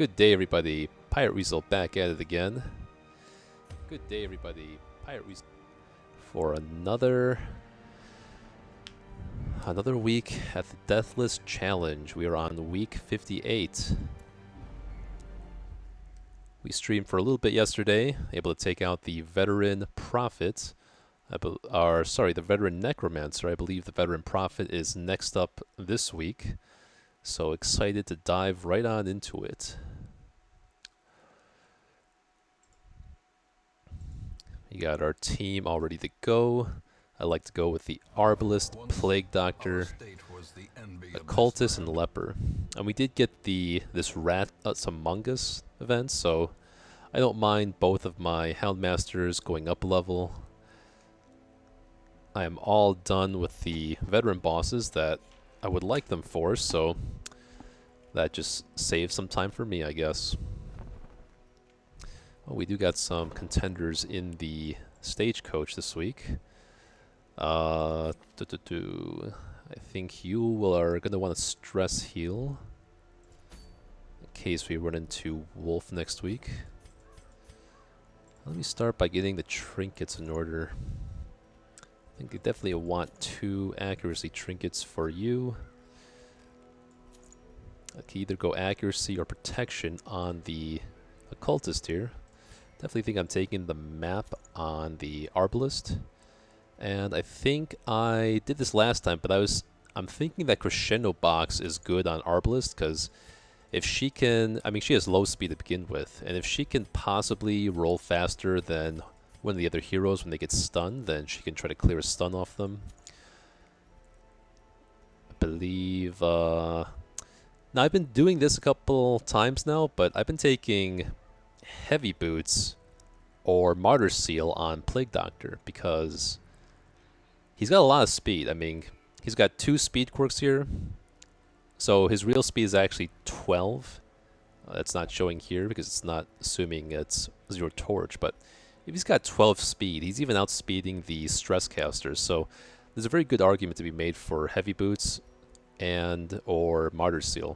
Good day, everybody. Pirate Weasel back at it again. Good day, everybody. Pirate Weasel for another week at the Deathless Challenge. We are on week 58. We streamed for a little bit yesterday, able to take out the veteran prophet. The veteran necromancer. I believe the veteran prophet is next up this week. So excited to dive right on into it. You got our team all ready to go. I like to go with the Arbalist, Plague Doctor, Occultist, and Leper. And we did get this Rat Among Us event, so I don't mind both of my Houndmasters going up a level. I am all done with the veteran bosses that I would like them for, so that just saves some time for me, I guess. Oh, we do got some contenders in the stagecoach this week. I think you are going to want to stress heal in case we run into Wolf next week. Let me start by getting the trinkets in order. I think I definitely want 2 accuracy trinkets for you. I can either go accuracy or protection on the occultist here. Definitely think I'm taking the map on the Arbalist. And I think I did this last time, but I'm thinking that Crescendo Box is good on Arbalist, because if she can, I mean, she has low speed to begin with, and if she can possibly roll faster than one of the other heroes when they get stunned, then she can try to clear a stun off them. I believe, now I've been doing this a couple times now, but I've been taking Heavy Boots or Martyr Seal on Plague Doctor because he's got a lot of speed. I mean, he's got 2 speed quirks here, so his real speed is actually 12. That's not showing here because it's not assuming it's 0 torch, but if he's got 12 speed, he's even outspeeding the stress casters, so there's a very good argument to be made for Heavy Boots and or Martyr Seal.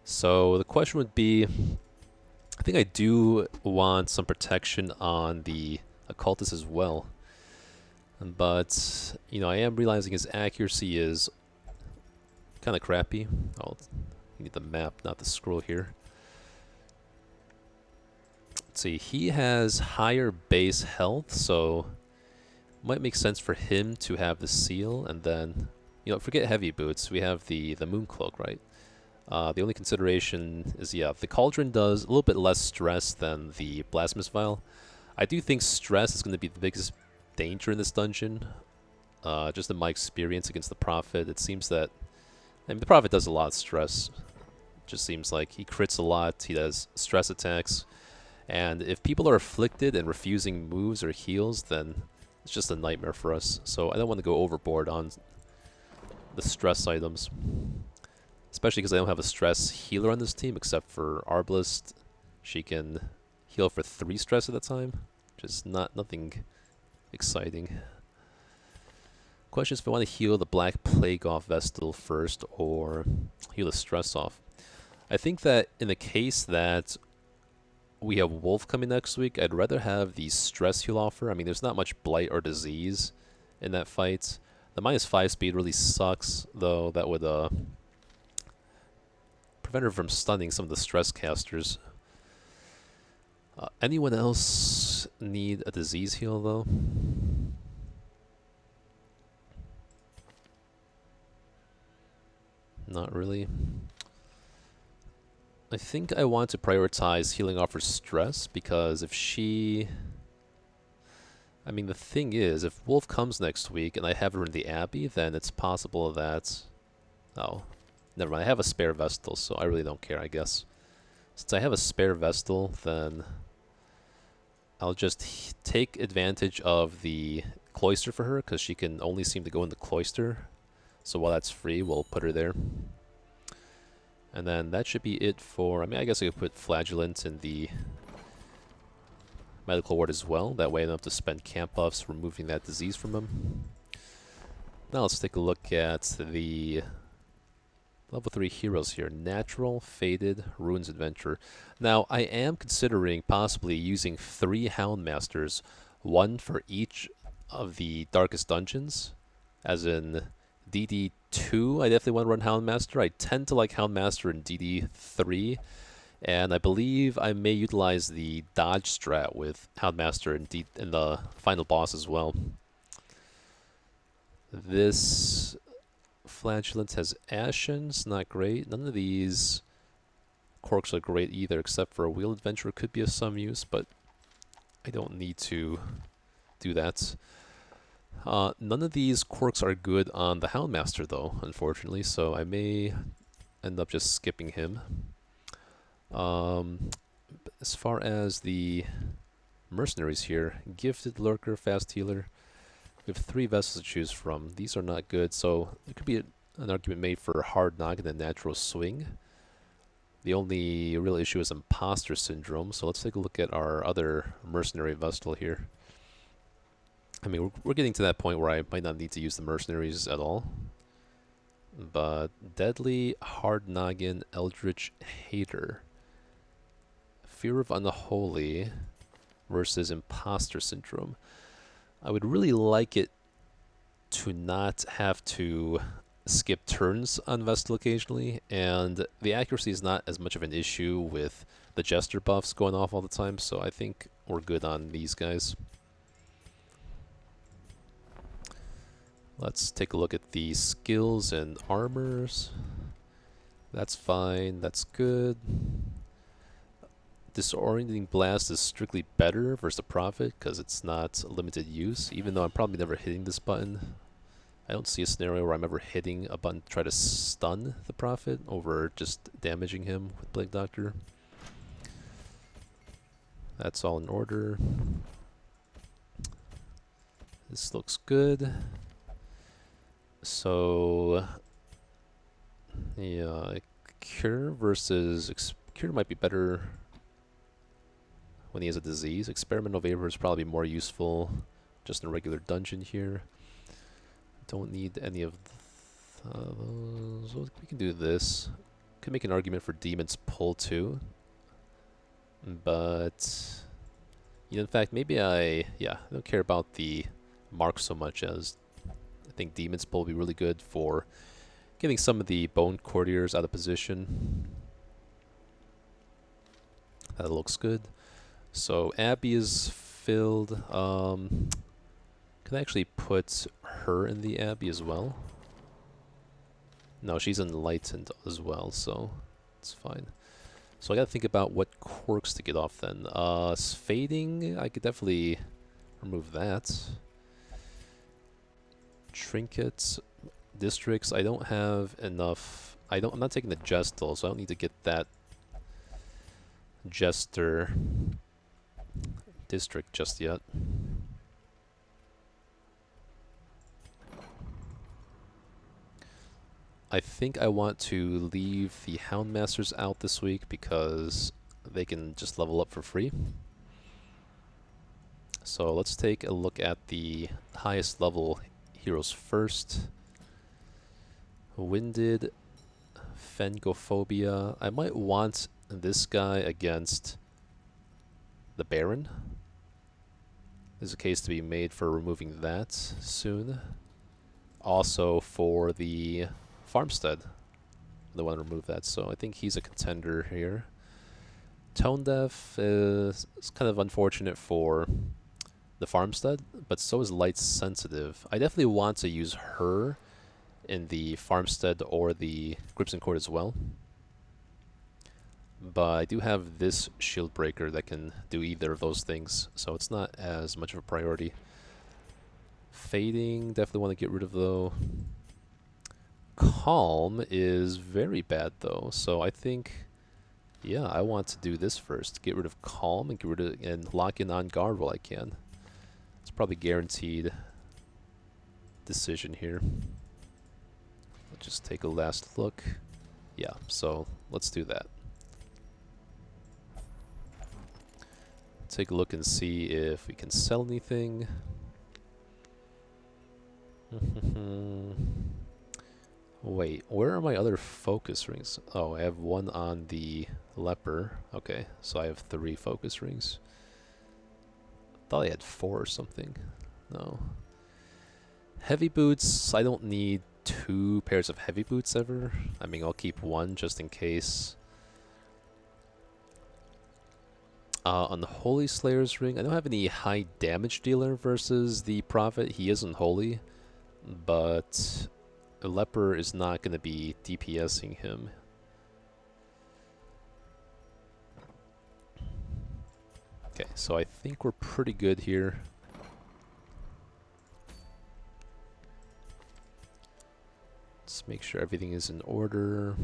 So the question would be, I think I do want some protection on the occultist as well, but you know, I am realizing his accuracy is kind of crappy. Oh, you need the map, not the scroll here. Let's see, he has higher base health, so it might make sense for him to have the seal, and then, you know, forget Heavy Boots, we have the Moon Cloak, right? The only consideration is, yeah, the Cauldron does a little bit less stress than the Blasphemous Vial. I do think stress is going to be the biggest danger in this dungeon. Just in my experience against the Prophet, it seems that, I mean, the Prophet does a lot of stress. It just seems like he crits a lot, he does stress attacks, and if people are afflicted and refusing moves or heals, then it's just a nightmare for us. So I don't want to go overboard on the stress items. Especially because I don't have a stress healer on this team, except for Arbalist. She can heal for 3 stress at a time, which is nothing exciting. Question is if I want to heal the Black Plague off Vestal first, or heal the stress off. I think that in the case that we have Wolf coming next week, I'd rather have the stress heal offer. I mean, there's not much blight or disease in that fight. The -5 speed really sucks, though. That would prevent her from stunning some of the stress casters. Anyone else need a disease heal, though? Not really. I think I want to prioritize healing off her stress, because if she... I mean, the thing is, if Wolf comes next week and I have her in the Abbey, then it's possible that... Oh. Never mind, I have a spare Vestal, so I really don't care, I guess. Since I have a spare Vestal, then I'll just take advantage of the Cloister for her, because she can only seem to go in the Cloister. So while that's free, we'll put her there. And then that should be it for... I mean, I guess I could put Flagellant in the Medical Ward as well. That way I don't have to spend camp buffs removing that disease from him. Now let's take a look at the Level 3 heroes here. Natural, Faded, Ruins Adventure. Now, I am considering possibly using 3 Houndmasters, one for each of the darkest dungeons. As in DD2, I definitely want to run Houndmaster. I tend to like Houndmaster in DD3. And I believe I may utilize the dodge strat with Houndmaster in the final boss as well. This Flagellant has Ashen, it's not great. None of these quirks are great either, except for a Wheel Adventure could be of some use, but I don't need to do that. None of these quirks are good on the Houndmaster though, unfortunately, so I may end up just skipping him. As far as the mercenaries here, Gifted Lurker, Fast Healer, we have 3 vessels to choose from. These are not good, so it could be an argument made for Hard Noggin and Natural Swing. The only real issue is Imposter Syndrome, so let's take a look at our other mercenary vessel here. I mean, we're getting to that point where I might not need to use the mercenaries at all. But Deadly, Hard Noggin, Eldritch Hater. Fear of Unholy versus Imposter Syndrome. I would really like it to not have to skip turns on Vestal occasionally, and the accuracy is not as much of an issue with the Jester buffs going off all the time, so I think we're good on these guys. Let's take a look at the skills and armors. That's fine, that's good. Disorienting Blast is strictly better versus the Prophet because it's not limited use, even though I'm probably never hitting this button. I don't see a scenario where I'm ever hitting a button to try to stun the Prophet over just damaging him with Plague Doctor. That's all in order. This looks good. So, yeah, Cure versus... Cure might be better when he has a disease. Experimental Vapor is probably more useful just in a regular dungeon here. Don't need any of those. We can do this. Could make an argument for Demon's Pull too. But, you know, in fact, maybe I don't care about the mark so much as I think Demon's Pull would be really good for getting some of the Bone Courtiers out of position. That looks good. So Abby is filled. Can I actually put her in the Abbey as well? No, she's enlightened as well, so it's fine. So I gotta think about what quirks to get off then. Fading, I could definitely remove that. Trinkets, districts, I don't have enough. I'm not taking the Gestal, so I don't need to get that Jester district just yet. I think I want to leave the Houndmasters out this week because they can just level up for free. So let's take a look at the highest level heroes first. Winded, Phengophobia. I might want this guy against the Baron. There's a case to be made for removing that soon. Also for the Farmstead, they want to remove that, so I think he's a contender here. Tone Deaf is kind of unfortunate for the Farmstead, but so is Light Sensitive. I definitely want to use her in the Farmstead or the Gripson Court as well. But I do have this Shield Breaker that can do either of those things, so it's not as much of a priority. Fading, definitely want to get rid of though. Calm is very bad though, so I think, yeah, I want to do this first. Get rid of Calm and get rid of and lock in on guard while I can. It's probably guaranteed decision here. Let's just take a last look. Yeah, so let's do that. Take a look and see if we can sell anything. Wait, where are my other focus rings? Oh, I have one on the leper. Okay, so I have 3 focus rings. Thought I had 4 or something. No. Heavy boots, I don't need 2 pairs of heavy boots ever. I mean, I'll keep 1 just in case. On the Holy Slayer's ring, I don't have any high damage dealer versus the Prophet. He isn't holy, but a leper is not going to be DPSing him. Okay, so I think we're pretty good here. Let's make sure everything is in order.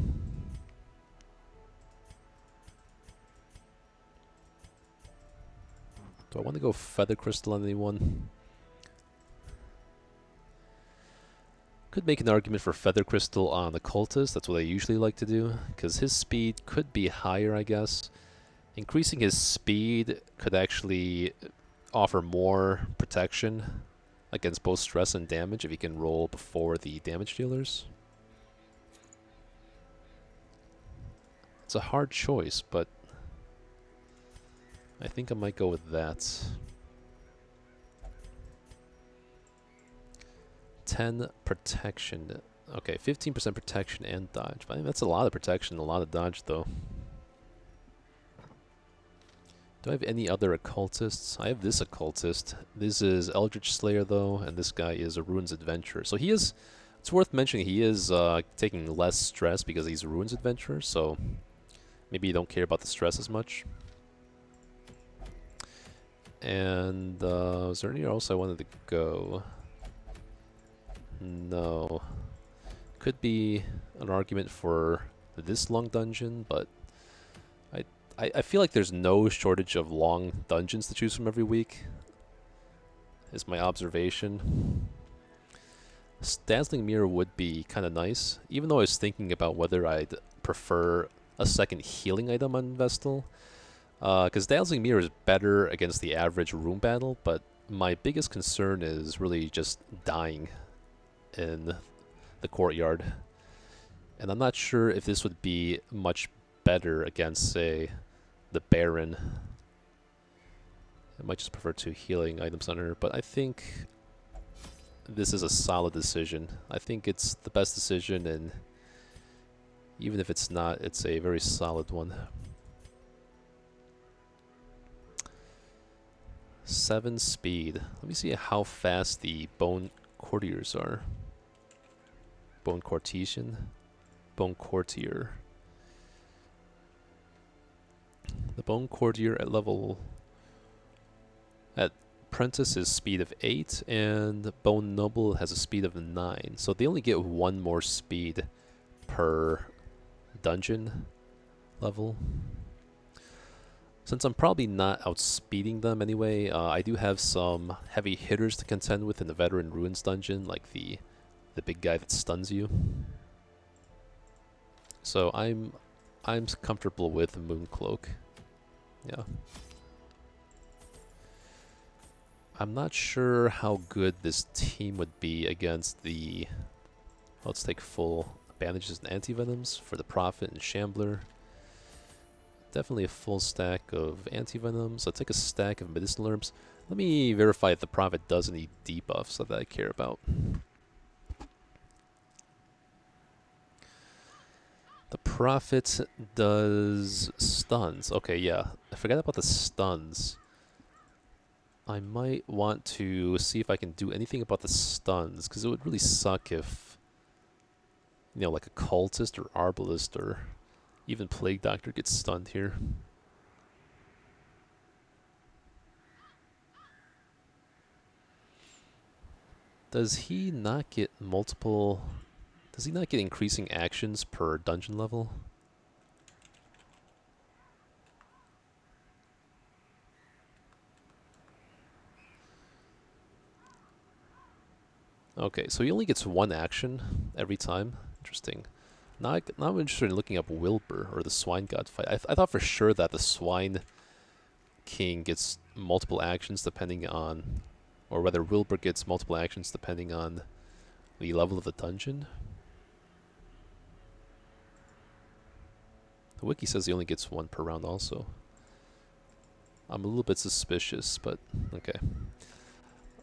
Do I want to go Feather Crystal on anyone? Could make an argument for Feather Crystal on the Cultist. That's what I usually like to do, because his speed could be higher, I guess. Increasing his speed could actually offer more protection against both stress and damage if he can roll before the damage dealers. It's a hard choice, but I think I might go with that. 10 protection. Okay, 15% protection and dodge. I mean, that's a lot of protection, a lot of dodge, though. Do I have any other occultists? I have this occultist. This is Eldritch Slayer, though, and this guy is a Ruins Adventurer. So he is, it's worth mentioning, he is taking less stress because he's a Ruins Adventurer, so maybe you don't care about the stress as much. And was there anywhere else I wanted to go? No. Could be an argument for this long dungeon, but I feel like there's no shortage of long dungeons to choose from every week, is my observation. Dazzling Mirror would be kind of nice, even though I was thinking about whether I'd prefer a second healing item on Vestal. Because Dazzling Mirror is better against the average room battle, but my biggest concern is really just dying in the courtyard. And I'm not sure if this would be much better against, say, the Baron. I might just prefer 2 healing items on her, but I think this is a solid decision. I think it's the best decision, and even if it's not, it's a very solid one. 7 speed. Let me see how fast the Bone Courtiers are. Bone Courtesian? Bone Courtier. The Bone Courtier at level... at Apprentice is speed of 8, and Bone Noble has a speed of 9. So they only get 1 more speed per dungeon level. Since I'm probably not outspeeding them anyway, I do have some heavy hitters to contend with in the Veteran Ruins dungeon, like the big guy that stuns you. So I'm comfortable with Mooncloak. Yeah. I'm not sure how good this team would be against the... Let's take full bandages and anti-venoms for the Prophet and Shambler. Definitely a full stack of anti-venoms. I'll take a stack of medicinal herbs. Let me verify if the Prophet does any debuffs that I care about. The Prophet does stuns. Okay, yeah. I forgot about the stuns. I might want to see if I can do anything about the stuns, because it would really suck if, you know, like a cultist or arbalist or even Plague Doctor gets stunned here. Does he not get multiple... Does he not get increasing actions per dungeon level? Okay, so he only gets 1 action every time. Interesting. Now I'm interested in looking up Wilbur, or the Swine God fight. I thought for sure that the Swine King gets multiple actions depending on... Or whether Wilbur gets multiple actions depending on the level of the dungeon. The wiki says he only gets 1 per round also. I'm a little bit suspicious, but okay.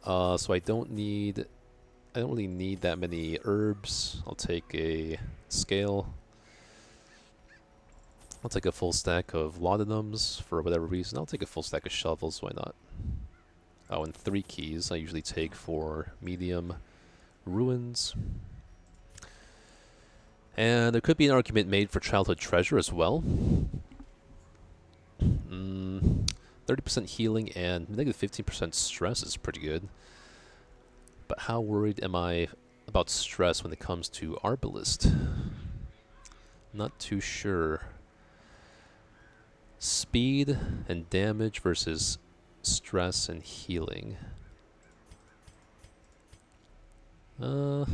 So I don't really need that many herbs. I'll take a scale. I'll take a full stack of laudanums for whatever reason. I'll take a full stack of shovels, why not? Oh, and 3 keys I usually take for medium ruins. And there could be an argument made for childhood treasure as well. 30% healing and negative 15% stress is pretty good. But how worried am I about stress when it comes to Arbalist? Not too sure. Speed and damage versus stress and healing. The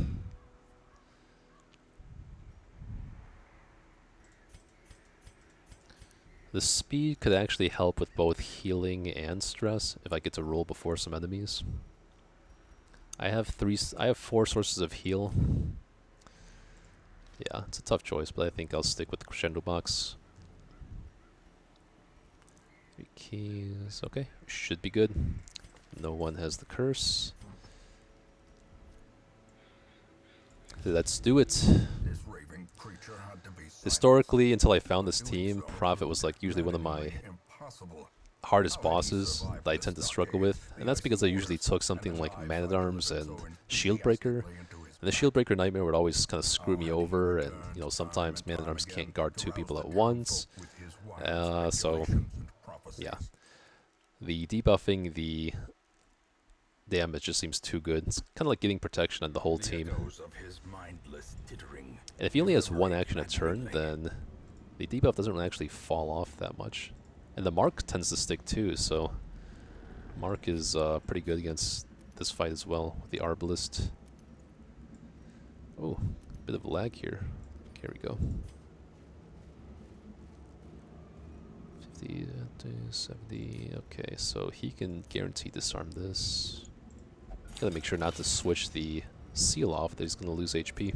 speed could actually help with both healing and stress if I get to roll before some enemies. I have 4 sources of heal. Yeah, it's a tough choice, but I think I'll stick with the crescendo box. 3 keys. Okay, should be good. No one has the curse. Let's do it. Historically, until I found this team, Prophet was like usually one of my hardest bosses that I tend to struggle with, and that's because I usually took something like Man-at-Arms and Shieldbreaker, and the Shieldbreaker Nightmare would always kind of screw me over, and you know, sometimes Man-at-Arms can't guard 2 people at once, so yeah. The debuffing the damage just seems too good. It's kind of like getting protection on the whole team. And if he only has 1 action a turn, then the debuff doesn't really actually fall off that much. And the Mark tends to stick too, so Mark is pretty good against this fight as well with the Arbalist. Oh, bit of lag here. Here we go. 50, 70, okay, so he can guarantee disarm this. Gotta make sure not to switch the seal off, that he's gonna lose HP.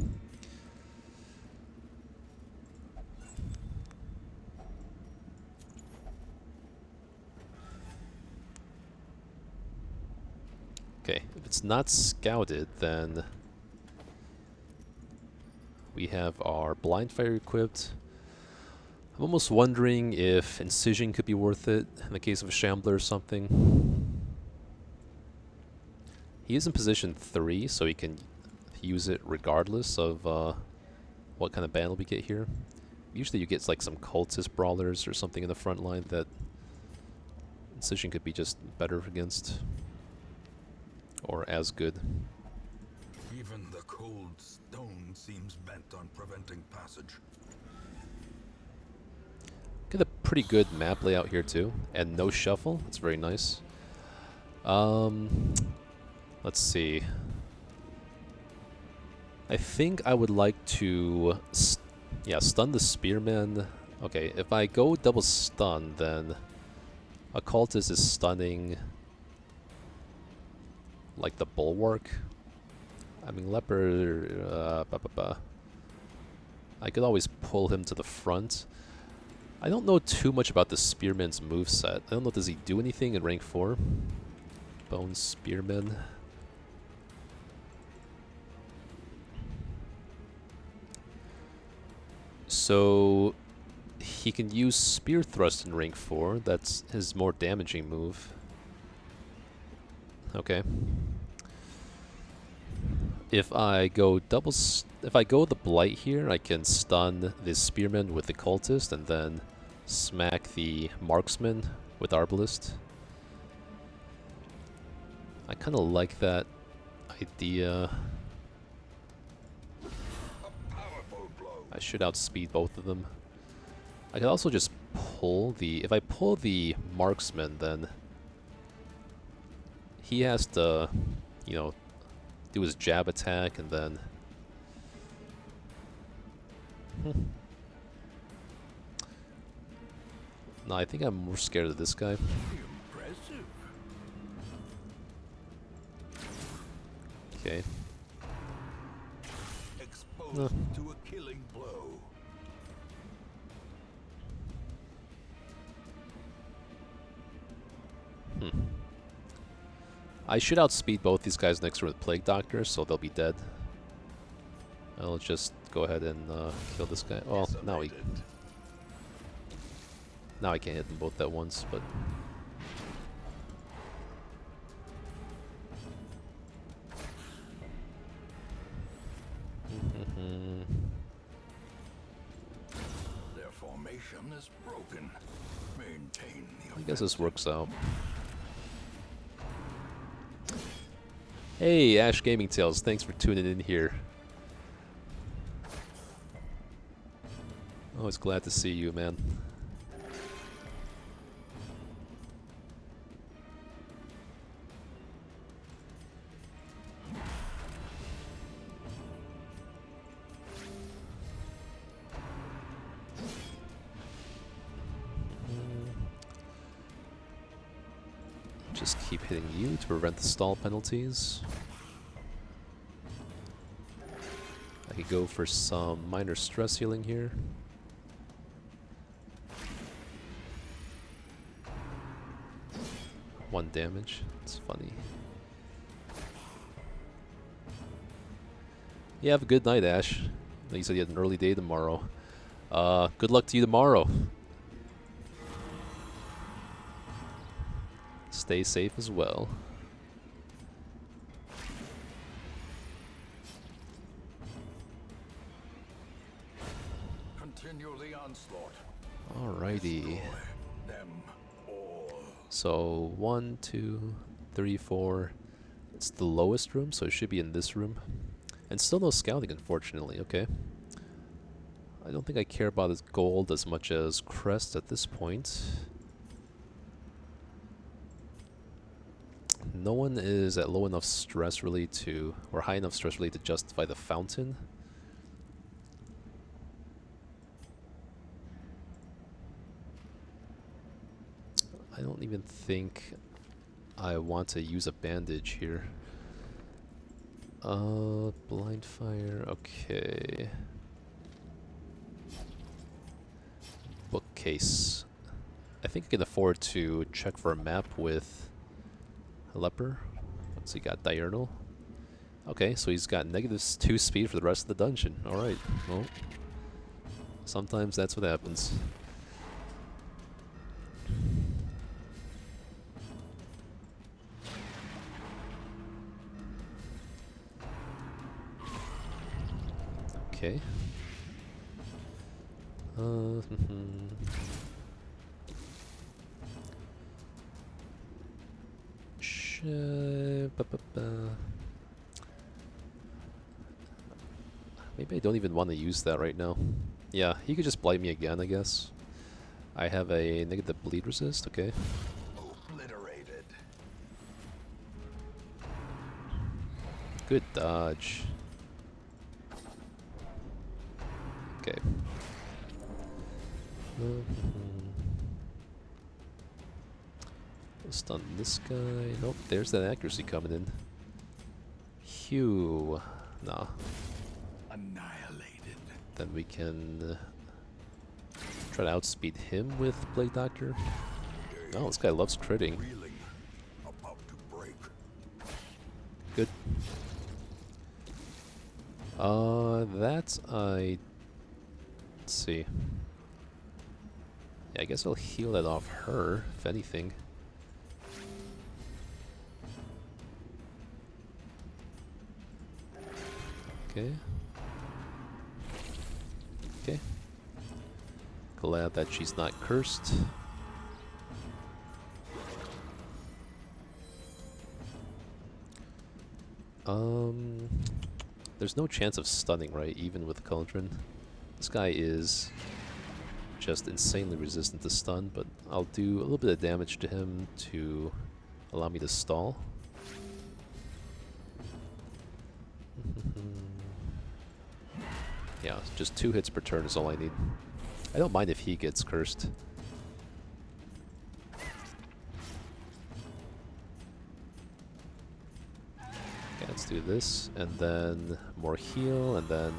Okay, if it's not scouted, then we have our blind fire equipped. I'm almost wondering if Incision could be worth it in the case of a Shambler or something. He is in position 3, so he can use it regardless of what kind of battle we get here. Usually you get like some cultist brawlers or something in the front line that Incision could be just better against. Or as good. Even the cold stone seems bent on preventing passage. Get a pretty good map layout here too, and no shuffle. That's very nice. Let's see. I think I would like to, stun the spearman. Okay, if I go double stun, then Occultist is stunning like the bulwark. I mean, Leopard, I could always pull him to the front. I don't know too much about the Spearman's moveset. I don't know, does he do anything in rank 4? Bone Spearman. So he can use Spear Thrust in rank 4. That's his more damaging move. Okay. If I go the Blight here, I can stun this Spearman with the Cultist and then smack the Marksman with Arbalist. I kind of like that idea. I should outspeed both of them. I could also just pull the... If I pull the Marksman, then he has to, you know, do his jab attack and then... No, I think I'm more scared of this guy. Okay. Exposed to a killing blow. I should outspeed both these guys next turn with Plague Doctor, so they'll be dead. I'll just go ahead and kill this guy. Well, now I can't hit them both at once, but... Their formation is broken. Maintain the I guess this works out. Hey, Ash Gaming Tales, thanks for tuning in here. Always glad to see you, man. Just keep hitting you to prevent the stall penalties. I could go for some minor stress healing here. One damage. It's funny. Yeah, have a good night, Ash. You said you had an early day tomorrow. Good luck to you tomorrow. Stay safe as well. Continue the onslaught. Alrighty. Destroy them all. So 1, 2, 3, 4. It's the lowest room, so it should be in this room. And still no scouting, unfortunately. Okay. I don't think I care about his gold as much as crest at this point. No one is at low enough stress really to, or high enough stress really to justify the fountain. I don't even think I want to use a bandage here. Blind fire, okay. Bookcase. I think I can afford to check for a map with Leper. So he got diurnal. Okay, so he's got -2 speed for the rest of the dungeon. Alright, well. Sometimes that's what happens. Okay. Maybe I don't even want to use that right now. Yeah, he could just blight me again, I guess. I have a negative bleed resist, okay. Obliterated. Good dodge. Okay. Stun this guy. Nope, there's that accuracy coming in. Phew. Nah. Annihilated. Then we can try to outspeed him with Plague Doctor. Oh, this guy loves critting. Reeling. About to break. Good. That I... Let's see. Yeah, I guess I'll heal that off her, if anything. Okay. Okay. Glad that she's not cursed. There's no chance of stunning, right? Even with Cauldron. This guy is just insanely resistant to stun, but I'll do a little bit of damage to him to allow me to stall. Yeah, just 2 hits per turn is all I need. I don't mind if he gets cursed. Okay, let's do this, and then more heal, and then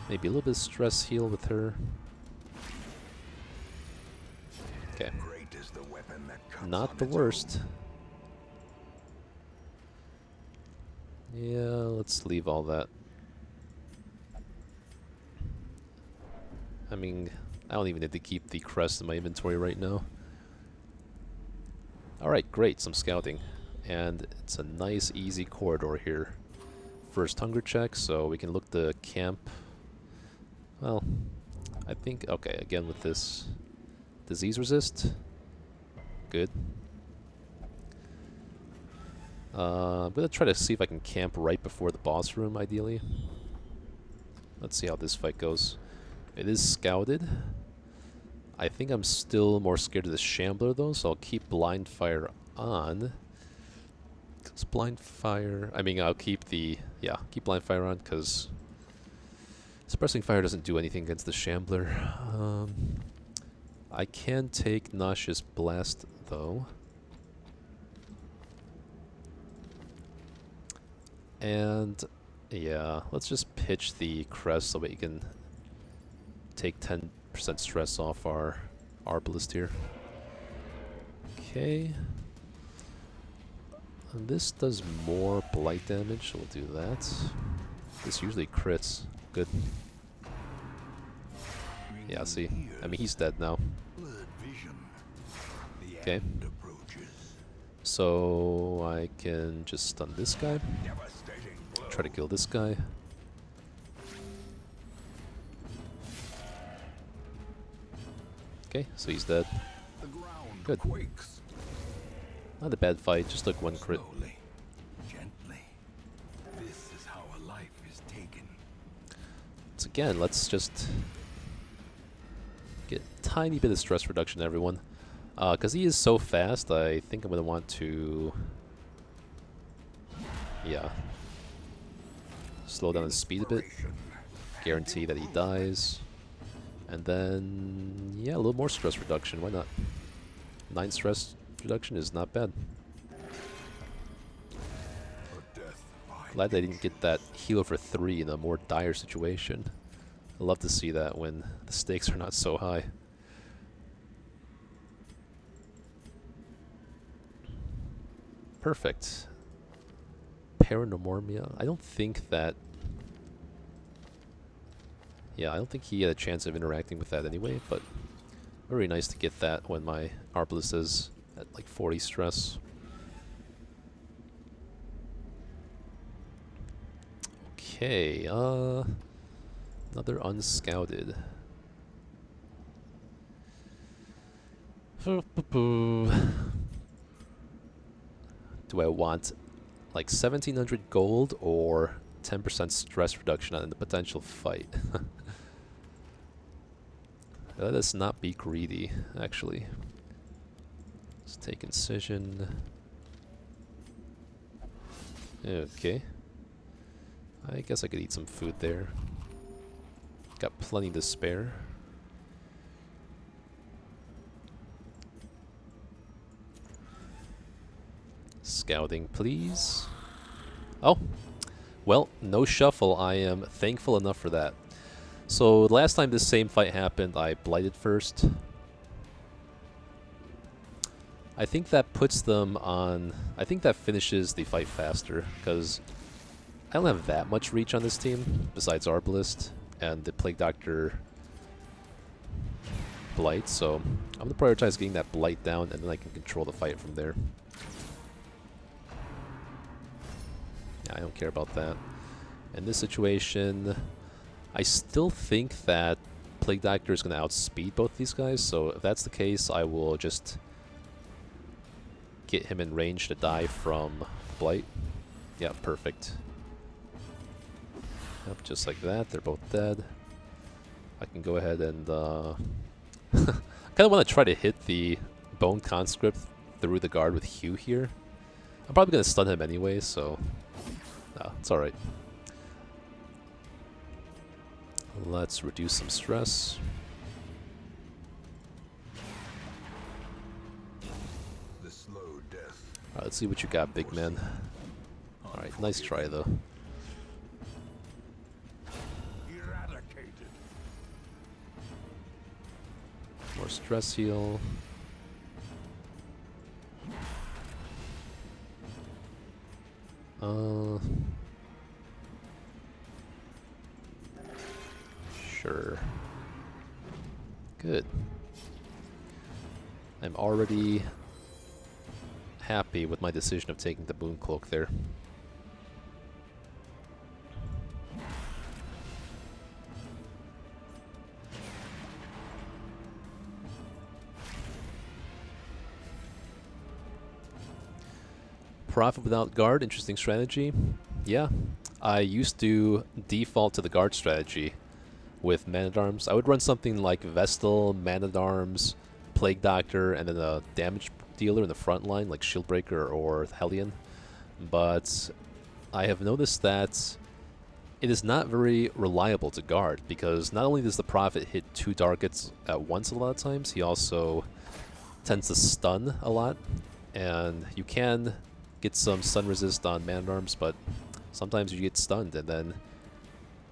maybe a little bit of stress heal with her. Okay. Great is the weapon that cuts Not on the its worst. Yeah, let's leave all that. I mean, I don't even need to keep the crest in my inventory right now. Alright, great, some scouting. And it's a nice, easy corridor here. First hunger check, so we can look to camp. Well, I think, okay, again with this disease resist. Good. I'm gonna try to see if I can camp right before the boss room, ideally. Let's see how this fight goes. It is scouted. I think I'm still more scared of the Shambler though, so I'll keep blind fire on. Cause blind fire, I mean I'll keep the, yeah, keep blind fire on because suppressing fire doesn't do anything against the Shambler. I can take Nauseous Blast though. And yeah, let's just pitch the crest so we can take 10% stress off our Arbalist here. Okay. And this does more blight damage, so we'll do that. This usually crits. Good. Yeah, see? I mean, he's dead now. Okay. So I can just stun this guy. Try to kill this guy. Okay, so he's dead. Good. Not a bad fight, just like one crit. Gently. This is how a life is taken. So again, let's just get a tiny bit of stress reduction, everyone. Because he is so fast, I think I'm going to want to... yeah. Slow down his speed a bit. Guarantee that he dies. And then... yeah, a little more stress reduction, why not? 9 stress reduction is not bad. Glad they didn't get that heal for 3 in a more dire situation. I love to see that when the stakes are not so high. Perfect. Paranormia. I don't think that... yeah, I don't think he had a chance of interacting with that anyway, but very nice to get that when my Arbalist is at like 40 stress. Okay, another unscouted. Do I want like 1700 gold or 10% stress reduction on the potential fight? Let us not be greedy, actually. Let's take Incision. Okay. I guess I could eat some food there. Got plenty to spare. Scouting, please. Oh. Well, no shuffle. I am thankful enough for that. So, last time this same fight happened, I blighted first. I think that puts them on... I think that finishes the fight faster, because I don't have that much reach on this team, besides Arbalist and the Plague Doctor Blight, so I'm going to prioritize getting that Blight down, and then I can control the fight from there. Yeah, I don't care about that. In this situation, I still think that Plague Doctor is going to outspeed both these guys, so if that's the case, I will just get him in range to die from Blight. Yeah, perfect. Yep, just like that, they're both dead. I can go ahead and I kind of want to try to hit the Bone Conscript through the guard with Hugh here. I'm probably going to stun him anyway, so it's alright. Let's reduce some stress. The slow death. Alright, let's see what you got, big man. Alright, nice try though. Eradicated. More stress heal. Sure. Good. I'm already happy with my decision of taking the Moon Cloak there. Profit without guard, interesting strategy. Yeah, I used to default to the guard strategy with Man-at-Arms. I would run something like Vestal, Man-at-Arms, Plague Doctor, and then a damage dealer in the front line, like Shieldbreaker or Hellion. But I have noticed that it is not very reliable to guard, because not only does the Prophet hit 2 targets at once a lot of times, he also tends to stun a lot, and you can get some stun resist on Man-at-Arms, but sometimes you get stunned, and then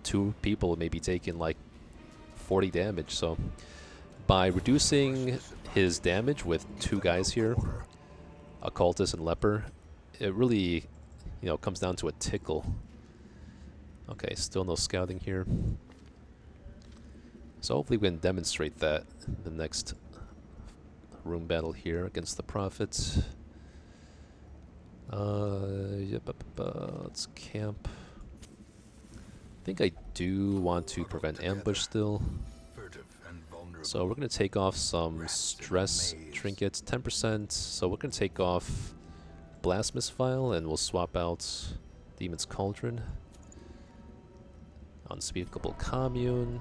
2 people may be taking like 40 damage. So by reducing his damage with 2 guys here, Occultist and Leper, it really, comes down to a tickle. Okay, still no scouting here. So hopefully we can demonstrate that in the next room battle here against the Prophets. Let's camp. I think I do want to prevent ambush still. So we're going to take off some stress trinkets, 10%. So we're going to take off Blast Misfile, and we'll swap out Demon's Cauldron. Unspeakable Commune.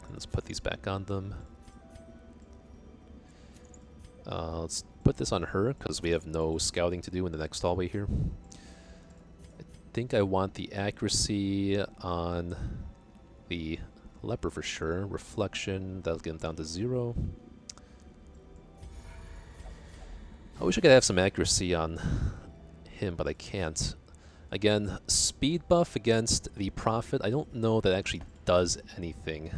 And let's put these back on them. Let's put this on her, because we have no scouting to do in the next hallway here. I think I want the accuracy on the Leper for sure. Reflection, that'll get him down to 0. I wish I could have some accuracy on him, but I can't. Again, speed buff against the Prophet, I don't know that actually does anything.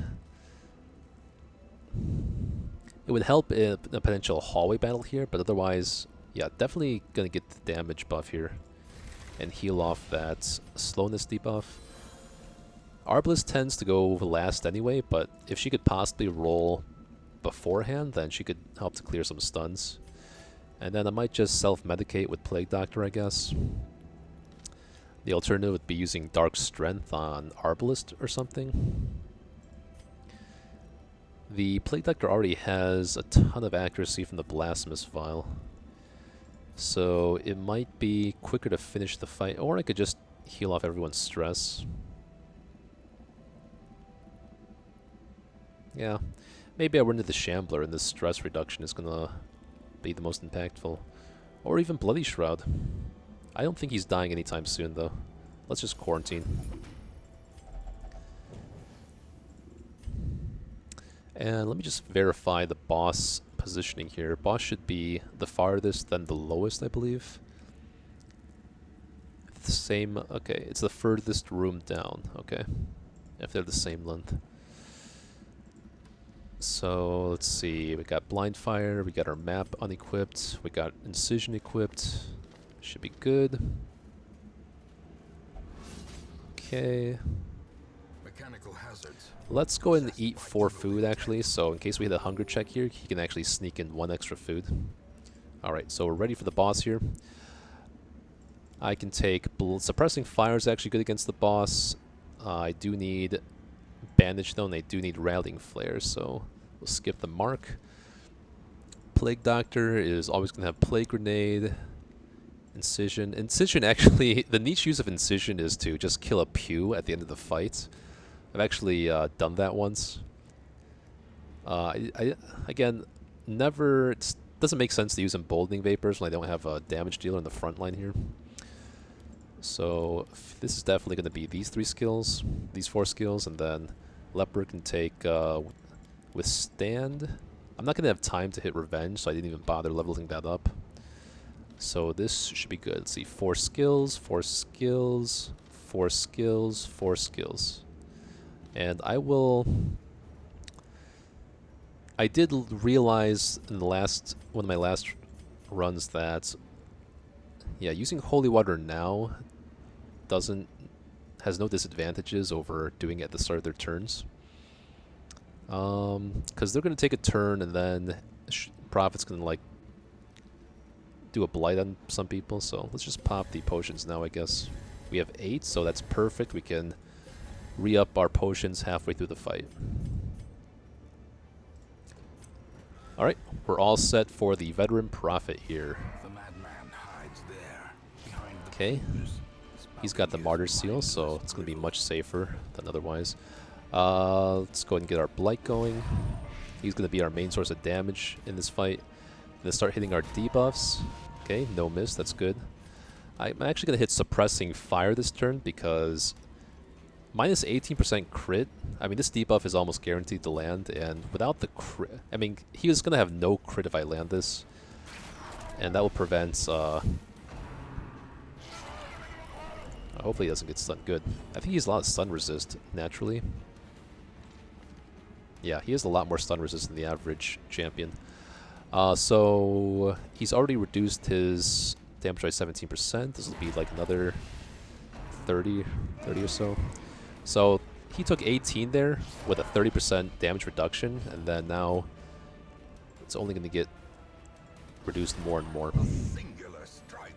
It would help in a potential hallway battle here, but otherwise, yeah, definitely gonna get the damage buff here and heal off that slowness debuff. Arbalest tends to go last anyway, but if she could possibly roll beforehand, then she could help to clear some stuns. And then I might just self-medicate with Plague Doctor, I guess. The alternative would be using Dark Strength on Arbalest or something. The Plague Doctor already has a ton of accuracy from the Blast Misfile, so it might be quicker to finish the fight, or I could just heal off everyone's stress. Yeah, maybe I run into the Shambler and this stress reduction is gonna be the most impactful. Or even Bloody Shroud. I don't think he's dying anytime soon though. Let's just quarantine. And let me just verify the boss positioning here. Boss should be the farthest, then the lowest, I believe. The same, okay, it's the furthest room down, okay. If they're the same length. So, let's see, we got Blind Fire, we got our map unequipped, we got Incision equipped. Should be good. Okay. Mechanical hazards. Let's go ahead and eat 4 food, actually, so in case we hit a hunger check here, he can actually sneak in 1 extra food. Alright, so we're ready for the boss here. I can take... Suppressing Fire is actually good against the boss. I do need Bandage, though, and I do need Rallying Flare, so we'll skip the mark. Plague Doctor is always going to have Plague Grenade. Incision. Incision, actually, the niche use of Incision is to just kill a pew at the end of the fight. I've actually done that once. Again, never... It doesn't make sense to use Emboldening Vapors when I don't have a damage dealer in the front line here. So this is definitely going to be these 3 skills, these 4 skills, and then Leper can take Withstand. I'm not going to have time to hit Revenge, so I didn't even bother leveling that up. So this should be good. Let's see, 4 skills, 4 skills, 4 skills, 4 skills. And I did realize in the last one of my last runs that, yeah, using Holy Water now has no disadvantages over doing it at the start of their turns. Because they're gonna take a turn and then Prophet's gonna like do a blight on some people. So let's just pop the potions now, I guess. We have 8, so that's perfect. We can re-up our potions halfway through the fight. Alright, we're all set for the veteran Prophet here. The madman hides there, behind the Okay. pillars, He's got the spouting Martyr his Seal, so mindless it's going to be riddle. much safer than otherwise. Let's go ahead and get our Blight going. He's going to be our main source of damage in this fight. Going to start hitting our debuffs. Okay, no miss, that's good. I'm actually going to hit Suppressing Fire this turn because minus 18% crit. I mean, this debuff is almost guaranteed to land, and without the crit... I mean, he was going to have no crit if I land this. And that will prevent... hopefully he doesn't get stunned. Good. I think he has a lot of stun resist, naturally. Yeah, he has a lot more stun resist than the average champion. So he's already reduced his damage by 17%. This will be like another 30 or so. So he took 18 there with a 30% damage reduction, and then now it's only going to get reduced more and more. Singular strike.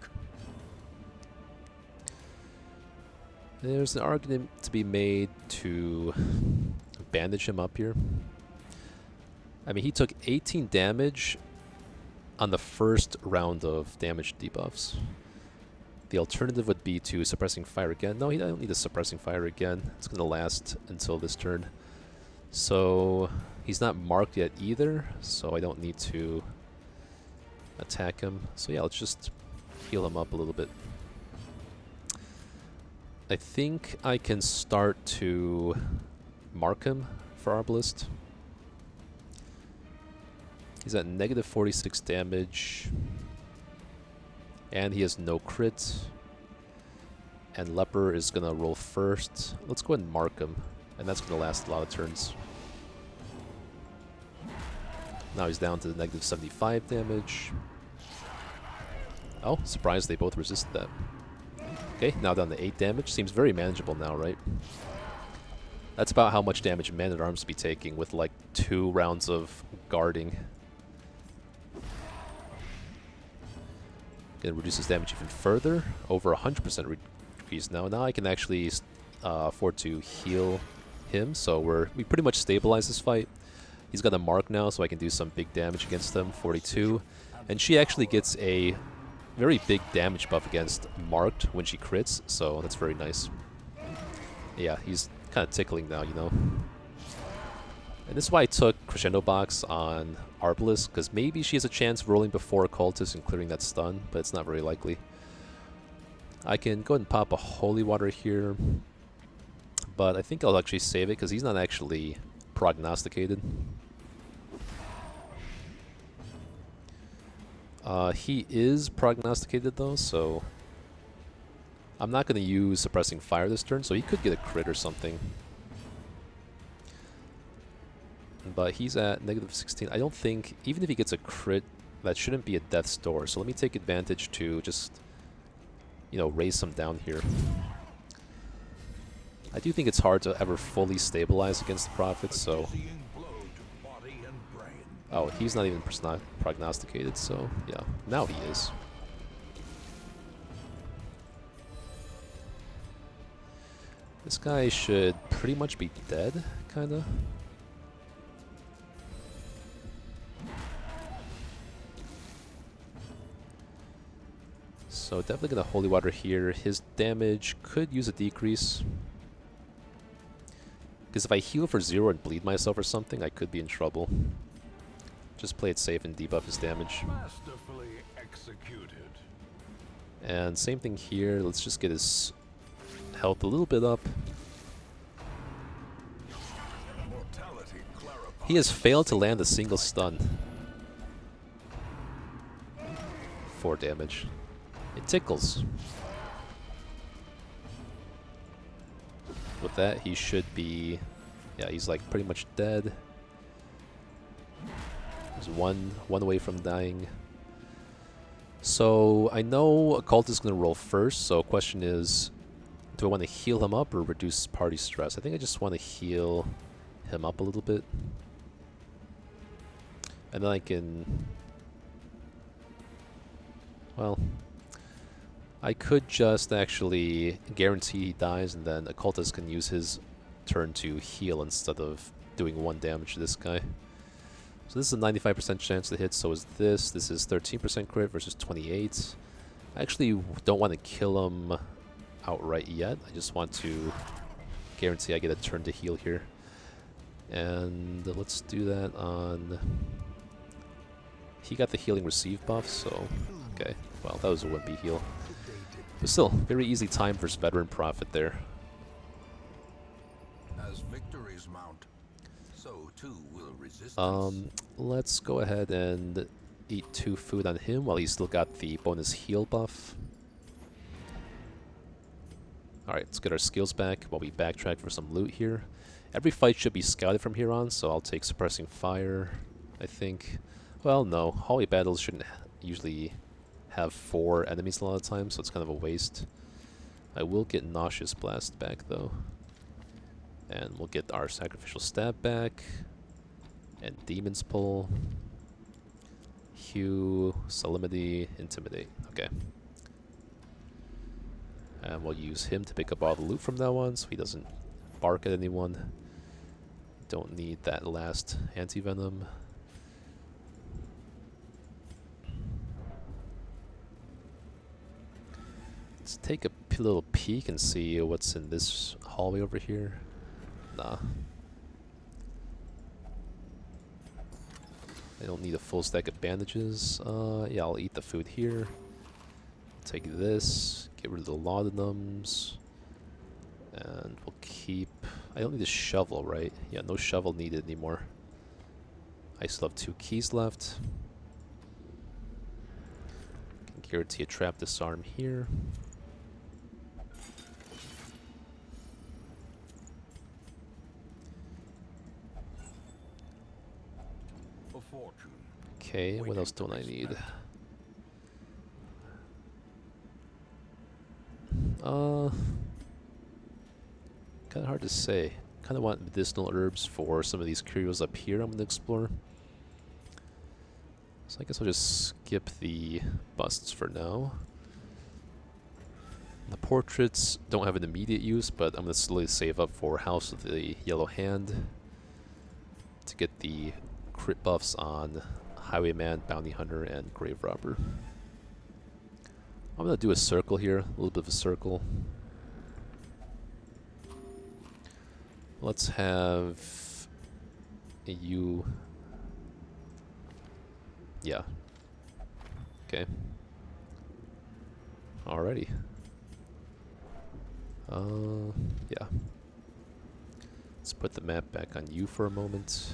There's an argument to be made to bandage him up here. I mean, he took 18 damage on the first round of damage debuffs. The alternative would be to Suppressing Fire again. No, he don't need a Suppressing Fire again. It's going to last until this turn. So he's not marked yet either, so I don't need to attack him. So yeah, let's just heal him up a little bit. I think I can start to mark him for Arbalist. He's at negative 46 damage. And he has no crit. And Leper is going to roll first. Let's go ahead and mark him. And that's going to last a lot of turns. Now he's down to negative 75 damage. Oh, surprised they both resisted that. Okay, now down to 8 damage. Seems very manageable now, right? That's about how much damage Man-at-Arms will be taking with like 2 rounds of guarding. Gonna reduce his damage even further. Over 100% increase now. Now I can actually afford to heal him. So we pretty much stabilize this fight. He's got a mark now, so I can do some big damage against him. 42. And she actually gets a very big damage buff against marked when she crits, so that's very nice. Yeah, he's kind of tickling now, you know. And this is why I took Crescendo Box on Arbalist, because maybe she has a chance of rolling before Occultist and clearing that stun, but it's not very likely. I can go ahead and pop a Holy Water here, but I think I'll actually save it because he's not actually prognosticated. He is prognosticated though, so I'm not going to use Suppressing Fire this turn, so he could get a crit or something. But he's at negative 16. I don't think, even if he gets a crit, that shouldn't be a death's door. So let me take advantage to just, you know, raise some down here. I do think it's hard to ever fully stabilize against the Prophet, so... Oh, he's not even prognosticated, so yeah. Now he is. This guy should pretty much be dead, kinda. So definitely gonna Holy Water here. His damage could use a decrease. Because if I heal for 0 and bleed myself or something, I could be in trouble. Just play it safe and debuff his damage. Masterfully executed. And same thing here. Let's just get his health a little bit up. He has failed to land a single stun. 4 damage. It tickles. With that, he should be... Yeah, he's like pretty much dead. He's one away from dying. So I know Occult is going to roll first, so question is, do I want to heal him up or reduce party stress? I think I just want to heal him up a little bit. And then I can... Well, I could just actually guarantee he dies, and then Occultist can use his turn to heal instead of doing 1 damage to this guy. So this is a 95% chance to hit, so is this. This is 13% crit versus 28. I actually don't want to kill him outright yet. I just want to guarantee I get a turn to heal here. And let's do that on... He got the healing receive buff, so... Okay, well, that was a wimpy heal. But still, very easy time versus Veteran Prophet there. As victories mount, so too will resistance. Let's go ahead and eat 2 food on him while he's still got the bonus heal buff. Alright, let's get our skills back while we backtrack for some loot here. Every fight should be scouted from here on, so I'll take Suppressing Fire, I think. Well, no, hallway battles shouldn't usually have 4 enemies a lot of times, so it's kind of a waste. I will get Nauseous Blast back, though. And we'll get our Sacrificial Stab back. And Demon's Pull. Hue, Solemnity, Intimidate. Okay. And we'll use him to pick up all the loot from now on, so he doesn't bark at anyone. Don't need that last anti-venom. Let's take a little peek and see what's in this hallway over here. Nah. I don't need a full stack of bandages. Yeah, I'll eat the food here. Take this. Get rid of the laudanums. And we'll keep... I don't need a shovel, right? Yeah, no shovel needed anymore. I still have 2 keys left. Can guarantee a trap disarm here. Okay, what else don't I need? Kind of hard to say. Kind of want medicinal herbs for some of these curios up here I'm going to explore. So I guess I'll just skip the busts for now. The portraits don't have an immediate use, but I'm going to slowly save up for House of the Yellow Hand to get the crit buffs on Highwayman, Bounty Hunter, and Grave Robber. I'm going to do a circle here, a little bit of a circle. Let's have you... Yeah. Okay. Alrighty. Yeah. Let's put the map back on you for a moment.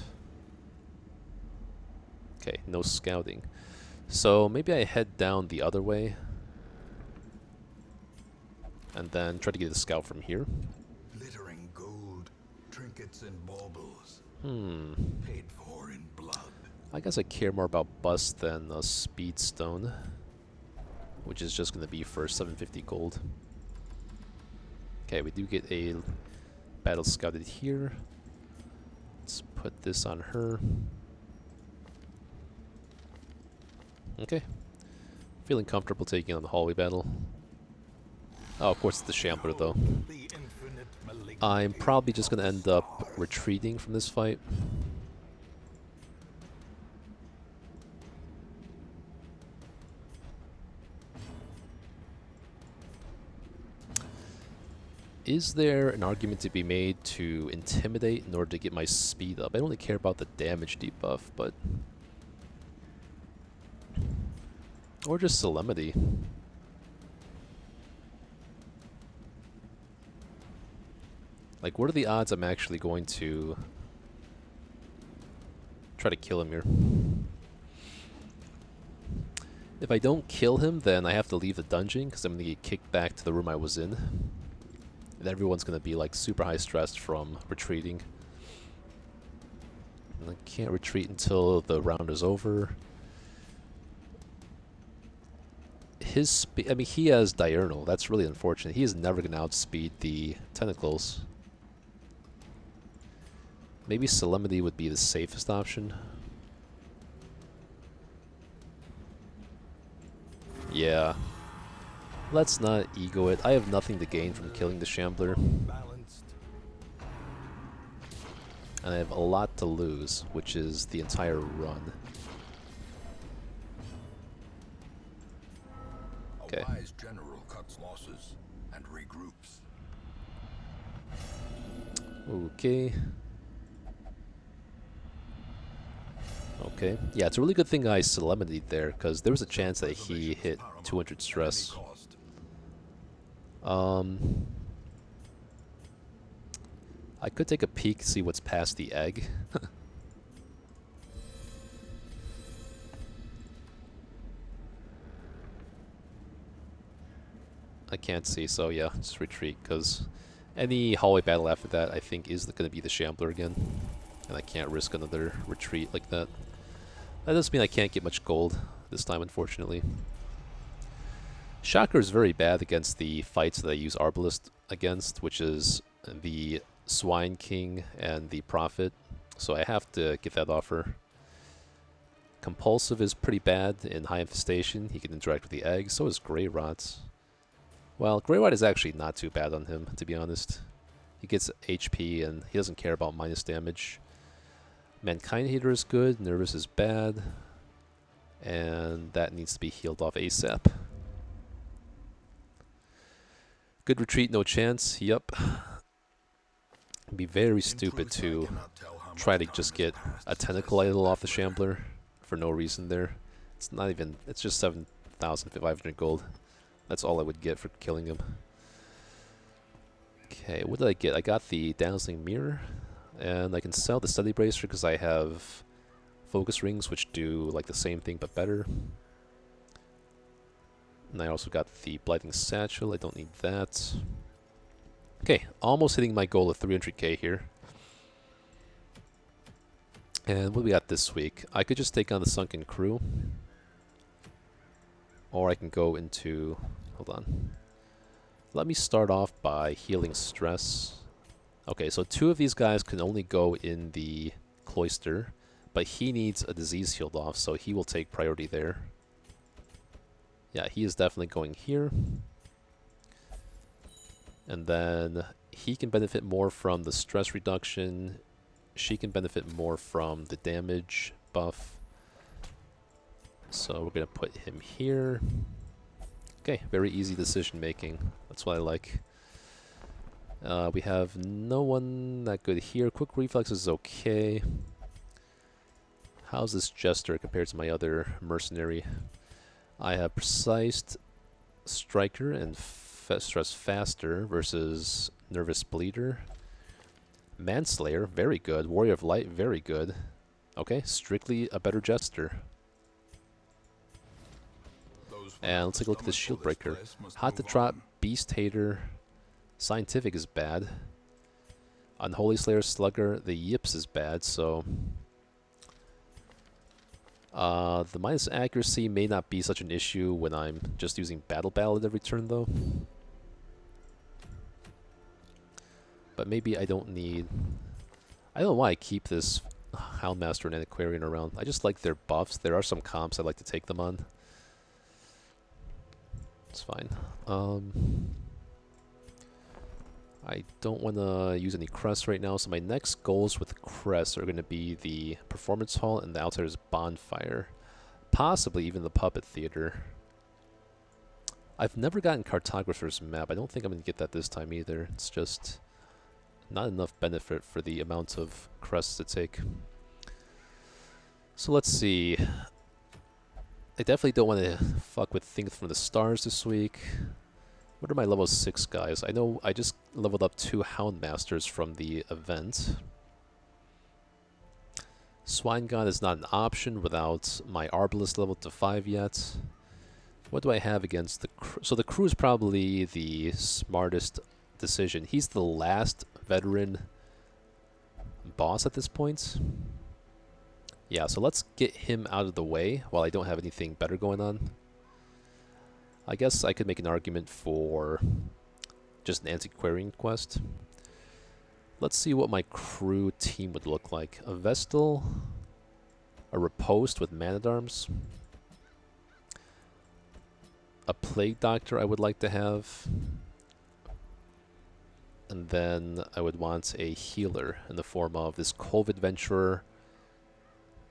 Okay, no scouting. So maybe I head down the other way and then try to get a scout from here. Glittering gold, trinkets and baubles. Paid for in blood. I guess I care more about bust than a speed stone, which is just going to be for 750 gold. Okay, we do get a battle scouted here. Let's put this on her. Okay. Feeling comfortable taking on the hallway battle. Oh, of course it's the Shambler, though. I'm probably just going to end up retreating from this fight. Is there an argument to be made to intimidate in order to get my speed up? I don't really care about the damage debuff, but... Or just Solemnity. Like, what are the odds I'm actually going to try to kill him here? If I don't kill him, then I have to leave the dungeon, because I'm going to get kicked back to the room I was in. And everyone's going to be, like, super high stressed from retreating. And I can't retreat until the round is over. His speed... I mean, he has Diurnal. That's really unfortunate. He is never going to outspeed the Tentacles. Maybe Solemnity would be the safest option. Yeah. Let's not ego it. I have nothing to gain from killing the Shambler. Balanced. And I have a lot to lose, which is the entire run. Okay. A wise general cuts losses and regroups. Okay. Okay. Yeah, it's a really good thing I Solemnity there, because there was a chance that he hit 200 stress. I could take a peek, see what's past the egg. I can't see, so yeah, just retreat, because any hallway battle after that, I think, is going to be the Shambler again. And I can't risk another retreat like that. That doesn't mean I can't get much gold this time, unfortunately. Shocker is very bad against the fights that I use Arbalist against, which is the Swine King and the Prophet. So I have to get that offer. Compulsive is pretty bad in High Infestation. He can interact with the egg. So is Grey Rot. Well, Grey Rot is actually not too bad on him, to be honest. He gets HP and he doesn't care about minus damage. Mankind Hater is good. Nervous is bad. And that needs to be healed off ASAP. Good retreat, no chance. Yup. It'd be very stupid to try to just get a Tentacle Idol off the Shambler for no reason there. It's not even, it's just 7,500 gold. That's all I would get for killing him. Okay, what did I get? I got the Dazzling Mirror, and I can sell the Steady Bracer because I have Focus Rings, which do like the same thing but better. And I also got the Blighting Satchel. I don't need that. Okay, almost hitting my goal of 300k here. And what do we got this week? I could just take on the Sunken Crew. Or I can go into... Hold on. Let me start off by healing stress. Okay, so 2 of these guys can only go in the Cloister. But he needs a disease healed off, so he will take priority there. Yeah, he is definitely going here. And then he can benefit more from the stress reduction. She can benefit more from the damage buff. So we're going to put him here. Okay, very easy decision making. That's what I like. We have no one that good here. Quick Reflex is okay. How's this Jester compared to my other mercenary? I have Precise Striker and Stress Faster versus Nervous Bleeder. Manslayer, very good. Warrior of Light, very good. Okay, strictly a better Jester. And let's take a look at this Shield Breaker. Hot to Trot, Beast Hater, Scientific is bad. Unholy Slayer, Slugger, the Yips is bad, so... the minus accuracy may not be such an issue when I'm just using Battle Ballad every turn, though. But maybe I don't need... I don't know why I keep this Houndmaster and Antiquarian around. I just like their buffs. There are some comps I'd like to take them on. It's fine. I don't want to use any crests right now, so my next goals with crests are going to be the Performance Hall and the Outsider's Bonfire. Possibly even the Puppet Theater. I've never gotten Cartographer's Map. I don't think I'm going to get that this time either. It's just not enough benefit for the amount of crests to take. So let's see. I definitely don't want to fuck with things from the stars this week. What are my level 6 guys? I know I just leveled up 2 Houndmasters from the event. Swine God is not an option without my Arbalist leveled to 5 yet. What do I have against the crew? So the crew is probably the smartest decision. He's the last veteran boss at this point. Yeah, so let's get him out of the way while I don't have anything better going on. I guess I could make an argument for just an antiquarian quest. let's see what my crew team would look like. A Vestal, a Riposte with Man-at-Arms, a Plague Doctor I would like to have, and then I would want a healer in the form of this Cove Adventurer,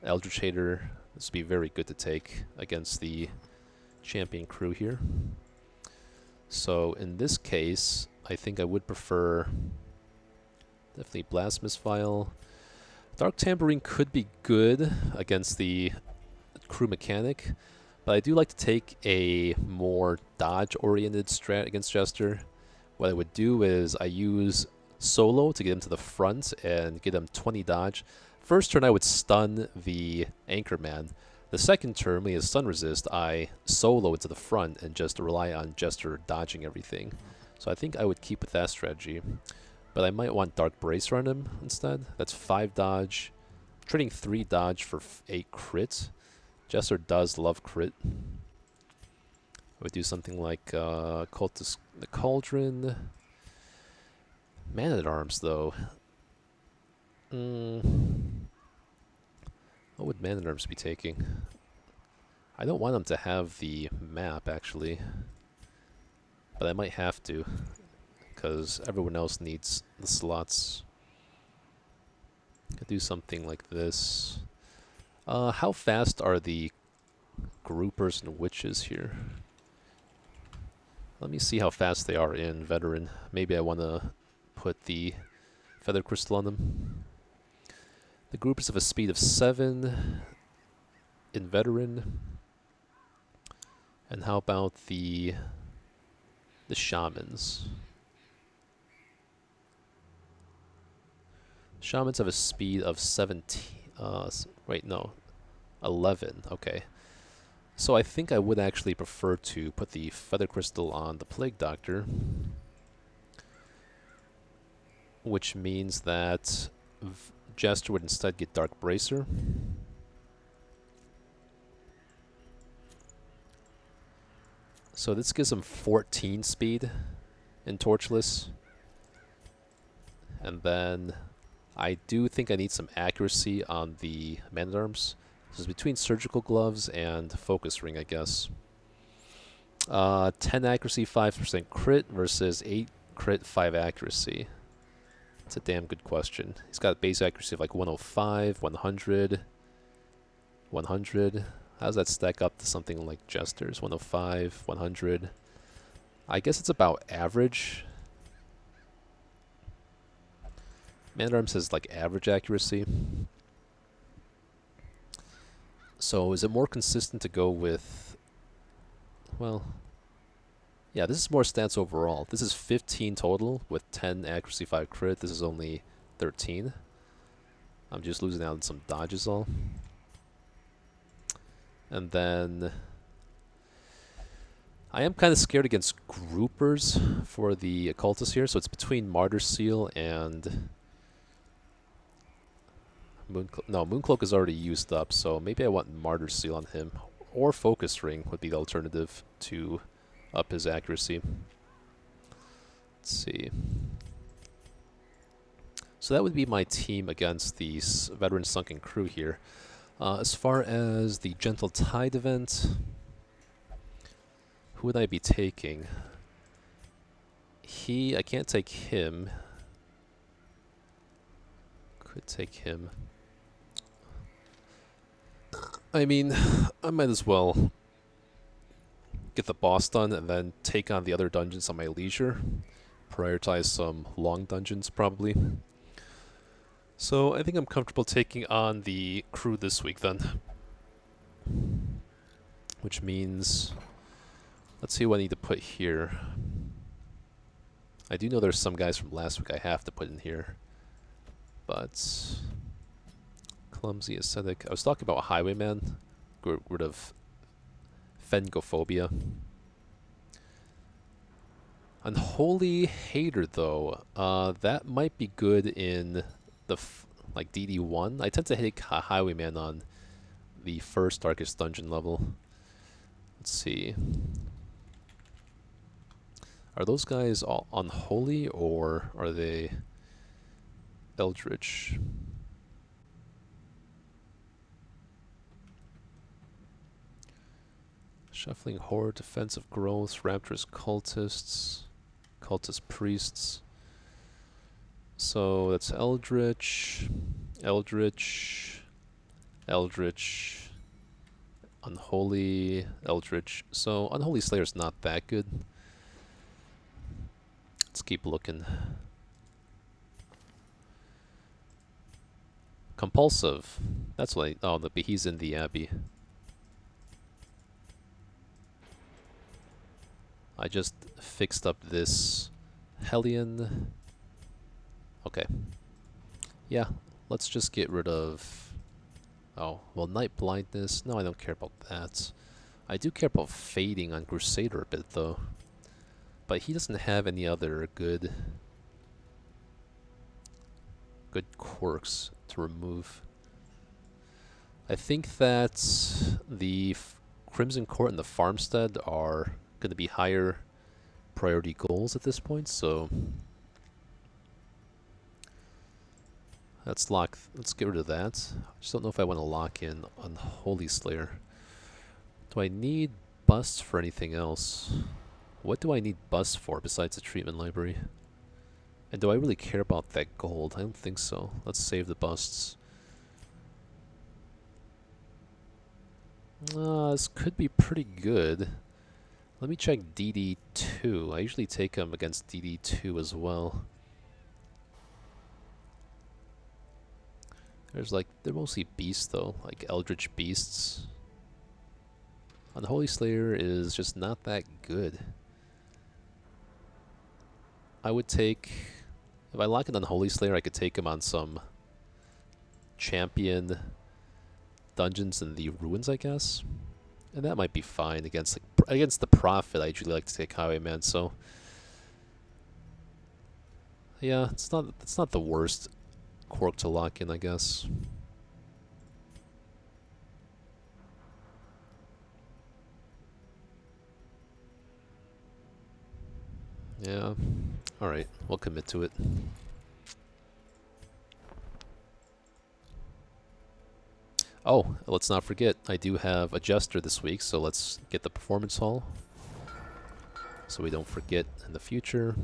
Eldritch Hater. This would be very good to take against the champion crew here. So in this case, I think I would prefer definitely Blast Misfile. Dark Tambourine could be good against the crew mechanic, but I do like to take a more dodge-oriented strat against Jester. What I would do is I use Solo to get him to the front and get him 20 dodge. First turn I would stun the Anchorman. The second turn, when he has stun resist, I solo into the front and just rely on Jester dodging everything. So I think I would keep with that strategy. But I might want Dark Bracer on him instead. That's 5 dodge. Trading 3 dodge for 8 crit. Jester does love crit. I would do something like Cultist the Cauldron. Man-at-Arms, though. What would Man-at-Arms be taking? I don't want him to have the map, actually. But I might have to, because everyone else needs the slots. Could do something like this. How fast are the groupers and witches here? Let me see how fast they are in Veteran. Maybe I want to put the Feather Crystal on them. The groupers have a speed of 7 in Veteran. And how about the Shamans? Shamans have a speed of 17. Wait, no. 11. Okay. So I think I would actually prefer to put the Feather Crystal on the Plague Doctor. Which means that Jester would instead get Dark Bracer. So this gives him 14 speed in Torchless. And then I do think I need some accuracy on the Man-at-Arms. This is between Surgical Gloves and Focus Ring, I guess. 10 accuracy, 5% crit versus 8 crit, 5 accuracy. That's a damn good question. He's got base accuracy of like 105, 100, 100. How does that stack up to something like Jester's? 105, 100. I guess it's about average. Man-at-Arms has like average accuracy. So is it more consistent to go with... Well... Yeah, this is more stats overall. This is 15 total with 10 accuracy, 5 crit. This is only 13. I'm just losing out on some dodges all. And then... I am kind of scared against groupers for the occultist here, so it's between Martyr Seal and... Mooncloak is already used up, so maybe I want Martyr Seal on him. Or Focus Ring would be the alternative to up his accuracy. Let's see. So that would be my team against the Veteran Sunken crew here. As far as the Gentle Tide event, who would I be taking? I can't take him. Could take him. I mean, I might as well get the boss done and then take on the other dungeons on my leisure. Prioritize some long dungeons, probably. So I think I'm comfortable taking on the crew this week then. Which means... Let's see what I need to put here. I do know there's some guys from last week I have to put in here. But... Clumsy Ascetic. I was talking about Highwayman. Get rid of Fengophobia. Unholy Hater, though. That might be good in the like DD1. I tend to hit Highwayman on the first Darkest Dungeon level. Let's see. Are those guys all unholy, or are they... Eldritch. Shuffling Horde, Defensive Growth, Raptors Cultists, Cultist Priests. So that's Eldritch, Eldritch, Eldritch, Unholy, Eldritch. So Unholy Slayer's not that good. Let's keep looking. Compulsive. That's what I... Oh, but he's in the Abbey. I just fixed up this Hellion. Okay. Yeah, let's just get rid of... Oh, well, Night Blindness. No, I don't care about that. I do care about Fading on Crusader a bit, though. But he doesn't have any other good quirks to remove. I think that the Crimson Court and the Farmstead are going to be higher priority goals at this point, so let's get rid of that. I just don't know if I want to lock in Unholy Slayer. Do I need busts for anything else? What do I need busts for besides the treatment library? And do I really care about that gold? I don't think so. Let's save the busts. This could be pretty good. Let me check DD2. I usually take them against DD2 as well. They're mostly beasts though, like Eldritch Beasts. Unholy Slayer is just not that good. I would take... If I lock an Unholy Slayer, I could take him on some champion dungeons in the ruins, I guess. And that might be fine against the Prophet. I usually like to take Highwayman, so yeah, it's not the worst quirk to lock in, I guess. Yeah. Alright, we'll commit to it. Oh, let's not forget, I do have a Jester this week, so let's get the Performance Hall so we don't forget in the future.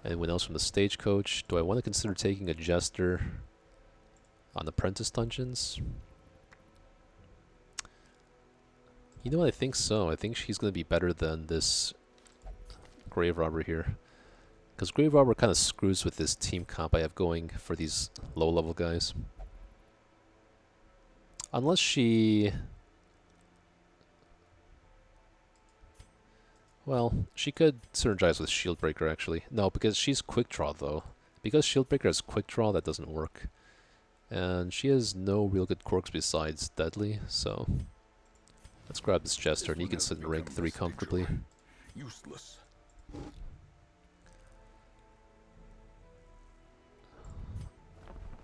Anyone else from the Stagecoach? Do I want to consider taking a Jester on Apprentice Dungeons? You know what, I think so. I think she's going to be better than this Grave Robber here. Because Grave Robber kind of screws with this team comp I have going for these low-level guys. Unless she... Well, she could synergize with Shieldbreaker, actually. No, because she's Quick Draw, though. Because Shieldbreaker has Quick Draw, that doesn't work. And she has no real good quirks besides Deadly, so... Let's grab this Jester, and he can sit in rank 3 comfortably. Useless.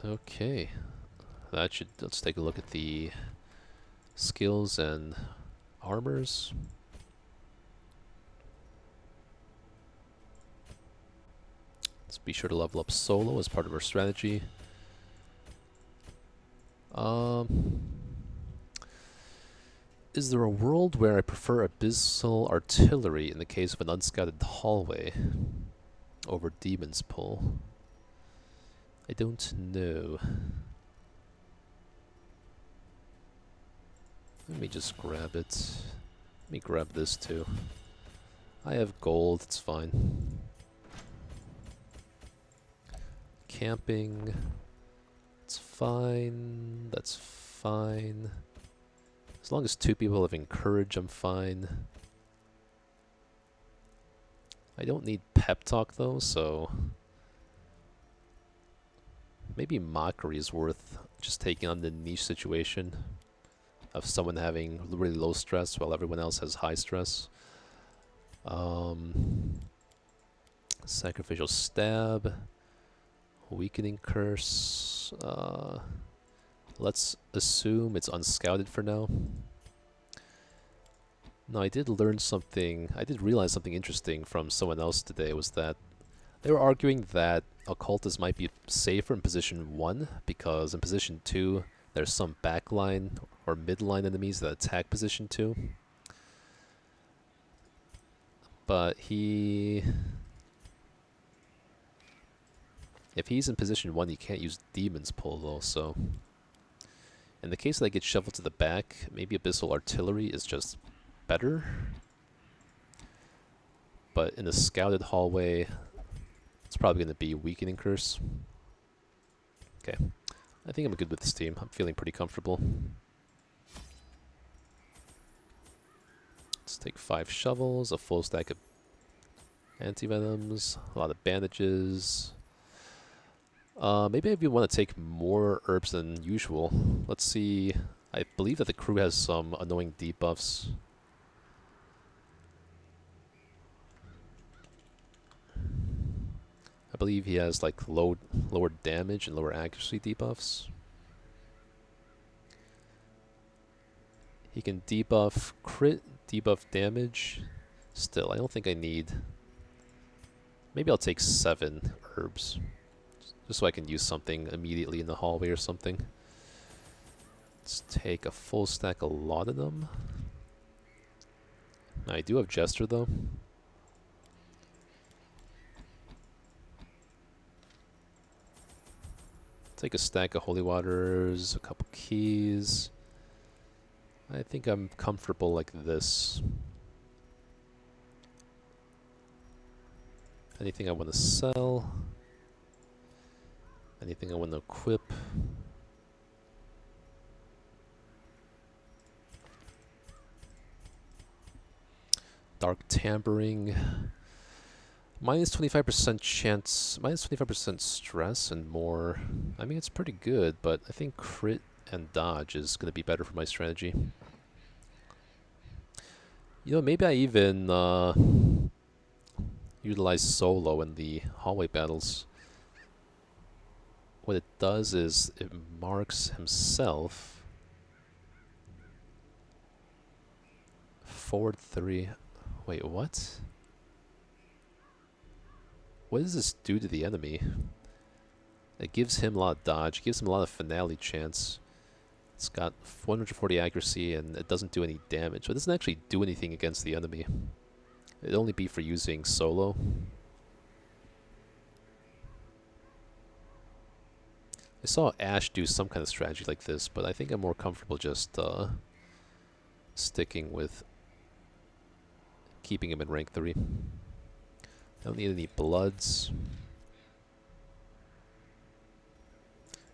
Okay. Let's take a look at the skills and armors. Let's be sure to level up solo as part of our strategy. Is there a world where I prefer Abyssal Artillery in the case of an unscouted hallway over Demon's Pull? I don't know. Let me just grab it. Let me grab this too. I have gold, it's fine. Camping. It's fine. That's fine. As long as 2 people have Encourage, I'm fine. I don't need Pep Talk though, so... Maybe Mockery is worth just taking on the niche situation of someone having really low stress while everyone else has high stress. Sacrificial Stab. Weakening Curse. Let's assume it's unscouted for now. No, I did learn something. I did realize something interesting from someone else today, was that they were arguing that Occultist might be safer in position 1, because in position 2 there's some backline or midline enemies that attack position 2. But if he's in position 1, he can't use Demon's Pull though, so in the case that I get shuffled to the back, maybe Abyssal Artillery is just better. But in the scouted hallway, it's probably going to be Weakening Curse. Okay, I think I'm good with this team. I'm feeling pretty comfortable. Let's take 5 shovels, a full stack of anti-venoms, a lot of bandages. Maybe I want to take more herbs than usual. Let's see. I believe that the crew has some annoying debuffs. I believe he has like lower damage and lower accuracy debuffs. He can debuff crit, debuff damage. Still, I don't think I need... Maybe I'll take 7 herbs. Just so I can use something immediately in the hallway or something. Let's take a full stack of laudanum. I do have Jester though. Take a stack of holy waters, a couple keys. I think I'm comfortable like this. Anything I want to sell? Anything I want to equip? Dark Tampering. Minus 25% chance, minus 25% stress and more. I mean, it's pretty good, but I think crit and dodge is going to be better for my strategy. You know, maybe I even utilize solo in the hallway battles. What it does is it marks himself. Forward 3. Wait, what? What does this do to the enemy? It gives him a lot of dodge, gives him a lot of finale chance. It's got 140 accuracy and it doesn't do any damage. So it doesn't actually do anything against the enemy. It'd only be for using solo. I saw Ash do some kind of strategy like this, but I think I'm more comfortable just sticking with keeping him in rank 3. I don't need any bloods.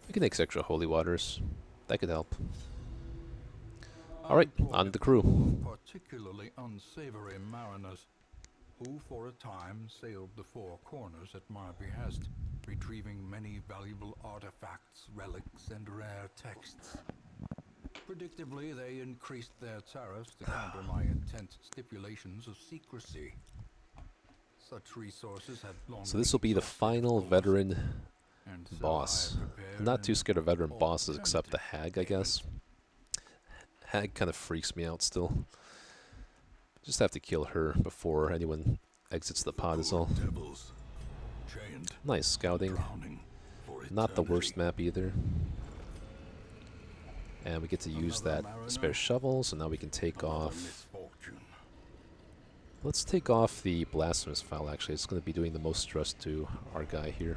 We can take extra holy waters. That could help. Alright, on to the crew. Particularly unsavory mariners, who for a time sailed the 4 corners at my behest, retrieving many valuable artifacts, relics, and rare texts. Predictably, they increased their tariffs to counter my intense stipulations of secrecy. Such resources had long So this will be the final veteran boss. I'm not too scared of veteran bosses except the Hag, I guess. Hag kind of freaks me out still. Just have to kill her before anyone exits the pod is all. Nice scouting. Not the worst map either. And we get to use that spare shovel, so now we can take off... Let's take off the Blasphemous Foul, actually. It's going to be doing the most stress to our guy here.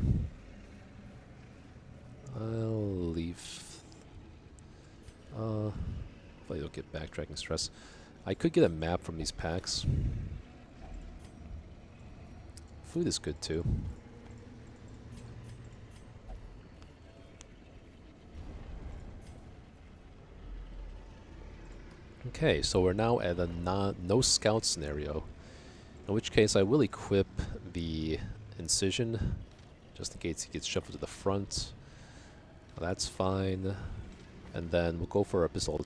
I'll leave... hopefully I don't get backtracking stress. I could get a map from these packs. Food is good too. Okay, so we're now at a no scout scenario, in which case I will equip the Incision, just in case he gets shuffled to the front. That's fine. And then we'll go for Abyssal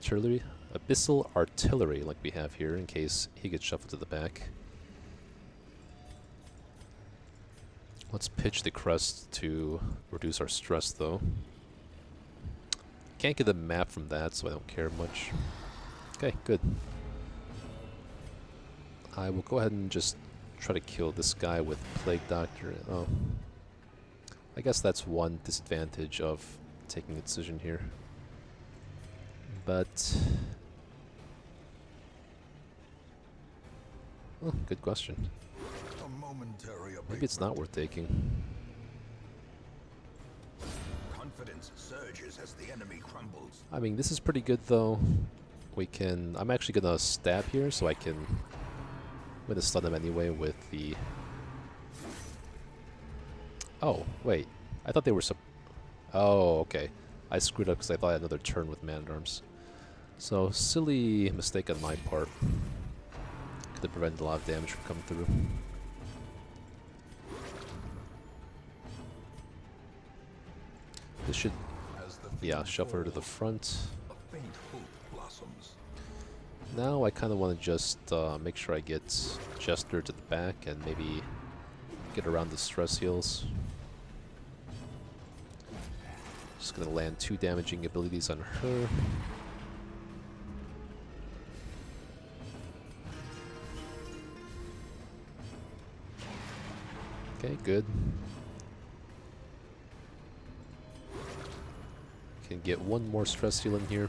Artillery like we have here, in case he gets shuffled to the back. Let's pitch the crest to reduce our stress though. Can't get a map from that, so I don't care much. Okay, good. I will go ahead and just try to kill this guy with Plague Doctor. Oh. I guess that's one disadvantage of taking a decision here. But... oh, good question. A momentary Maybe it's not worth taking. confidence surges as the enemy crumbles. I mean, this is pretty good though. We can... I'm actually gonna stab here so I can... I'm gonna stun him anyway with the... oh, wait. I thought they were oh, okay. I screwed up because I thought I had another turn with Man-at-Arms. So, silly mistake on my part. Could have prevented a lot of damage from coming through. This should, yeah, shuffle her to the front. A faint hope blossoms. Now I kind of want to just make sure I get Jester to the back and maybe get around the stress heals. Just gonna land 2 damaging abilities on her. Okay, good. Can get 1 more stress heal in here.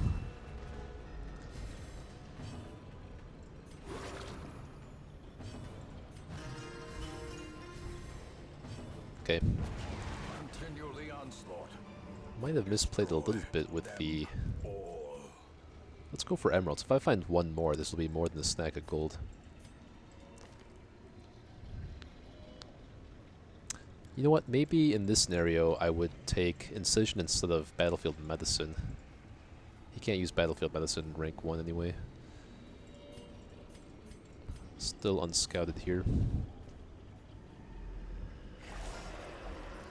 Okay. Continue the onslaught. Might have misplayed a little bit with the... let's go for emeralds. If I find 1 more, this will be more than a stack of gold. You know what? Maybe in this scenario, I would take Incision instead of Battlefield Medicine. He can't use Battlefield Medicine in rank 1 anyway. Still unscouted here.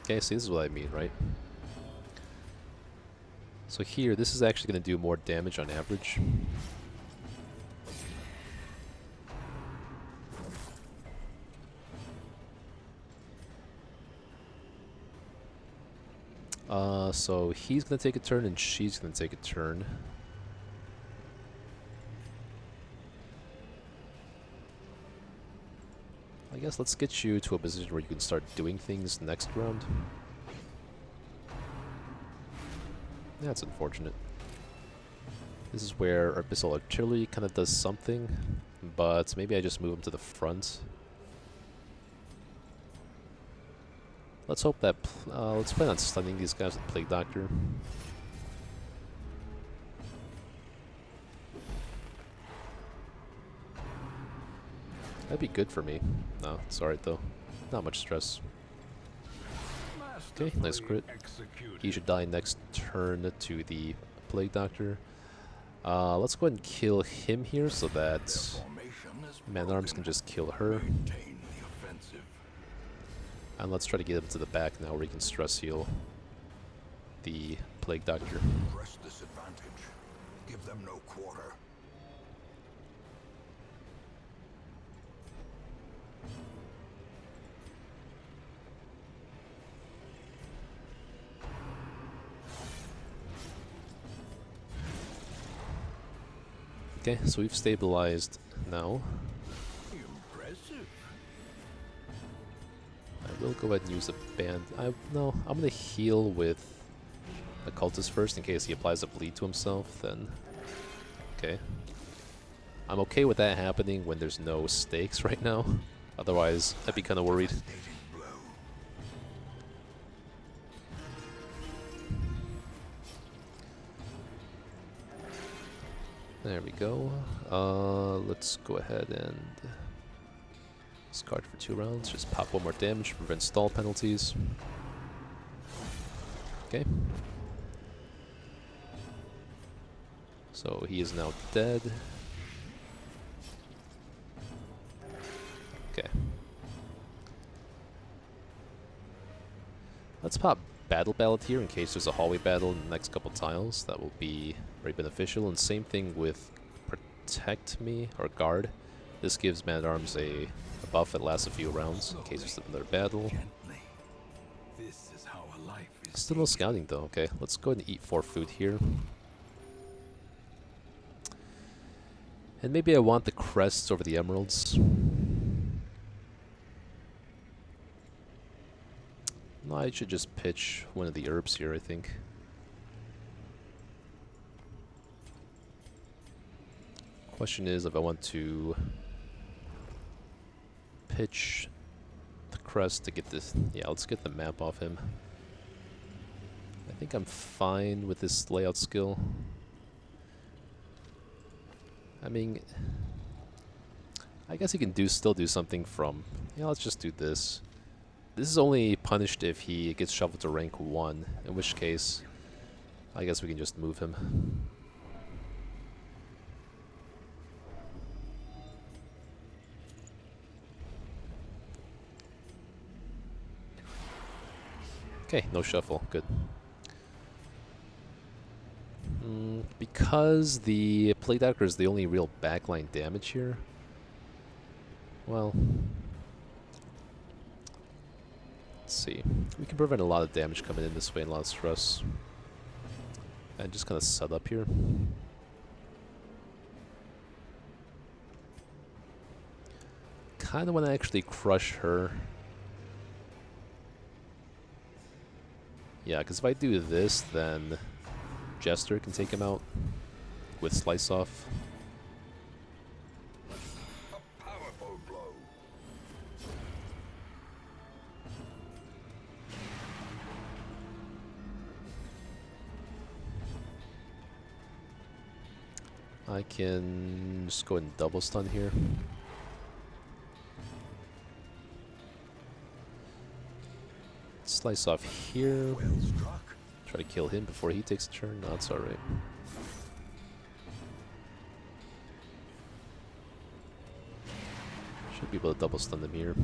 Okay, see, this is what I mean, right? So here, this is actually going to do more damage on average. So he's going to take a turn and she's going to take a turn. I guess let's get you to a position where you can start doing things next round. That's unfortunate. This is where Abyssal Artillery kind of does something, but maybe I just move him to the front. Let's hope that... let's plan on stunning these guys with Plague Doctor. That'd be good for me. No, it's alright though. Not much stress. Okay, nice crit. He should die next turn to the Plague Doctor. Let's go ahead and kill him here so that Man-at-Arms can just kill her. And let's try to get him to the back now where he can stress heal the Plague Doctor. Press this advantage. Give them no quarter. Okay, so we've stabilized now. Impressive. I will go ahead and use a band. No, I'm gonna heal with the cultist first in case he applies a bleed to himself, then okay. I'm okay with that happening when there's no stakes right now. Otherwise, I'd be kinda worried. There we go. Let's go ahead and discard for 2 rounds. Just pop 1 more damage to prevent stall penalties. Okay. So he is now dead. Okay. Let's pop Battle Ballad here in case there's a hallway battle in the next couple tiles. That will be very beneficial. And same thing with Protect Me or Guard. This gives Man-at-Arms a buff that lasts a few rounds in case there's another battle. This is how a life is. Still no scouting though. Okay, let's go ahead and eat 4 food here. And maybe I want the crests over the emeralds. No, I should just pitch one of the herbs here, I think. Question is if I want to pitch the crest to get this. Yeah, let's get the map off him. I think I'm fine with this layout skill. I mean, I guess he can still do something from. Yeah, let's just do this. This is only punished if he gets shuffled to rank 1, in which case I guess we can just move him. Okay, no shuffle. Good. Because the Plague Doctor is the only real backline damage here, well, let's see. We can prevent a lot of damage coming in this way and a lot of stress. And just kind of set up here. Kind of want to actually crush her. Yeah, because if I do this, then Jester can take him out with Slice Off. A powerful blow. I can just go ahead and double stun here. Slice off here. Well struck. Try to kill him before he takes a turn. No, that's alright. Should be able to double stun them here.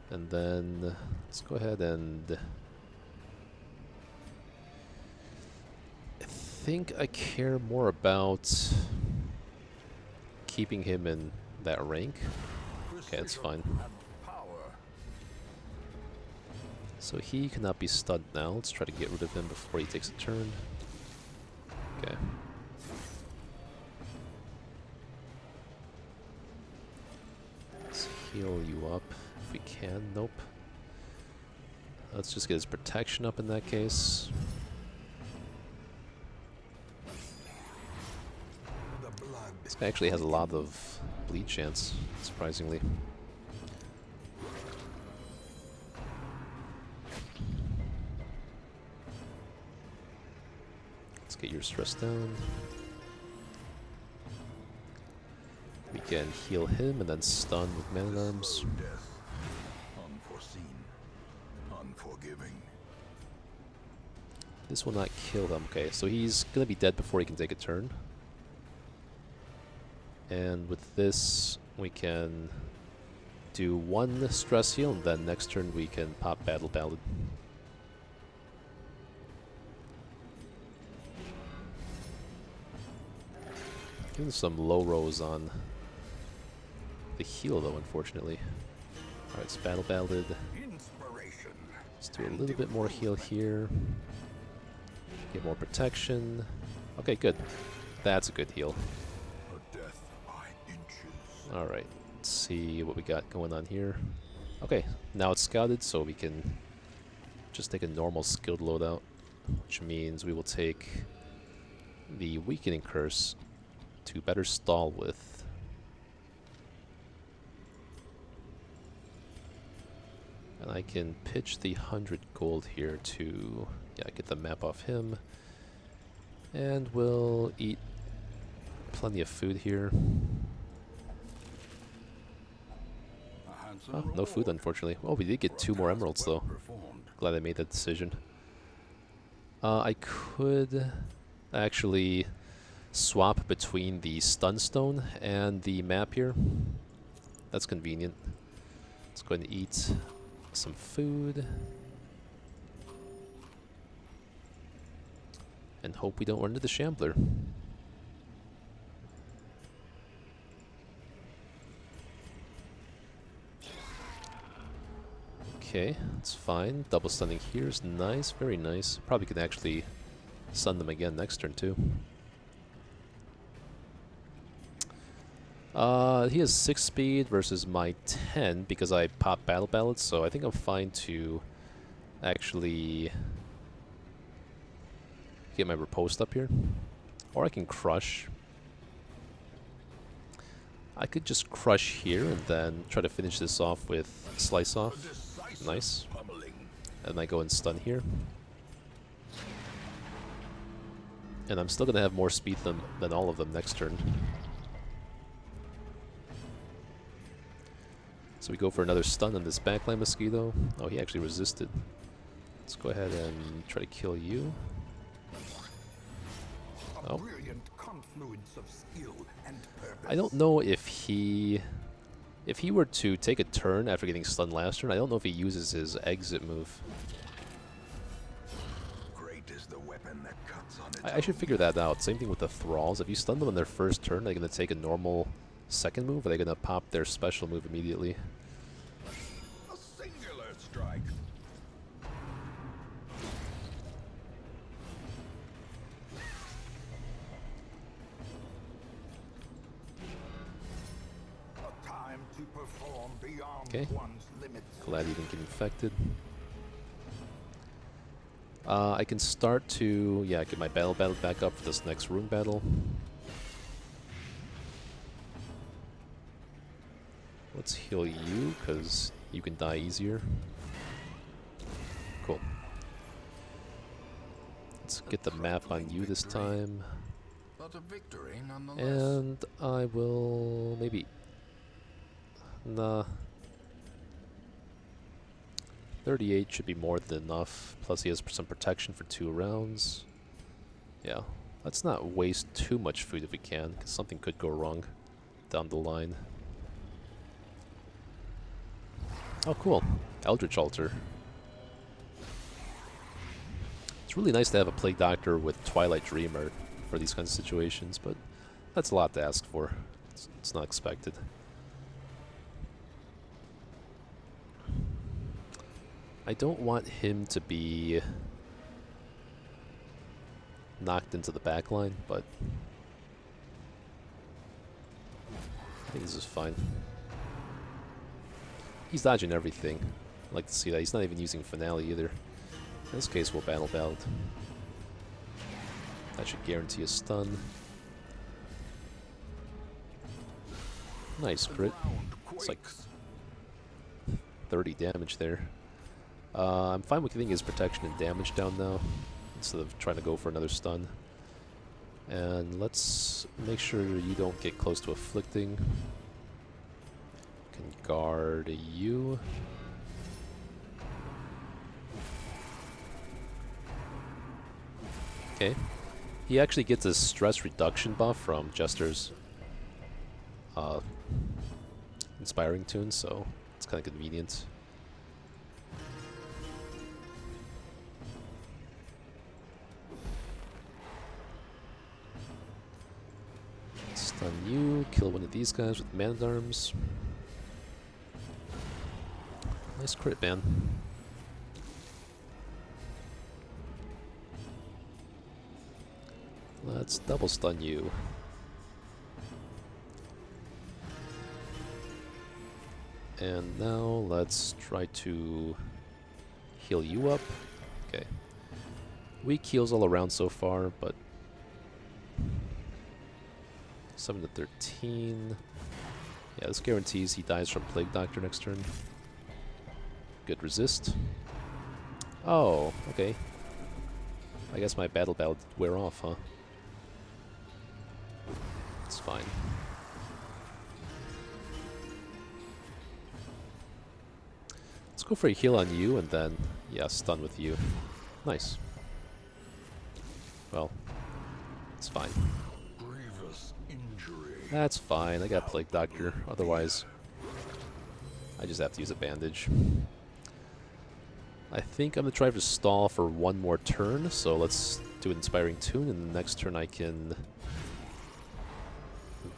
And then let's go ahead and I think I care more about keeping him in that rank. Okay, that's fine. So he cannot be stunned now. Let's try to get rid of him before he takes a turn. Okay. Let's heal you up if we can. Nope. Let's just get his protection up in that case. This guy actually has a lot of bleed chance, surprisingly. Let's get your stress down. We can heal him and then stun with Man at Arms. Death. Unforeseen. Unforgiving. This will not kill him. Okay, so he's gonna be dead before he can take a turn. And with this, we can do one stress heal, and then next turn we can pop Battle Ballad. Getting some low rolls on the heal, though, unfortunately. Alright, it's Battle Ballad. Inspiration. Let's do a little bit more heal here. Get more protection. Okay, good. That's a good heal. A death by inches. Alright, let's see what we got going on here. Okay, now it's scouted, so we can just take a normal skilled loadout, which means we will take the Weakening Curse to better stall with. And I can pitch the 100 gold here to, get the map off him. And we'll eat plenty of food here. Oh, no food, unfortunately. Oh, we did get 2 more emeralds, though. Glad I made that decision. I could actually swap between the Stunstone and the map here. That's convenient. Let's go ahead and eat some food. And hope we don't run into the Shambler. Okay, that's fine. Double stunning here is nice, very nice. Probably can actually stun them again next turn too. He has 6 speed versus my 10 because I pop battle ballads, so I think I'm fine to actually get my riposte up here. Or I can crush. I could just crush here and then try to finish this off with slice off. Nice. And I go and stun here. And I'm still going to have more speed than all of them next turn. So we go for another stun on this backline mosquito. Oh, he actually resisted. Let's go ahead and try to kill you. Oh. I don't know if he were to take a turn after getting stunned last turn, I don't know if he uses his exit move. I should figure that out. Same thing with the Thralls. If you stun them on their first turn, are they going to take a normal second move, or are they going to pop their special move immediately? A singular strike. A time to perform beyond Okay. one's limits. Glad he didn't get infected. I can start to, yeah, get my battle back up for this next rune battle. Let's heal you, because you can die easier. Cool. Let's get the map on you this time. But a victory nonetheless. And I will maybe... Nah. 38 should be more than enough. Plus he has some protection for 2 rounds. Yeah. Let's not waste too much food if we can, because something could go wrong down the line. Oh, cool. Eldritch Altar. It's really nice to have a Plague Doctor with Twilight Dreamer for these kinds of situations, but that's a lot to ask for. It's not expected. I don't want him to be knocked into the back line, but I think this is fine. He's dodging everything. I like to see that. He's not even using Finale either. In this case, we'll Battle Ballad. That should guarantee a stun. Nice crit. It's like 30 damage there. I'm fine with getting his protection and damage down now, instead of trying to go for another stun. And let's make sure you don't get close to afflicting. Can guard you. Okay. He actually gets a stress reduction buff from Jester's inspiring tune, so it's kind of convenient. Stun you, kill one of these guys with Man-at-Arms. Nice crit, man. Let's double stun you. And now let's try to heal you up. Okay. Weak heals all around so far, but 7 to 13. Yeah, this guarantees he dies from Plague Doctor next turn. Good resist. Oh, okay. I guess my battle ballad wear off, huh? It's fine. Let's go for a heal on you and then, yeah, stun with you. Nice. Well, it's fine. Grievous injury. That's fine. I got Plague Doctor. Otherwise, I just have to use a bandage. I think I'm going to try to stall for one more turn, so let's do an Inspiring Tune, and the next turn I can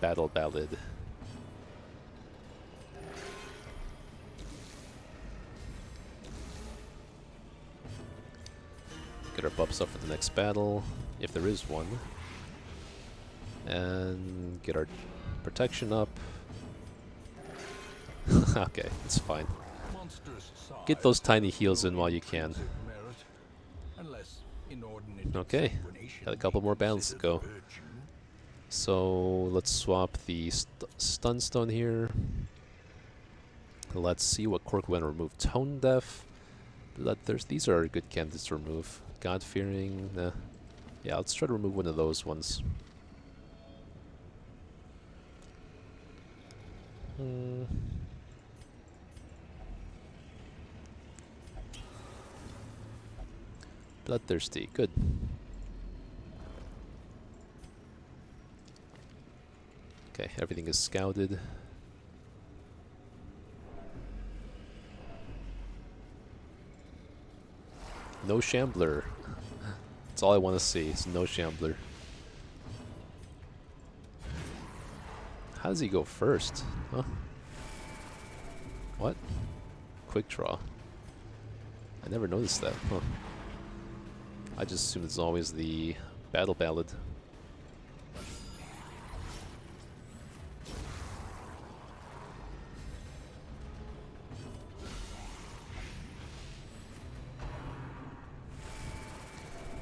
Battle Ballad. Get our buffs up for the next battle, if there is one. And get our Protection up. Okay, it's fine. Monstrous Get size those tiny has heals no in while you can. intrinsic merit, unless inordinate Okay, sanguination got a couple be more battles to considered go. a virtue. So let's swap the stun stone here. Let's see what quirk we want to remove. Tone Deaf, Bloodthirst. These are good candidates to remove. God Fearing. Nah. Yeah, let's try to remove one of those ones. Hmm. Bloodthirsty. Good. Okay, everything is scouted. No Shambler. That's all I want to see. It's no Shambler. How does he go first? Huh? What? Quick draw. I never noticed that. Huh. I just assume it's always the battle ballad.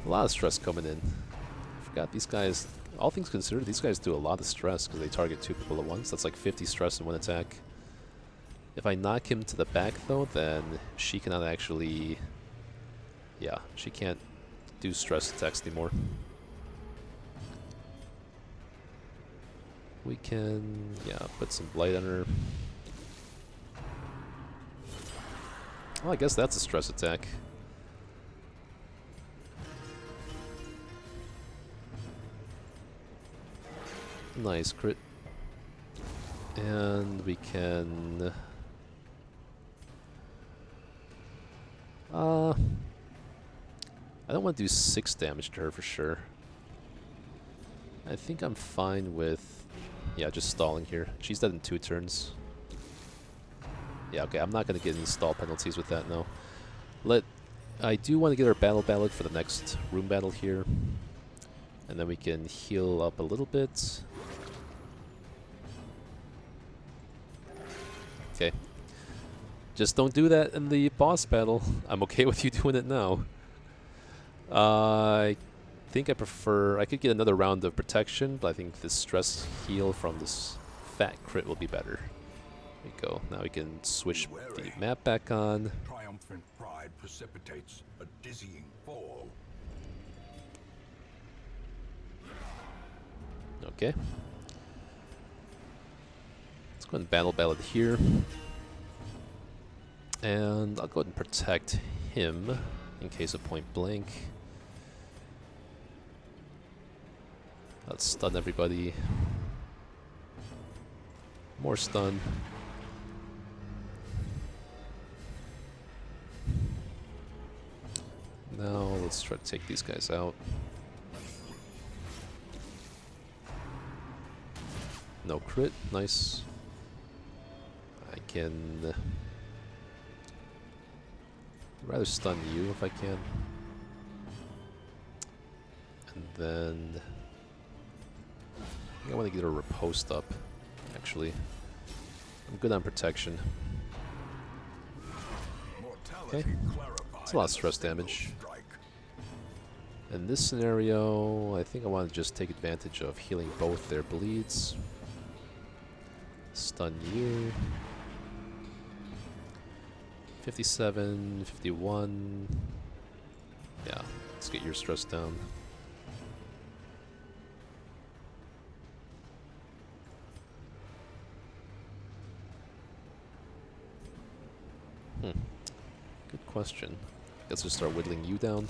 A lot of stress coming in. I forgot these guys, all things considered, these guys do a lot of stress because they target 2 people at once. That's like 50 stress in one attack. If I knock him to the back though, then she cannot actually... Yeah, she can't do stress attacks anymore. We can, yeah, put some blight on her. Well, I guess that's a stress attack. Nice crit. And we can... I don't want to do 6 damage to her for sure. I think I'm fine with... Yeah, just stalling here. She's dead in 2 turns. Yeah, okay, I'm not going to get any stall penalties with that, no. I do want to get our battle ballad for the next room battle here. And then we can heal up a little bit. Okay. Just don't do that in the boss battle. I'm okay with you doing it now. I think I prefer... I could get another round of protection, but I think the stress heal from this fat crit will be better. There we go. Now we can switch the map back on. Triumphant pride precipitates a dizzying fall. Okay. Let's go ahead and battle ballad here. And I'll go ahead and protect him in case of point blank. Let's stun everybody. More stun. Now let's try to take these guys out. No crit, nice. I can... rather stun you if I can. And then... I want to get a riposte up, actually. I'm good on protection. Okay. That's a lot of stress damage. In this scenario, I think I want to just take advantage of healing both their bleeds. Stun you. 57, 51. Yeah, let's get your stress down. Good question. Guess we'll start whittling you down.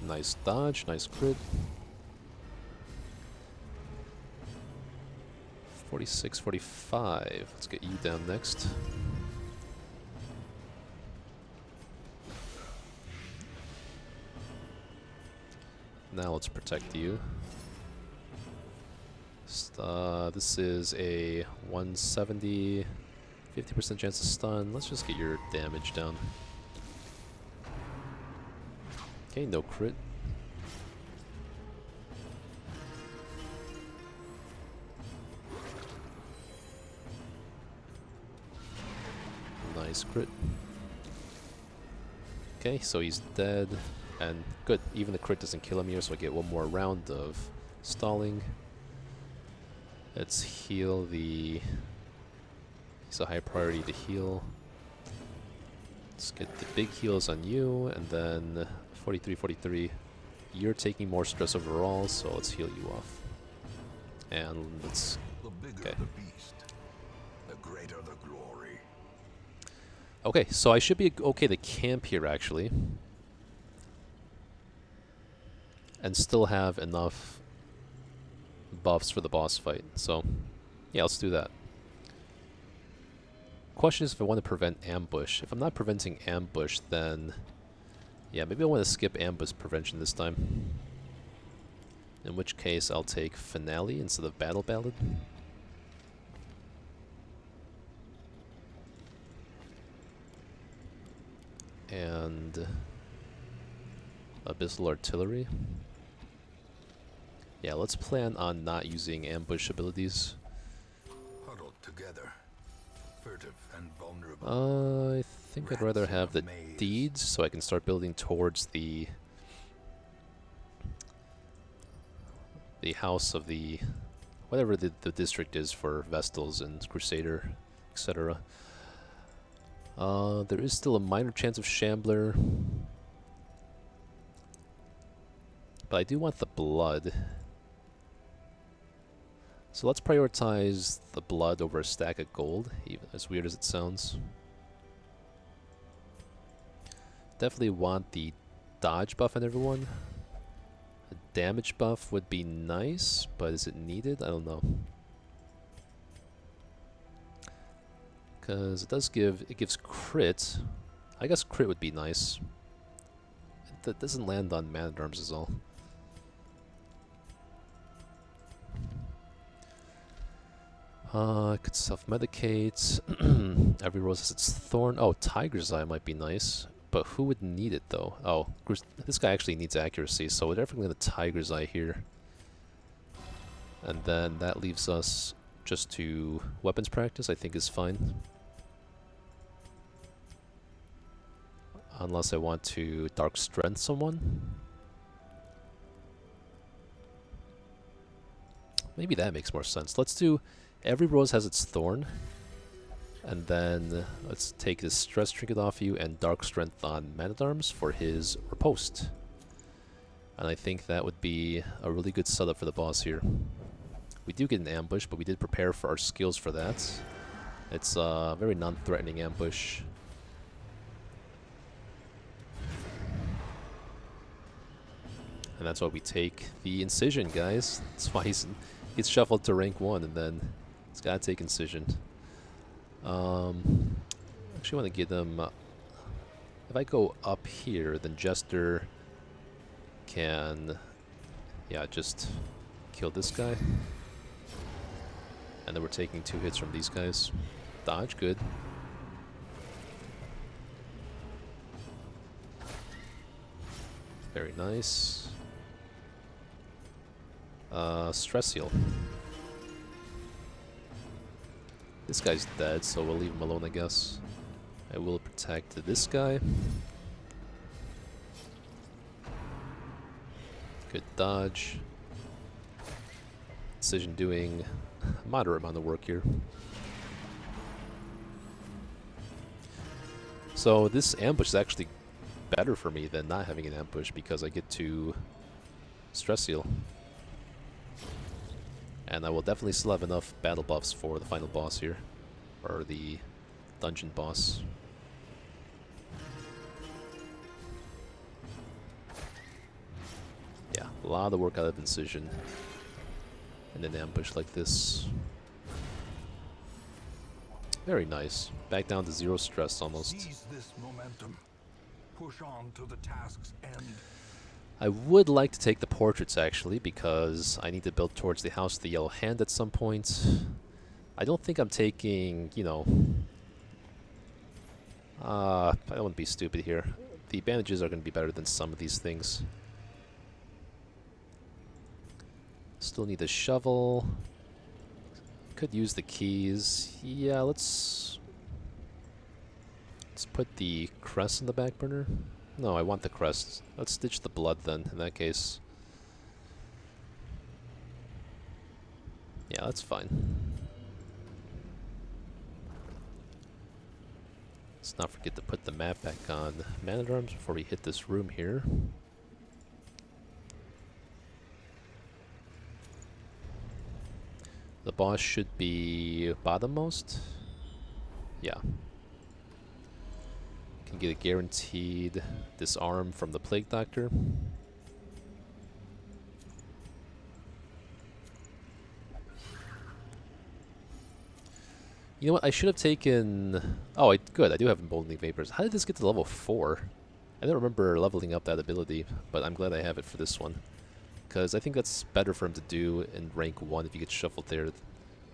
Nice dodge, nice crit. 46, 45. Let's get you down next. Now let's protect you. This is a 170, 50% chance of stun. Let's just get your damage down. Okay, no crit. Nice crit. Okay, so he's dead. And good, even the crit doesn't kill him here, so I get one more round of stalling. Let's heal the... It's a high priority to heal. Let's get the big heals on you, and then 43, 43. You're taking more stress overall, so let's heal you off. And let's... The bigger Okay. the beast, the greater the glory. Okay, so I should be okay to camp here, actually. And still have enough buffs for the boss fight. So, yeah, let's do that. Question is if I want to prevent ambush. If I'm not preventing ambush, then... Yeah, maybe I want to skip ambush prevention this time. In which case, I'll take Finale instead of Battle Ballad. And... Abyssal Artillery. Yeah, let's plan on not using ambush abilities. Huddled together, furtive and vulnerable. I think I'd rather have the deeds so I can start building towards the house of the whatever the district is for Vestals and Crusader, etc. There is still a minor chance of Shambler, but I do want the blood. So let's prioritize the blood over a stack of gold, even as weird as it sounds. Definitely want the dodge buff on everyone. A damage buff would be nice, but is it needed? I don't know. Because it gives crit. I guess crit would be nice. That doesn't land on man-at-arms is all. I could self-medicate. Every rose has its thorn. Oh, Tiger's Eye might be nice. But who would need it, though? Oh, this guy actually needs accuracy, so we're definitely going to Tiger's Eye here. And then that leaves us just to weapons practice, I think is fine. Unless I want to Dark Strength someone. Maybe that makes more sense. Let's do... Every rose has its thorn. And then let's take this stress trinket off you and Dark Strength on Man-at-Arms for his riposte. And I think that would be a really good setup for the boss here. We do get an ambush, but we did prepare for our skills for that. It's a very non-threatening ambush. And that's why we take the Incision, guys. That's why he's shuffled to rank 1, and then he's got to take Incision. Actually want to give them... if I go up here, then Jester can... yeah, just kill this guy. And then we're taking 2 hits from these guys. Dodge, good. Very nice. Stress heal. This guy's dead, so we'll leave him alone, I guess. I will protect this guy. Good dodge. Incision doing a moderate amount of work here. So this ambush is actually better for me than not having an ambush because I get to stress heal. And I will definitely still have enough battle buffs for the final boss here. Or the dungeon boss. Yeah, a lot of work out of Incision. And an ambush like this. Very nice. Back down to 0 stress almost. Seize this momentum. Push on to the task's end. I would like to take the portraits, actually, because I need to build towards the House of the Yellow Hand at some point. I don't think I'm taking, you know... I don't want to be stupid here. The bandages are going to be better than some of these things. Still need a shovel. Could use the keys. Yeah, let's... Let's put the crest in the back burner. No, I want the crest. Let's ditch the blood then, in that case. Yeah, that's fine. Let's not forget to put the map back on Man-at-Arms before we hit this room here. The boss should be bottommost. Yeah. Can get a guaranteed disarm from the Plague Doctor. You know what? I should have taken... Oh, good. I do have Emboldening Vapors. How did this get to level 4? I don't remember leveling up that ability, but I'm glad I have it for this one. Because I think that's better for him to do in rank 1 if he gets shuffled there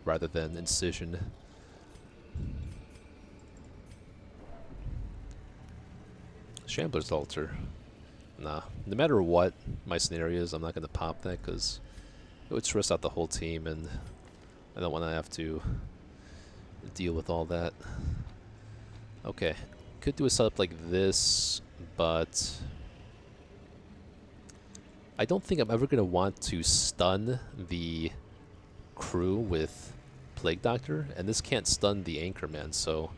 rather than Incision. Shambler's Altar. Nah. No matter what my scenario is, I'm not going to pop that because it would stress out the whole team and I don't want to have to deal with all that. Okay. Could do a setup like this, but I don't think I'm ever going to want to stun the crew with Plague Doctor, and this can't stun the Anchorman, so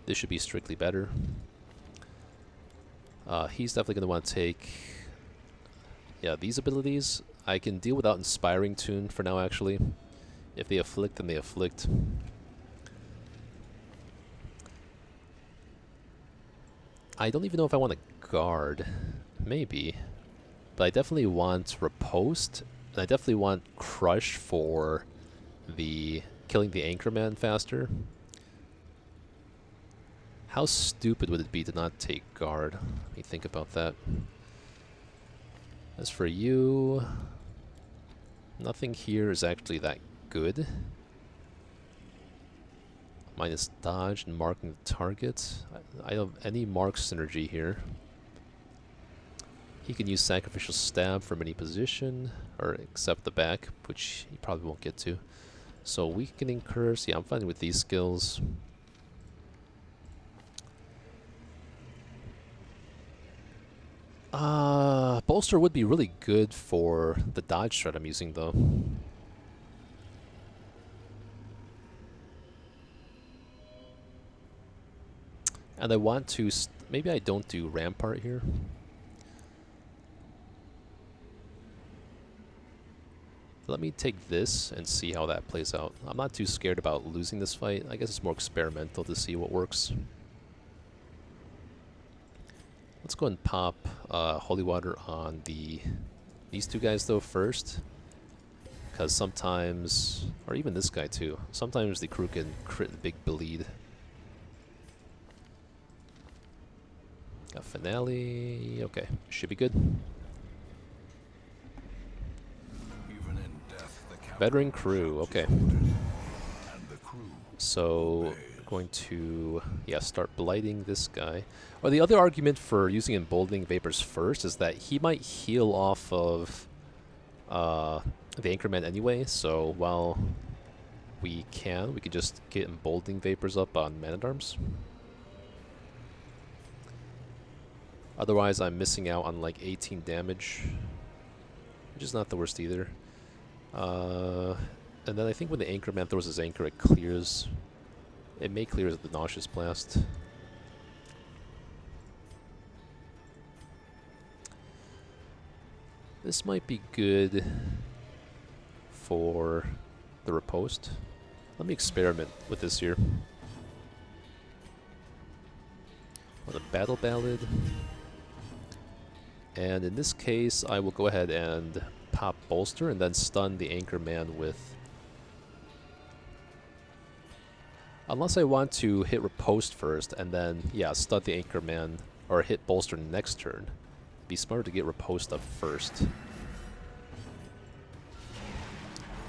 this should be strictly better. He's definitely going to want to take, yeah, these abilities. I can deal without Inspiring Tune for now, actually. If they afflict, then they afflict. I don't even know if I want to guard. Maybe. But I definitely want Riposte, and I definitely want Crush for the killing the Anchorman faster. How stupid would it be to not take guard? Let me think about that. As for you, nothing here is actually that good. Minus dodge and marking the target. I don't have any mark synergy here. He can use Sacrificial Stab from any position, or except the back, which he probably won't get to. So Weakening Curse, yeah, I'm fine with these skills. Bolster would be really good for the dodge strat I'm using, though. And I want to... maybe I don't do Rampart here. Let me take this and see how that plays out. I'm not too scared about losing this fight. I guess it's more experimental to see what works. Let's go and pop Holy Water on these two guys, though, first. Because sometimes... or even this guy, too. Sometimes the crew can crit and big bleed. Got Finale... okay, should be good. Veteran crew, okay. So, going to, yeah, start blighting this guy. Or the other argument for using Emboldening Vapors first is that he might heal off of the Anchorman anyway, so while we could just get Emboldening Vapors up on Man-at-Arms. Otherwise, I'm missing out on like 18 damage, which is not the worst either. And then I think when the Anchorman throws his anchor, it clears. It may clear the Nauseous Blast. This might be good for the Riposte. Let me experiment with this here. On the Battle Ballad. And in this case, I will go ahead and pop Bolster and then stun the Anchorman with... unless I want to hit Riposte first and then, yeah, stun the Anchorman or hit Bolster next turn. Be smarter to get Riposte up first.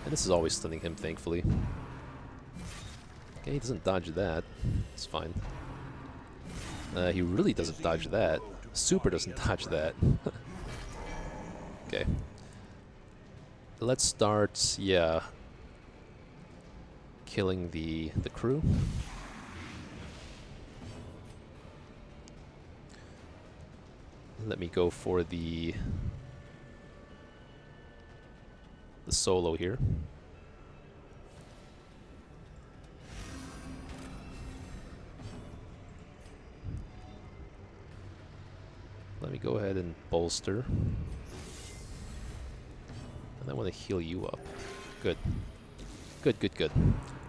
And this is always stunning him, thankfully. Okay, he doesn't dodge that. It's fine. He really doesn't dodge that. Super doesn't dodge that. Okay. Let's start, yeah, killing the crew. Let me go for the solo here. Let me go ahead and bolster. And I want to heal you up. Good. Good, good, good.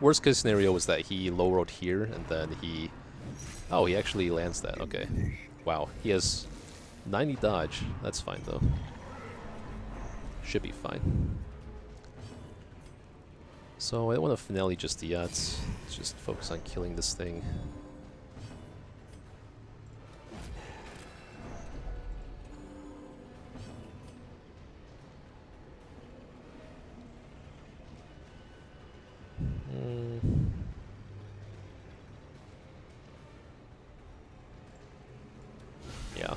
Worst case scenario was that he low rolled here and then he... Oh, he actually lands that. Okay. Wow. He has 90 dodge. That's fine though. Should be fine. So I don't want to finale just yet. Let's just focus on killing this thing. Yeah.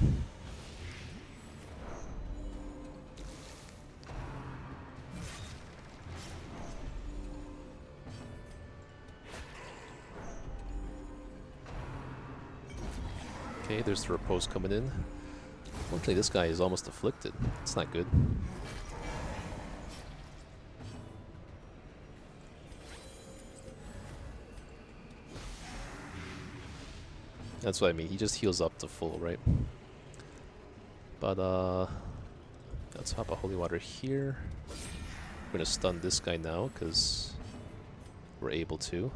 Okay, there's the repose coming in. Fortunately, this guy is almost afflicted. It's not good. That's what I mean. He just heals up to full, right? But, let's hop a holy water here. We're gonna stun this guy now, because we're able to.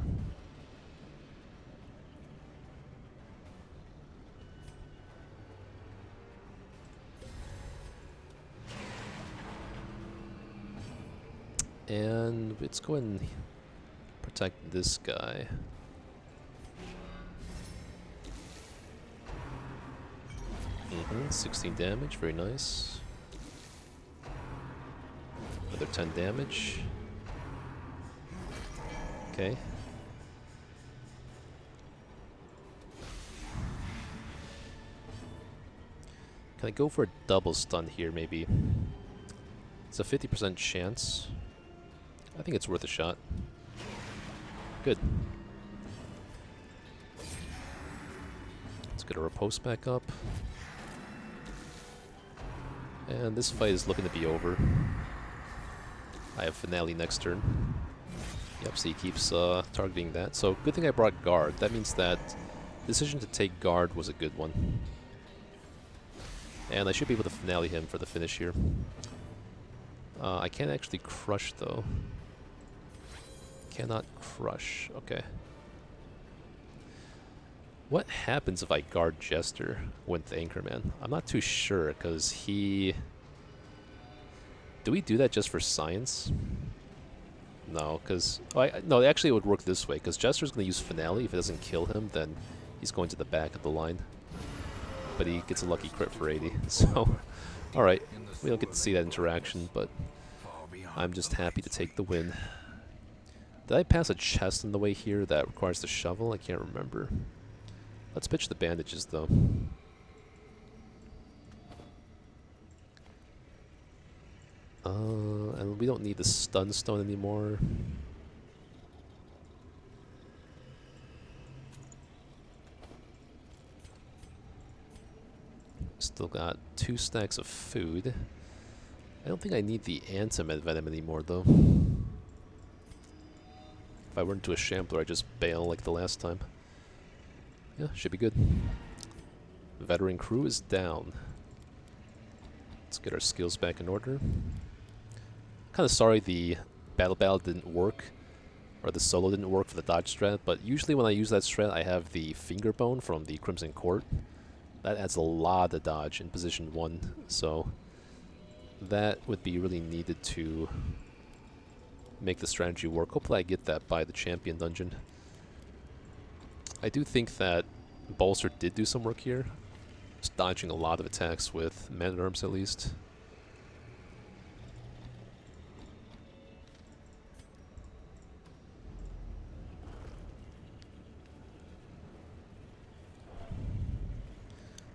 And let's go and protect this guy. 16 damage, very nice. Another 10 damage. Okay. Can I go for a double stun here, maybe? It's a 50% chance. I think it's worth a shot. Good. Let's get our repose back up. And this fight is looking to be over. I have finale next turn. Yep, so he keeps targeting that. So good thing I brought guard. That means that decision to take guard was a good one. And I should be able to finale him for the finish here. I can't actually crush though. Cannot crush. Okay. What happens if I guard Jester with the Anchorman? I'm not too sure, because he... Do we do that just for science? No, because... Oh, no, actually it would work this way, because Jester's going to use Finale. If it doesn't kill him, then he's going to the back of the line. But he gets a lucky crit for 80, so... Alright, we don't get to see that interaction, but... I'm just happy to take the win. Did I pass a chest on the way here that requires the shovel? I can't remember. Let's pitch the bandages, though. And we don't need the stun stone anymore. Still got 2 stacks of food. I don't think I need the anti-med venom anymore, though. If I run into a Shambler, I just bail like the last time. Yeah, should be good. Veteran crew is down. Let's get our skills back in order. Kind of sorry the battle didn't work, or the solo didn't work for the dodge strat, but usually when I use that strat I have the finger bone from the Crimson Court. That adds a lot of dodge in position 1, so that would be really needed to make the strategy work. Hopefully I get that by the champion dungeon. I do think that Bolster did do some work here. Just dodging a lot of attacks with Man-at-Arms at least.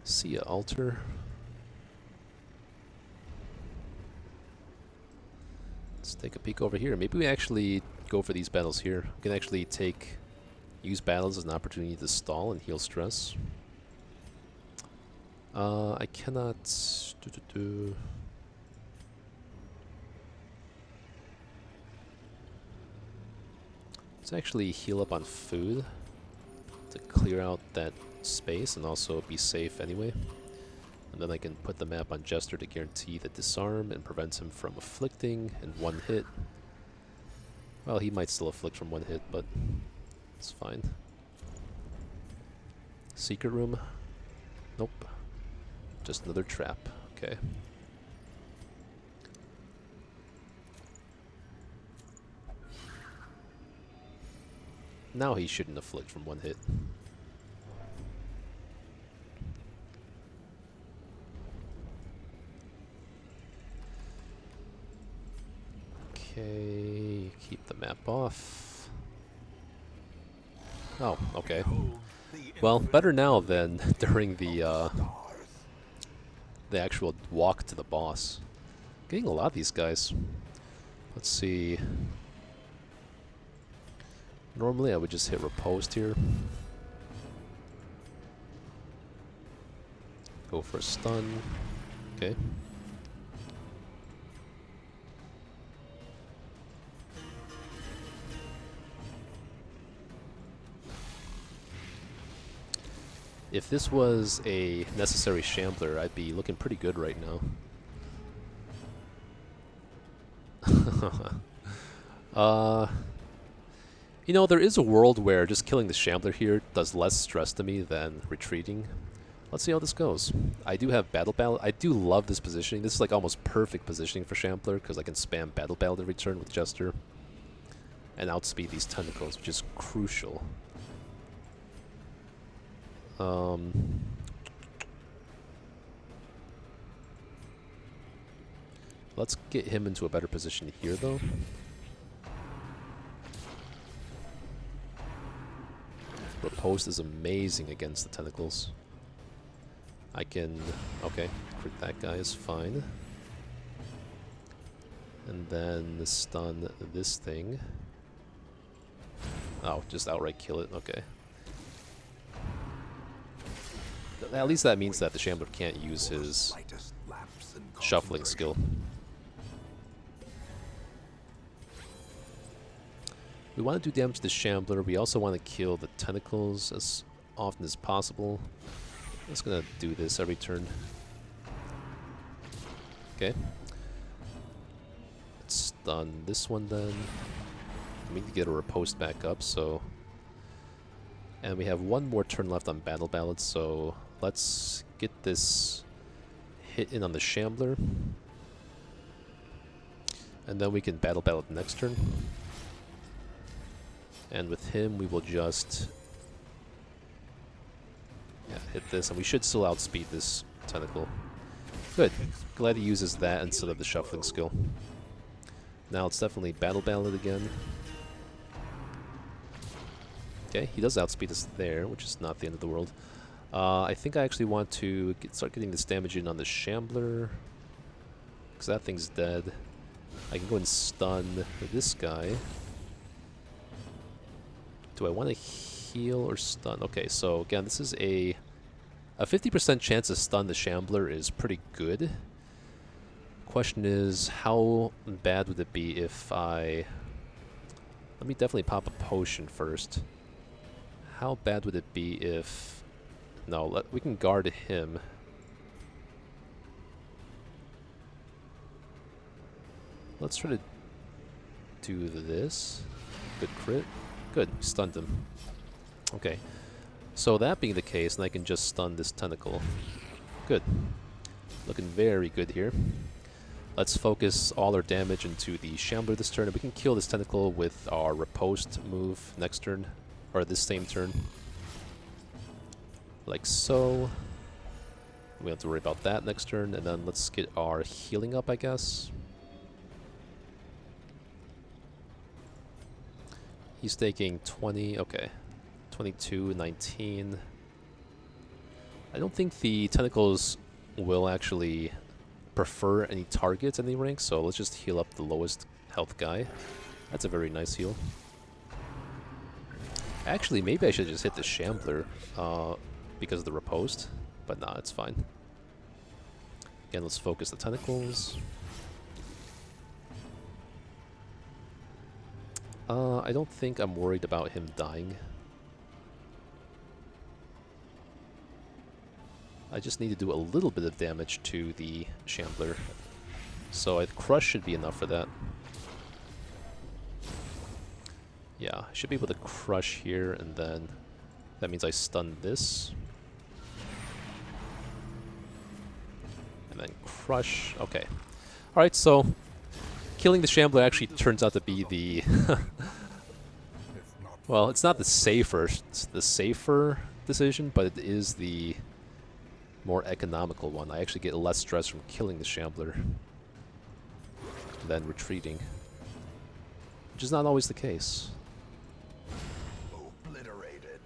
See ya, altar. Let's take a peek over here. Maybe we actually go for these battles here. We can actually use battles as an opportunity to stall and heal stress. I cannot... Let's actually heal up on food to clear out that space and also be safe anyway. And then I can put the map on Jester to guarantee the disarm and prevents him from afflicting in one hit. Well, he might still afflict from one hit, but it's fine. Secret room? Nope. Just another trap. Okay. Now he shouldn't afflict from one hit. Okay, keep the map off. Oh, okay. Well, better now than during the actual walk to the boss. Getting a lot of these guys. Let's see. Normally I would just hit riposte here. Go for a stun. Okay. If this was a necessary shambler, I'd be looking pretty good right now. You know, there is a world where just killing the shambler here does less stress to me than retreating. Let's see how this goes. I do have Battle Ballad. I do love this positioning. This is like almost perfect positioning for shambler because I can spam Battle Ballad every turn with Jester and outspeed these tentacles, which is crucial. Let's get him into a better position here, though. Riposte is amazing against the tentacles. I can... okay, crit that guy is fine. And then stun this thing. Oh, just outright kill it, okay. At least that means that the Shambler can't use his shuffling skill. We want to do damage to the Shambler. We also want to kill the tentacles as often as possible. I'm just going to do this every turn. Okay. Let's stun this one then. We need to get a riposte back up, so... And we have one more turn left on Battle Ballad, so let's get this hit in on the Shambler. And then we can Battle Ballad next turn. And with him, we will just hit this, and we should still outspeed this tentacle. Good. Glad he uses that instead of the shuffling skill. Now it's definitely Battle Ballad again. Okay, he does outspeed us there, which is not the end of the world. I think I actually want to start getting this damage in on the Shambler, because that thing's dead. I can go and stun this guy. Do I want to heal or stun? Okay, so again, this is a 50% chance to stun the Shambler is pretty good. Question is, how bad would it be if I... Let me definitely pop a potion first. How bad would it be if... No, we can guard him. Let's try to do this. Good crit. Good, stunned him. Okay, so that being the case, then I can just stun this tentacle. Good. Looking very good here. Let's focus all our damage into the Shambler this turn, and we can kill this tentacle with our riposte move next turn, or this same turn. Like so. We don't have to worry about that next turn, and then let's get our healing up, I guess. He's taking 20, okay. 22, 19. I don't think the tentacles will actually prefer any targets in the rank, so let's just heal up the lowest health guy. That's a very nice heal. Actually, maybe I should just hit the Shambler because of the riposte, but nah, it's fine. Again, let's focus the tentacles. I don't think I'm worried about him dying. I just need to do a little bit of damage to the Shambler. So Crush should be enough for that. Yeah, I should be able to Crush here, and then that means I stun this. And then Crush. Okay. Alright, so killing the Shambler actually turns out to be the... well, it's not the safer decision, but it is the more economical one. I actually get less stress from killing the Shambler than retreating, which is not always the case. Obliterated.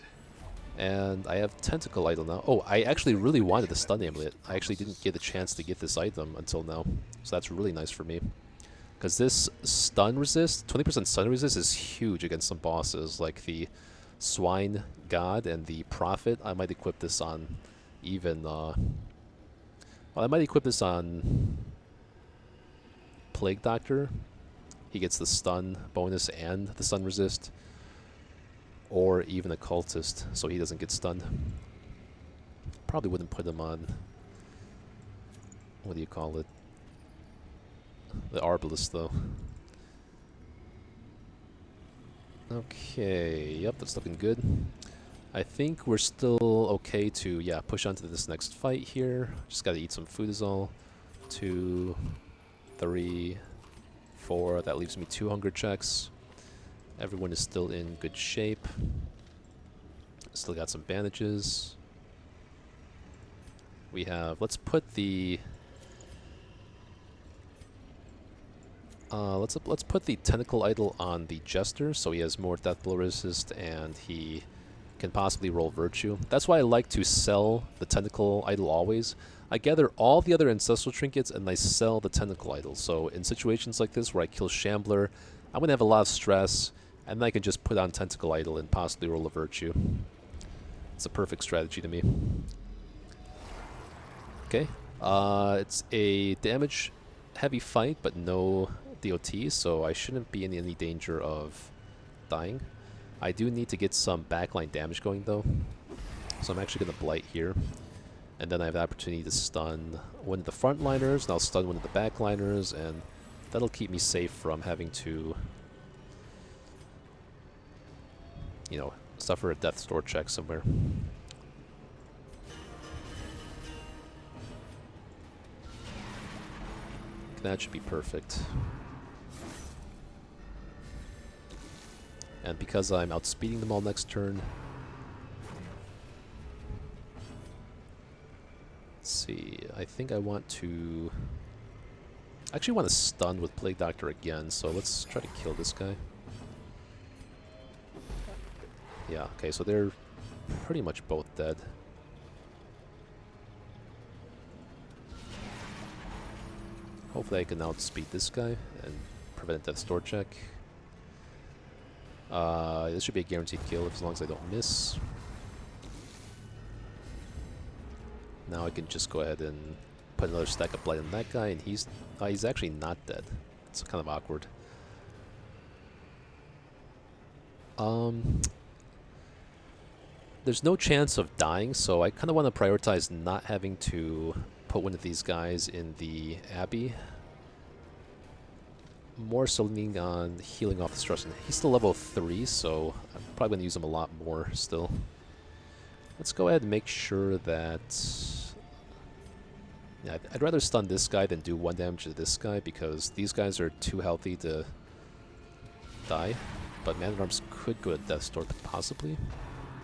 And I have Tentacle Idol now. Oh, I actually really wanted the Stun Amulet. I actually didn't get a chance to get this item until now, so that's really nice for me. Because this stun resist, 20% stun resist is huge against some bosses, like the Swine God and the Prophet. I might equip this on even, well, I might equip this on Plague Doctor. He gets the stun bonus and the stun resist. Or even a Cultist, so he doesn't get stunned. Probably wouldn't put him on, what do you call it? The Arbalest, though. Okay, yep, that's looking good. I think we're still okay to, yeah, push on to this next fight here. Just gotta eat some food is all. 2, 3, 4, that leaves me 2 hunger checks. Everyone is still in good shape. Still got some bandages. We have, let's put the... let's put the Tentacle Idol on the Jester, so he has more Death Blow resist, and he can possibly roll Virtue. That's why I like to sell the Tentacle Idol always. I gather all the other Ancestral Trinkets, and I sell the Tentacle Idol. So in situations like this, where I kill Shambler, I'm going to have a lot of stress, and then I can just put on Tentacle Idol and possibly roll a Virtue. It's a perfect strategy to me. Okay, it's a damage-heavy fight, but no DOT, so I shouldn't be in any danger of dying. I do need to get some backline damage going, though, so I'm actually going to Blight here. And then I have the opportunity to stun one of the frontliners, and I'll stun one of the backliners, and that'll keep me safe from having to, you know, suffer a Death's Door check somewhere. That should be perfect. And because I'm outspeeding them all next turn, let's see, I think I want to... I actually want to stun with Plague Doctor again, so let's try to kill this guy. Yeah, okay, so they're pretty much both dead. Hopefully I can outspeed this guy and prevent a Death's Door check. This should be a guaranteed kill as long as I don't miss. Now I can just go ahead and put another stack of Blight on that guy, and he's actually not dead. It's kind of awkward. There's no chance of dying, so I kind of want to prioritize not having to put one of these guys in the Abbey. More so leaning on healing off the stress. And he's still level 3, so I'm probably going to use him a lot more still. Let's go ahead and make sure that... yeah, I'd rather stun this guy than do 1 damage to this guy, because these guys are too healthy to die. But Man-at-Arms could go to Death's Door, possibly,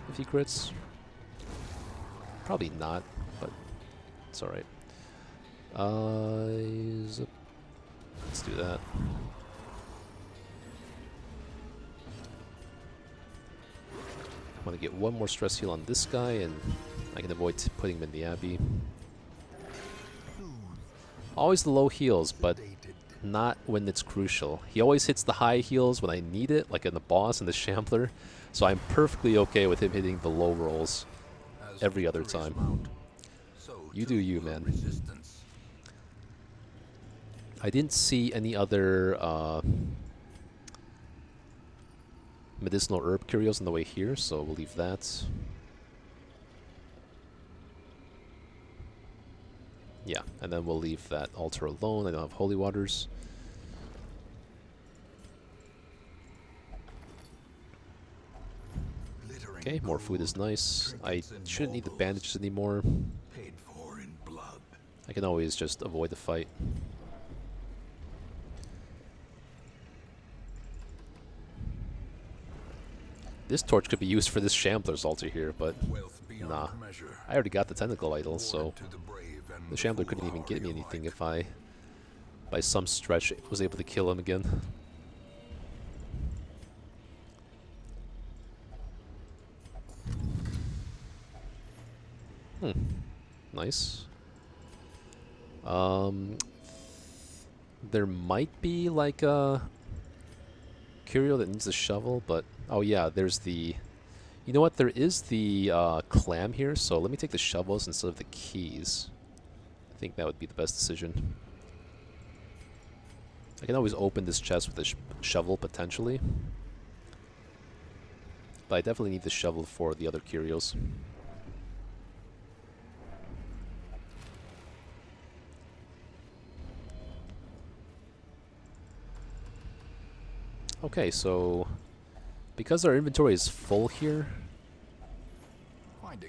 if he crits. Probably not, but it's alright. Let's do that. I want to get 1 more stress heal on this guy, and I can avoid putting him in the Abbey. Always the low heals, but not when it's crucial. He always hits the high heals when I need it, like in the boss and the Shambler, so I'm perfectly okay with him hitting the low rolls every other time. You do you, man. I didn't see any other medicinal herb curios on the way here, so we'll leave that. Yeah, and then we'll leave that altar alone. I don't have holy waters. Okay, more food is nice. I shouldn't need the bandages anymore. Paid for in blood. I can always just avoid the fight. This torch could be used for this Shambler's altar here, but nah. I already got the Tentacle Idol, so the Shambler couldn't even get me anything if I, by some stretch, was able to kill him again. Nice. There might be like a curio that needs a shovel, but oh yeah, there's the. You know what? There is the clam here, so let me take the shovels instead of the keys. I think that would be the best decision. I can always open this chest with a shovel potentially, but I definitely need the shovel for the other curios. Okay, so because our inventory is full here,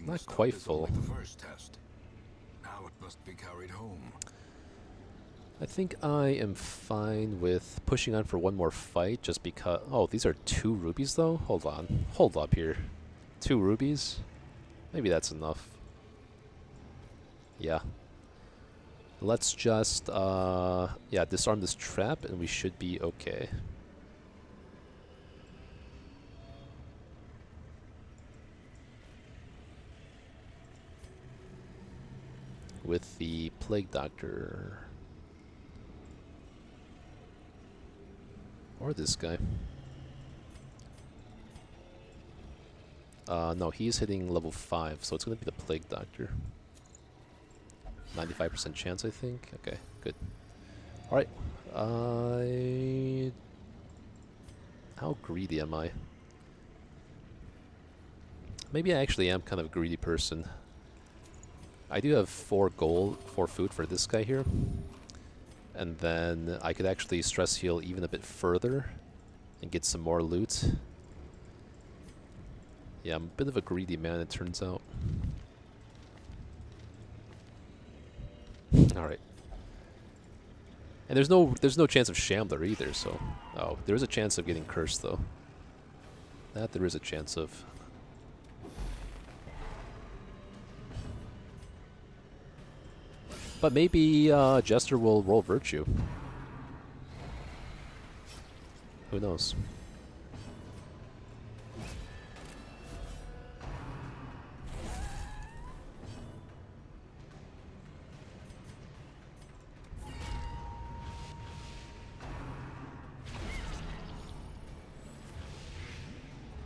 not quite full. The first test. Now it must be carried home. I think I am fine with pushing on for one more fight just because... Oh, these are 2 rubies though? Hold on. Hold up here. 2 rubies? Maybe that's enough. Yeah. Let's just, yeah, disarm this trap and we should be okay. With the Plague Doctor. Or this guy. No, he's hitting level 5, so it's going to be the Plague Doctor. 95% chance, I think. Okay, good. Alright. How greedy am I? Maybe I actually am kind of a greedy person. I do have 4 gold, 4 food for this guy here. And then I could actually stress heal even a bit further and get some more loot. Yeah, I'm a bit of a greedy man, it turns out. Alright. And there's no chance of Shambler either, so... Oh, there is a chance of getting cursed, though. That there is a chance of. But maybe Jester will roll Virtue. Who knows?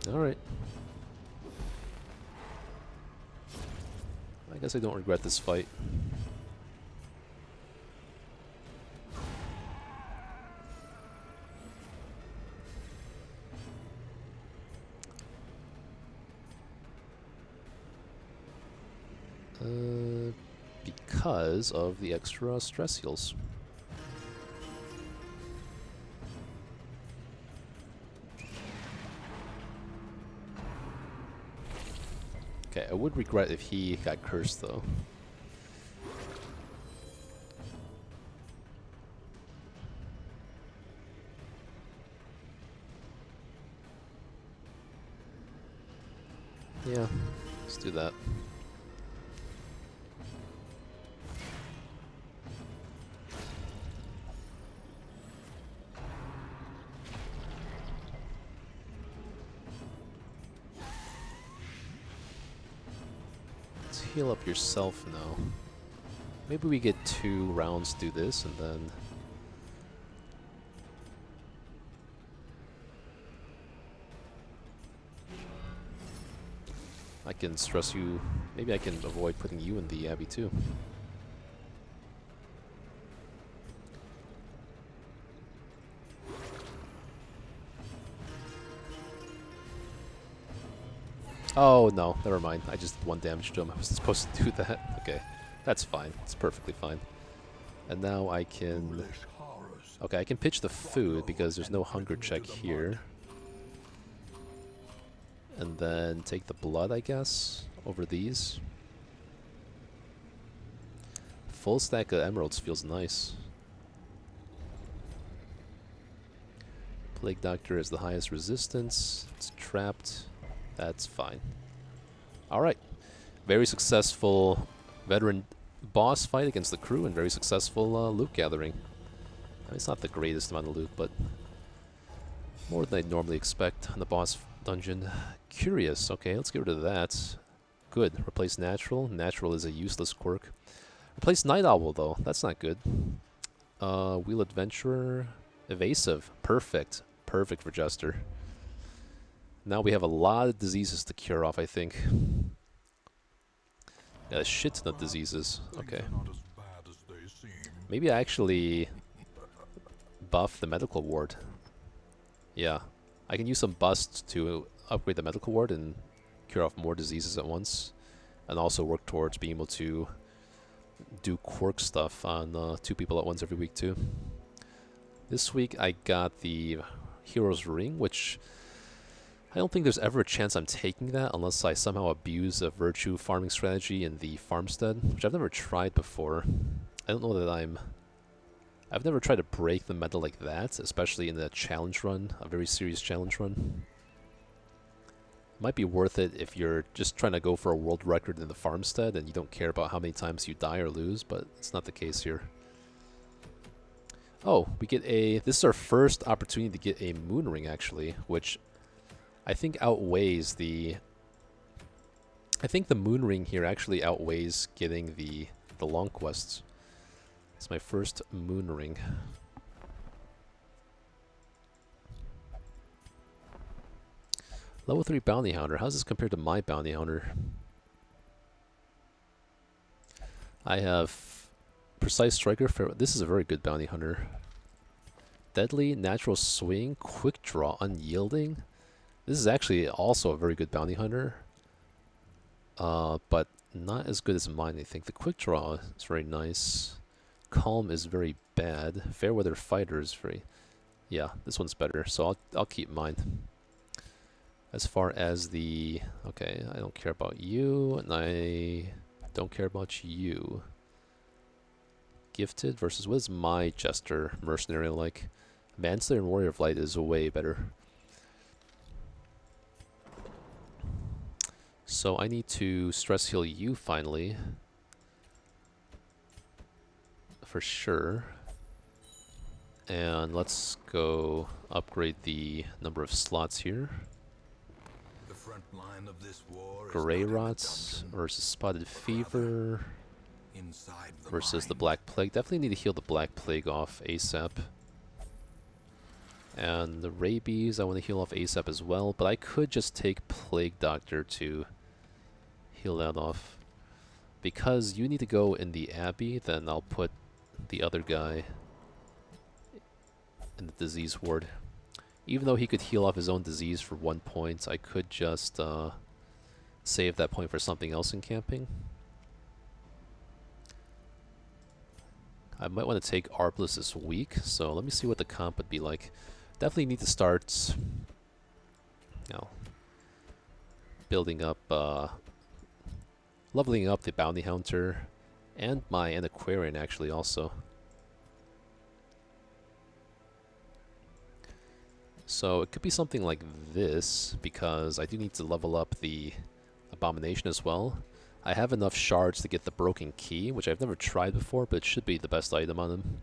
Alright. I guess I don't regret this fight. Because of the extra stress heals. Okay, I would regret if he got cursed though. Yeah, let's do that. Heal up yourself now. Maybe we get 2 rounds to do this and then... I can stress you... Maybe I can avoid putting you in the Abbey too. Oh, no. Never mind. I just did 1 damage to him. I wasn't supposed to do that. Okay. That's fine. It's perfectly fine. And now I can... Okay, I can pitch the food because there's no hunger check here. And then take the blood, I guess, over these. Full stack of emeralds feels nice. Plague Doctor is the highest resistance. It's trapped. That's fine. Alright. Very successful veteran boss fight against the crew and very successful loot gathering. I mean, it's not the greatest amount of loot, but more than I'd normally expect on the boss dungeon. Curious. Okay, let's get rid of that. Good. Replace Natural. Natural is a useless quirk. Replace Night Owl, though. That's not good. Wheel Adventurer. Evasive. Perfect. Perfect for Jester. Now we have a lot of diseases to cure off, I think. Yeah, a shit ton of diseases. Okay. Maybe I actually buff the medical ward. Yeah. I can use some busts to upgrade the medical ward and cure off more diseases at once. And also work towards being able to do quirk stuff on 2 people at once every week too. This week I got the Hero's Ring, which I don't think there's ever a chance I'm taking that unless I somehow abuse a virtue farming strategy in the farmstead, which I've never tried before. I don't know that I've never tried to break the meta like that, especially in a challenge run, a very serious challenge run. Might be worth it if you're just trying to go for a world record in the farmstead and you don't care about how many times you die or lose, but it's not the case here. Oh, we get this is our first opportunity to get a moon ring, actually, which I think outweighs the... I think the moon ring here actually outweighs getting the long quests. It's my first moon ring. Level 3 Bounty Hunter. How's this compared to my Bounty Hunter? I have Precise Striker. This is a very good Bounty Hunter. Deadly, Natural Swing, Quick Draw, Unyielding. This is actually also a very good Bounty Hunter. But not as good as mine, I think. The Quick Draw is very nice. Calm is very bad. Fairweather Fighter is very... Yeah, this one's better, so I'll keep mine. As far as the... Okay, I don't care about you, and I don't care about you. Gifted versus... What is my Jester Mercenary like? Manslayer and Warrior of Light is way better. So I need to stress heal you finally. For sure. And let's go upgrade the number of slots here. The front line of this war Grey Rots versus Spotted Fever versus the Black Plague. Definitely need to heal the Black Plague off ASAP. And the Rabies I want to heal off ASAP as well, but I could just take Plague Doctor to heal that off. Because you need to go in the Abbey, then I'll put the other guy in the disease ward. Even though he could heal off his own disease for 1 point, I could just save that point for something else in camping. I might want to take Arbalest this week, so let me see what the comp would be like. Definitely need to start, you know, building up, leveling up the Bounty Hunter and my Antiquarian actually also. So it could be something like this, because I do need to level up the Abomination as well. I have enough shards to get the Broken Key, which I've never tried before, but it should be the best item on him.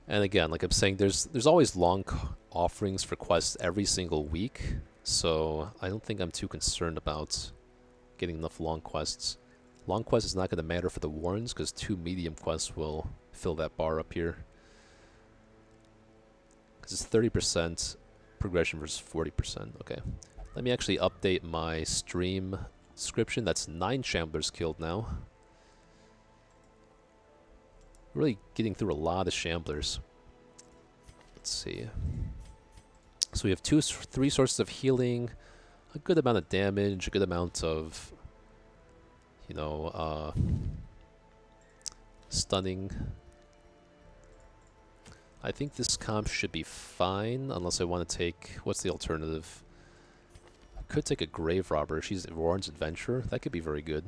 And again, like I'm saying, there's always long offerings for quests every single week, so I don't think I'm too concerned about getting enough long quests. Long quest is not going to matter for the Warrens, because 2 medium quests will fill that bar up here. Because it's 30% progression versus 40%. Okay. Let me actually update my stream description. That's 9 Shamblers killed now. Really getting through a lot of shamblers. Let's see. So we have three sources of healing, a good amount of damage, a good amount of, you know, stunning. I think this comp should be fine, unless I want to take... What's the alternative? I could take a Grave Robber. She's Warren's Adventurer. That could be very good.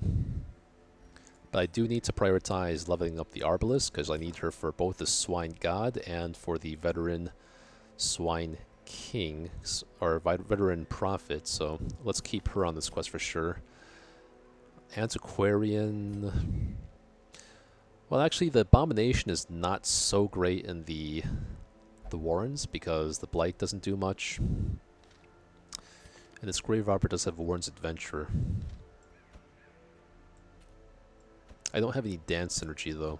But I do need to prioritize leveling up the Arbalest, because I need her for both the Swine God and for the Veteran Swine King, or Veteran Prophet, so let's keep her on this quest for sure. Antiquarian... Well, actually, the Abomination is not so great in the Warrens, because the Blight doesn't do much. And this Grave Robber does have Warren's Adventure. I don't have any dance synergy, though.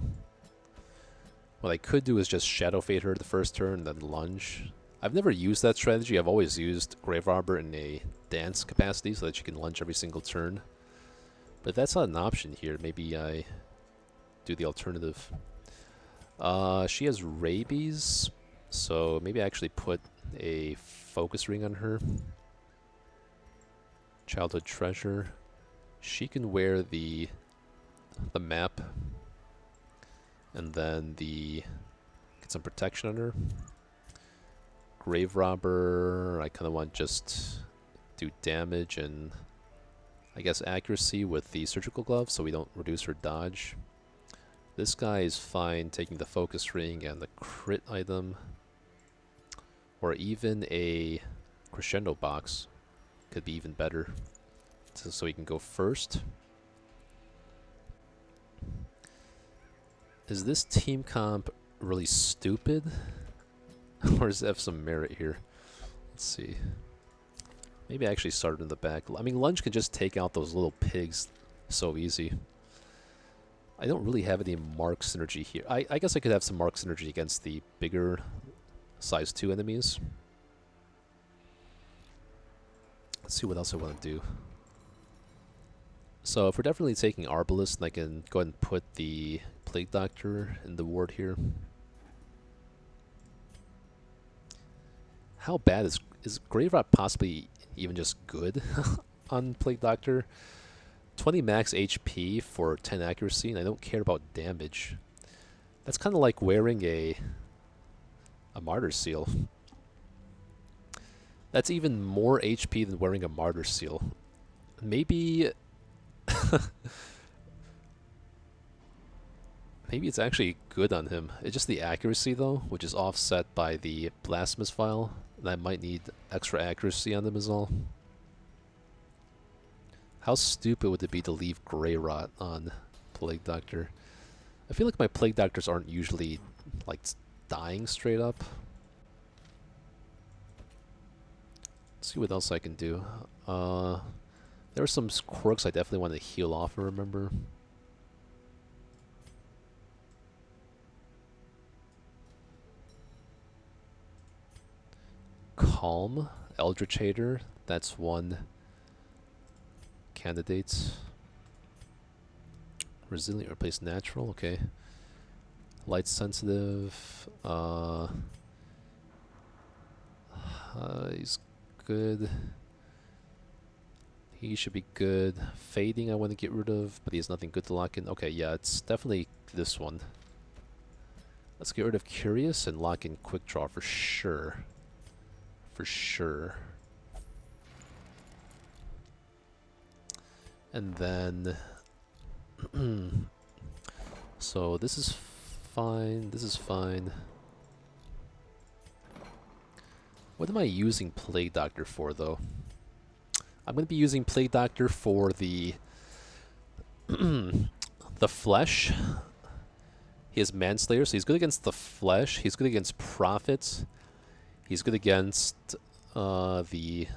What I could do is just Shadow Fade her the first turn, and then lunge. I've never used that strategy. I've always used Grave Robber in a dance capacity, so that you can lunge every single turn. But if that's not an option here, maybe I do the alternative. She has rabies, so maybe I actually put a focus ring on her. Childhood treasure. She can wear the map, and then get some protection on her. Grave Robber, I kind of want just do damage and I guess accuracy with the surgical glove, so we don't reduce her dodge. This guy is fine taking the focus ring and the crit item, or even a crescendo box could be even better, so he can go first. Is this team comp really stupid, or does it have some merit here? Let's see. Maybe I actually started in the back. I mean, Lunge can just take out those little pigs so easy. I don't really have any mark synergy here. I guess I could have some mark synergy against the bigger size 2 enemies. Let's see what else I want to do. So if we're definitely taking Arbalest, then I can go ahead and put the Plague Doctor in the ward here. How bad is Grave Rot possibly even just good on Plague Doctor? 20 max HP for 10 accuracy, and I don't care about damage. That's kind of like wearing a Martyr Seal. That's even more HP than wearing a Martyr Seal. Maybe... Maybe it's actually good on him. It's just the accuracy, though, which is offset by the Blasphemous Vial, and I might need extra accuracy on them as well. How stupid would it be to leave Grey Rot on Plague Doctor? I feel like my Plague Doctors aren't usually, like, dying straight up. Let's see what else I can do. There are some quirks I definitely want to heal off, I remember. Calm, Eldritch Hater, that's one candidate. Resilient, replace natural, okay. Light sensitive, he's good. He should be good. Fading I want to get rid of, but he has nothing good to lock in. Okay, yeah, it's definitely this one. Let's get rid of Curious and lock in Quick Draw for sure. For sure. And then... so this is fine, this is fine. What am I using Plague Doctor for, though? I'm going to be using Plague Doctor for the the flesh. He has Manslayer, so he's good against the flesh. He's good against Prophets. He's good against the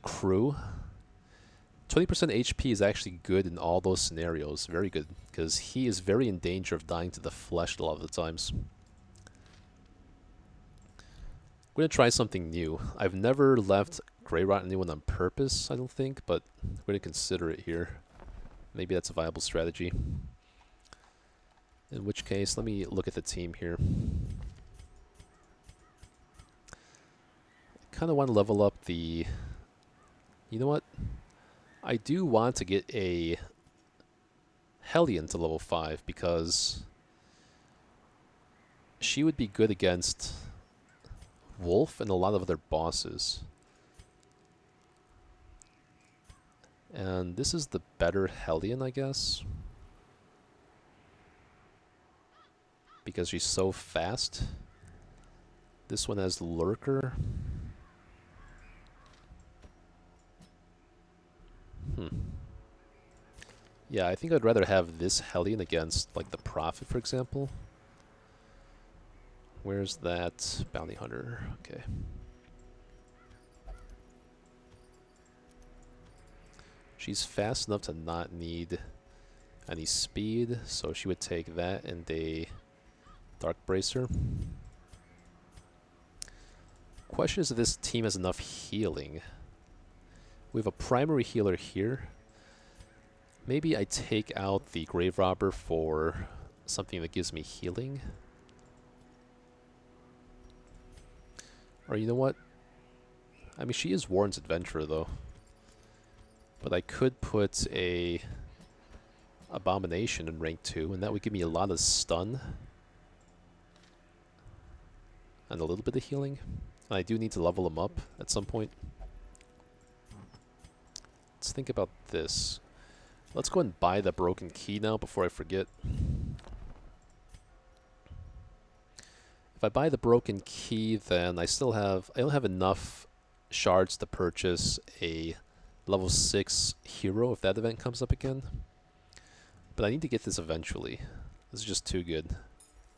crew. 20% HP is actually good in all those scenarios. Very good, because he is very in danger of dying to the flesh a lot of the times. I'm going to try something new. I've never left Grey Rot anyone on purpose, I don't think, but I'm going to consider it here. Maybe that's a viable strategy. In which case, let me look at the team here. I kind of want to level up the... You know what? I do want to get a Hellion to level 5 because she would be good against Wolf and a lot of other bosses. And this is the better Hellion, I guess. Because she's so fast. This one has Lurker. Yeah, I think I'd rather have this Hellion against, like, the Prophet, for example. Where's that Bounty Hunter? Okay. She's fast enough to not need any speed, so she would take that and a Dark Bracer. Question is if this team has enough healing. We have a primary healer here. Maybe I take out the Grave Robber for something that gives me healing. Or you know what? I mean, she is Warren's Adventurer, though. But I could put a Abomination in rank 2, and that would give me a lot of stun. And a little bit of healing. And I do need to level him up at some point. Let's think about this. Let's go and buy the broken key now before I forget. If I buy the broken key, then I don't have enough shards to purchase a level 6 hero if that event comes up again. But I need to get this eventually. This is just too good.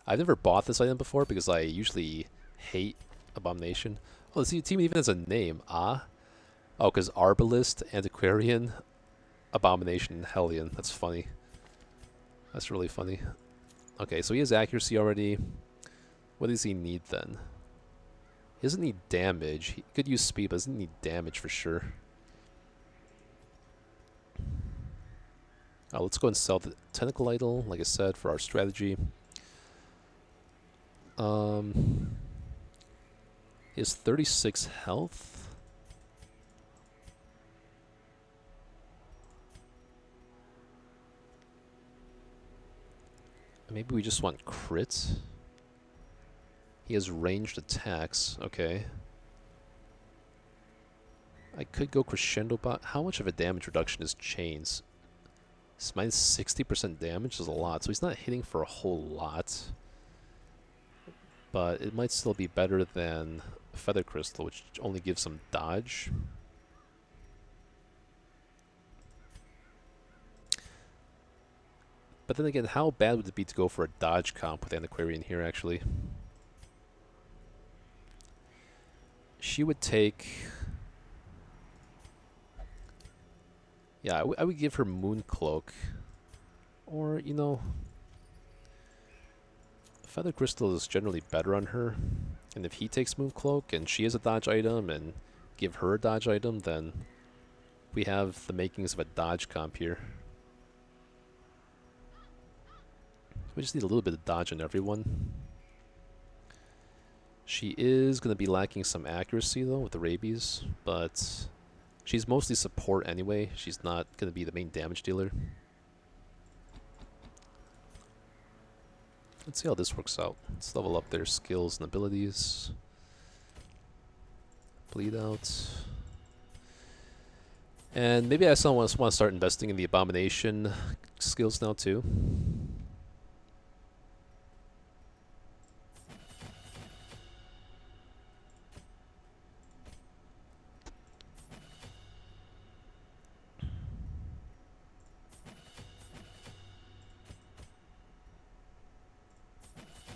I've never bought this item before because I usually hate Abomination. Oh, the team even has a name. Ah? Oh, because Arbalist, Antiquarian, Abomination, and Hellion. That's funny. That's really funny. Okay, so he has accuracy already. What does he need then? He doesn't need damage. He could use speed, but doesn't need damage for sure. Let's go and sell the Tentacle Idol, like I said, for our strategy. He has 36 health. Maybe we just want crit. He has ranged attacks. Okay. I could go Crescendo Bot. How much of a damage reduction is Chains? It's minus 60% damage is a lot, so he's not hitting for a whole lot. But it might still be better than Feather Crystal, which only gives some dodge. But then again, how bad would it be to go for a dodge comp with Antiquarian here, actually? She would take... Yeah, I would give her Moon Cloak. Or, you know... Feather Crystal is generally better on her. And if he takes Moon Cloak and she has a dodge item and give her a dodge item, then we have the makings of a dodge comp here. We just need a little bit of dodge on everyone. She is going to be lacking some accuracy, though, with the rabies, but she's mostly support anyway. She's not going to be the main damage dealer. Let's see how this works out. Let's level up their skills and abilities. Bleed out. And maybe I still want to start investing in the Abomination skills now, too.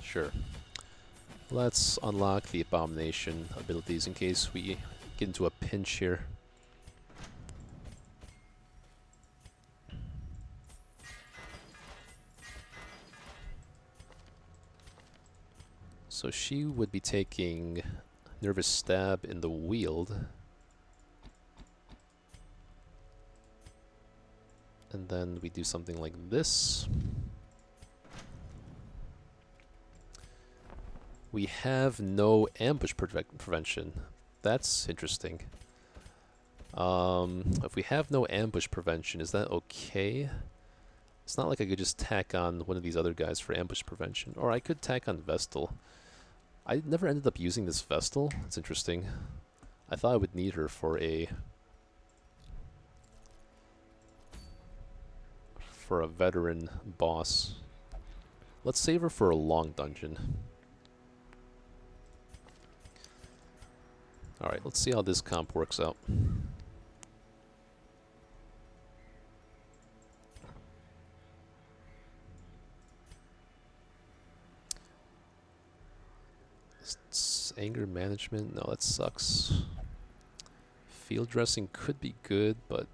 Sure. Let's unlock the Abomination abilities in case we get into a pinch here. So she would be taking Nervous Stab in the Wield. And then we do something like this. we have no ambush prevention. That's interesting. If we have no ambush prevention, is that okay? It's not like I could just tack on one of these other guys for ambush prevention. Or I could tack on Vestal. I never ended up using this Vestal. It's interesting. I thought I would need her for a veteran boss. Let's save her for a long dungeon. Alright, let's see how this comp works out. Anger management, no, that sucks. Field dressing could be good, but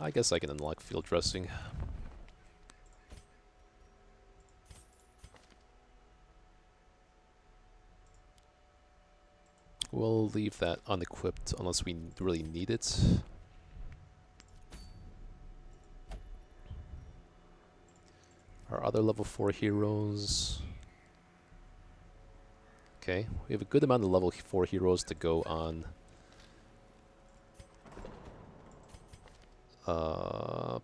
I guess I can unlock field dressing. We'll leave that unequipped unless we really need it. Our other level 4 heroes. Okay, we have a good amount of level 4 heroes to go on. So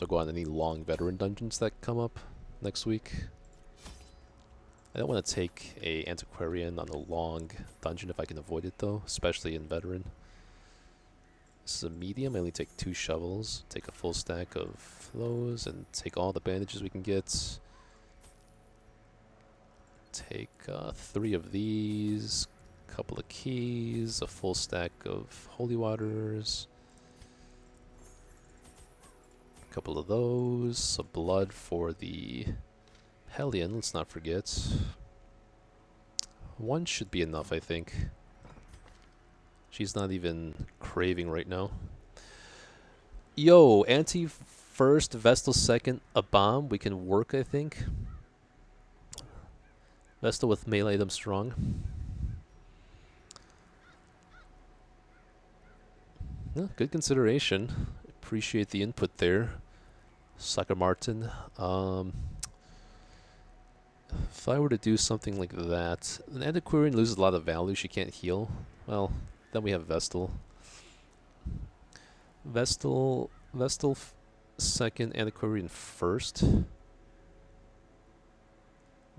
go on any long veteran dungeons that come up next week. I don't want to take a antiquarian on a long dungeon if I can avoid it though, especially in veteran. This is a medium, I only take 2 shovels, take a full stack of those, and take all the bandages we can get. Take 3 of these, couple of keys, a full stack of holy waters, a couple of those, some blood for the Hellion, let's not forget. 1 should be enough, I think. She's not even craving right now. Yo, anti first, Vestal second, a bomb. We can work, I think. Vestal with melee item strong. Yeah, good consideration. Appreciate the input there, Sucker Martin. If I were to do something like that, an Antiquarian loses a lot of value. She can't heal. Well, then we have Vestal. Vestal second, Antiquarian first. And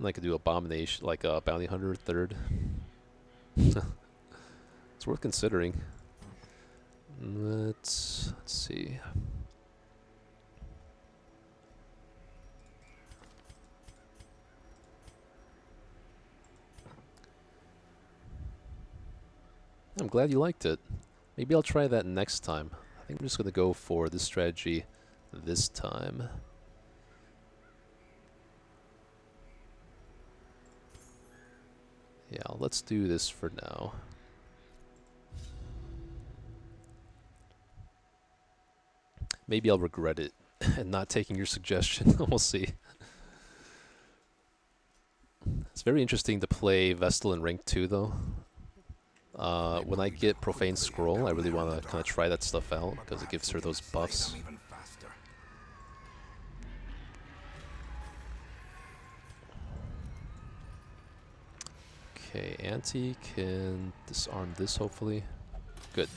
I could do Abomination, like a Bounty Hunter third. It's worth considering. Let's see. I'm glad you liked it. Maybe I'll try that next time. I think I'm just going to go for this strategy this time. Yeah, let's do this for now. Maybe I'll regret it and not taking your suggestion. We'll see. It's very interesting to play Vestal in rank 2 though. When I get Profane Scroll, I really want to kind of try that stuff out because it gives her those buffs. Okay, Anti can disarm this hopefully. Good.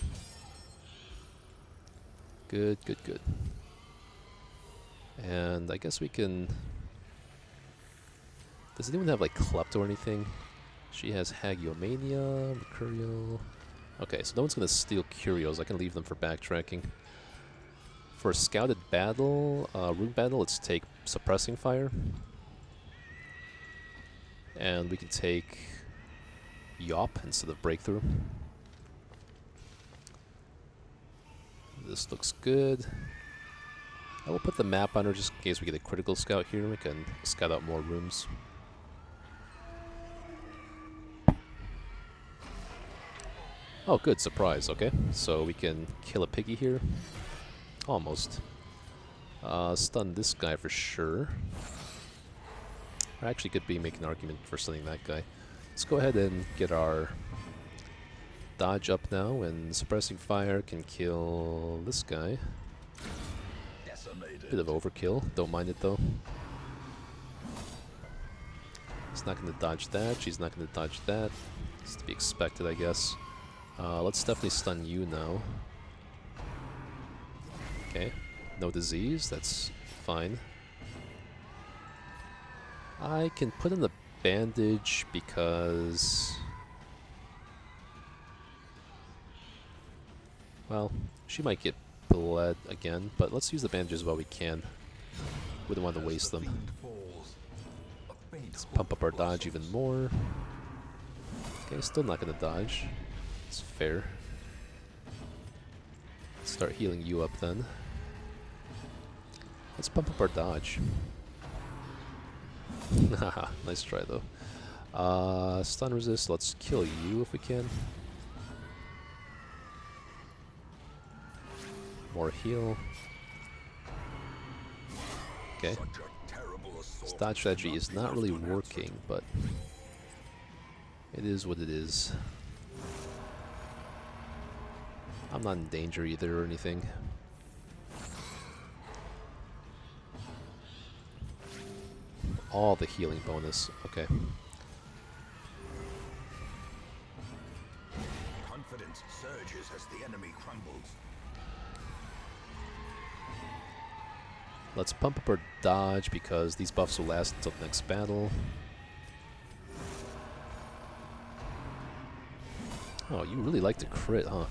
Good, good, good. And I guess we can... Does anyone have like Klepto or anything? She has Hagiomania, Mercurial. Okay, so no one's going to steal Curios. I can leave them for backtracking. For Scouted Battle, Room Battle, let's take Suppressing Fire. And we can take Yop instead of Breakthrough. This looks good. I will put the map on her just in case we get a critical scout here. We can scout out more rooms. Oh, good, surprise. Okay, so we can kill a piggy here. Almost. Stun this guy for sure. I actually could be making an argument for stunning that guy. Let's go ahead and get our dodge up now, and suppressing fire can kill this guy. Bit of overkill, don't mind it though. She's not going to dodge that. She's not going to dodge that. It's to be expected, I guess. Let's definitely stun you now. Okay. No disease. That's fine. I can put in the bandage because... well, she might get bled again, but let's use the bandages while we can. Wouldn't want to waste them. Let's pump up our dodge even more. Okay, still not going to dodge. It's fair. Let's start healing you up then. Let's pump up our dodge. Haha, nice try though. Stun resist, let's kill you if we can. More heal. Okay. This dodge strategy is not really working, but it is what it is. I'm not in danger either or anything. All the healing bonus. Okay. Confidence surges as the enemy crumbles. Let's pump up our dodge because these buffs will last until the next battle. Oh, you really like to crit, huh?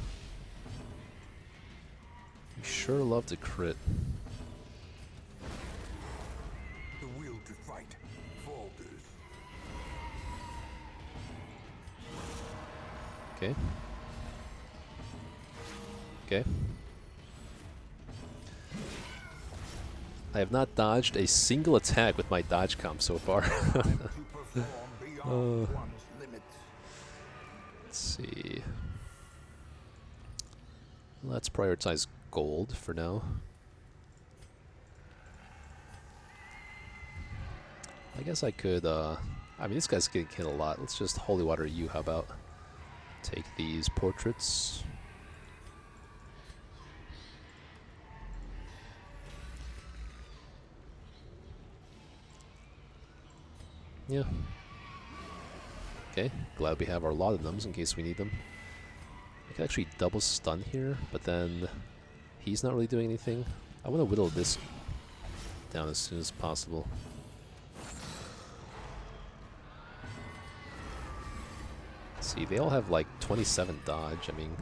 You sure love to crit. The will to fight falters. Okay. Okay. I have not dodged a single attack with my dodge comp so far. Let's see. Let's prioritize gold for now. I guess I could, I mean, this guy's getting hit a lot. Let's just holy water you, how about? Take these portraits. Yeah. Okay, glad we have our laudanums in case we need them. I can actually double stun here, but then he's not really doing anything. I want to whittle this down as soon as possible. See, they all have like 27 dodge. I mean,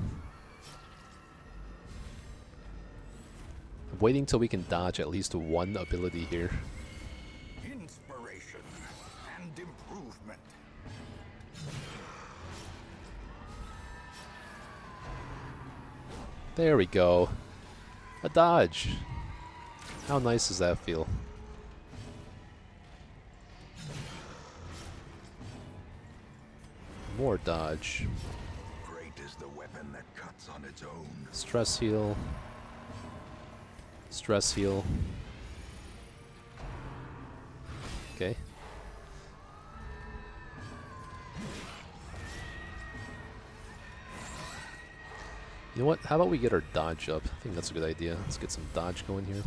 I'm waiting till we can dodge at least one ability here. Inspiration and improvement. There we go. A dodge. How nice does that feel? More dodge. Great is the weapon that cuts on its own. Stress heal. Stress heal. Okay. You know what? How about we get our dodge up? I think that's a good idea. Let's get some dodge going here.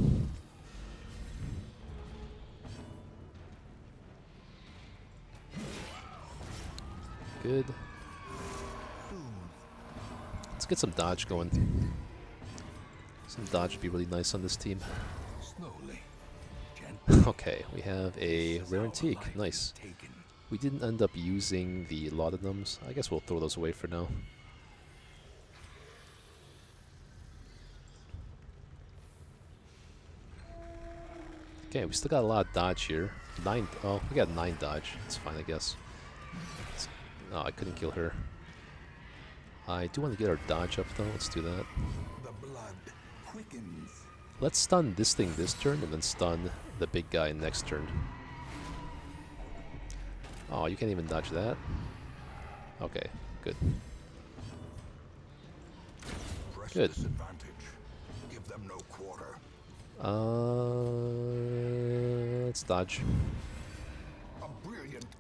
Good. Let's get some dodge going. Some dodge would be really nice on this team. Slowly, Okay, we have a rare antique. Nice. We didn't end up using the laudanums. I guess we'll throw those away for now. Okay, we still got a lot of dodge here. Oh, we got 9 dodge. It's fine, I guess. Oh, I couldn't kill her. I do want to get our dodge up, though. Let's do that. The blood quickens. Let's stun this thing this turn, and then stun the big guy next turn. Oh, you can't even dodge that? Okay, good. Good. Give them no quarter. Let's dodge.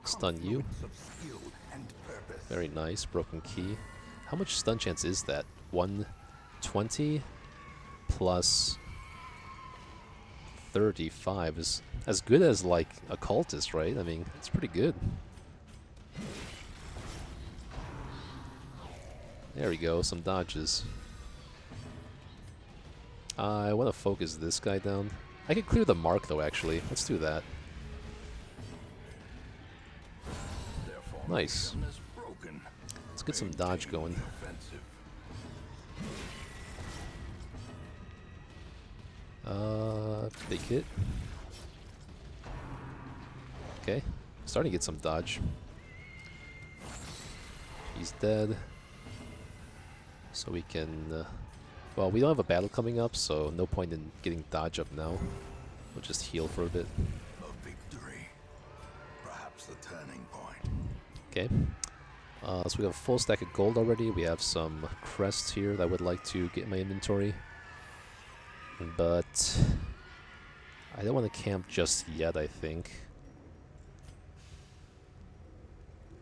Stun you. Very nice. Broken key. How much stun chance is that? 120 plus 35 is as good as like a cultist, right? I mean, it's pretty good. There we go, some dodges. I want to focus this guy down. I could clear the mark though, actually. Let's do that. Nice. Let's get some dodge going. Big hit. Okay, starting to get some dodge. He's dead. So we can... well, we don't have a battle coming up, so no point in getting dodge up now. We'll just heal for a bit. A victory. Perhaps the turning point. Okay. So we have a full stack of gold already. We have some crests here that I would like to get in my inventory. But I don't want to camp just yet, I think.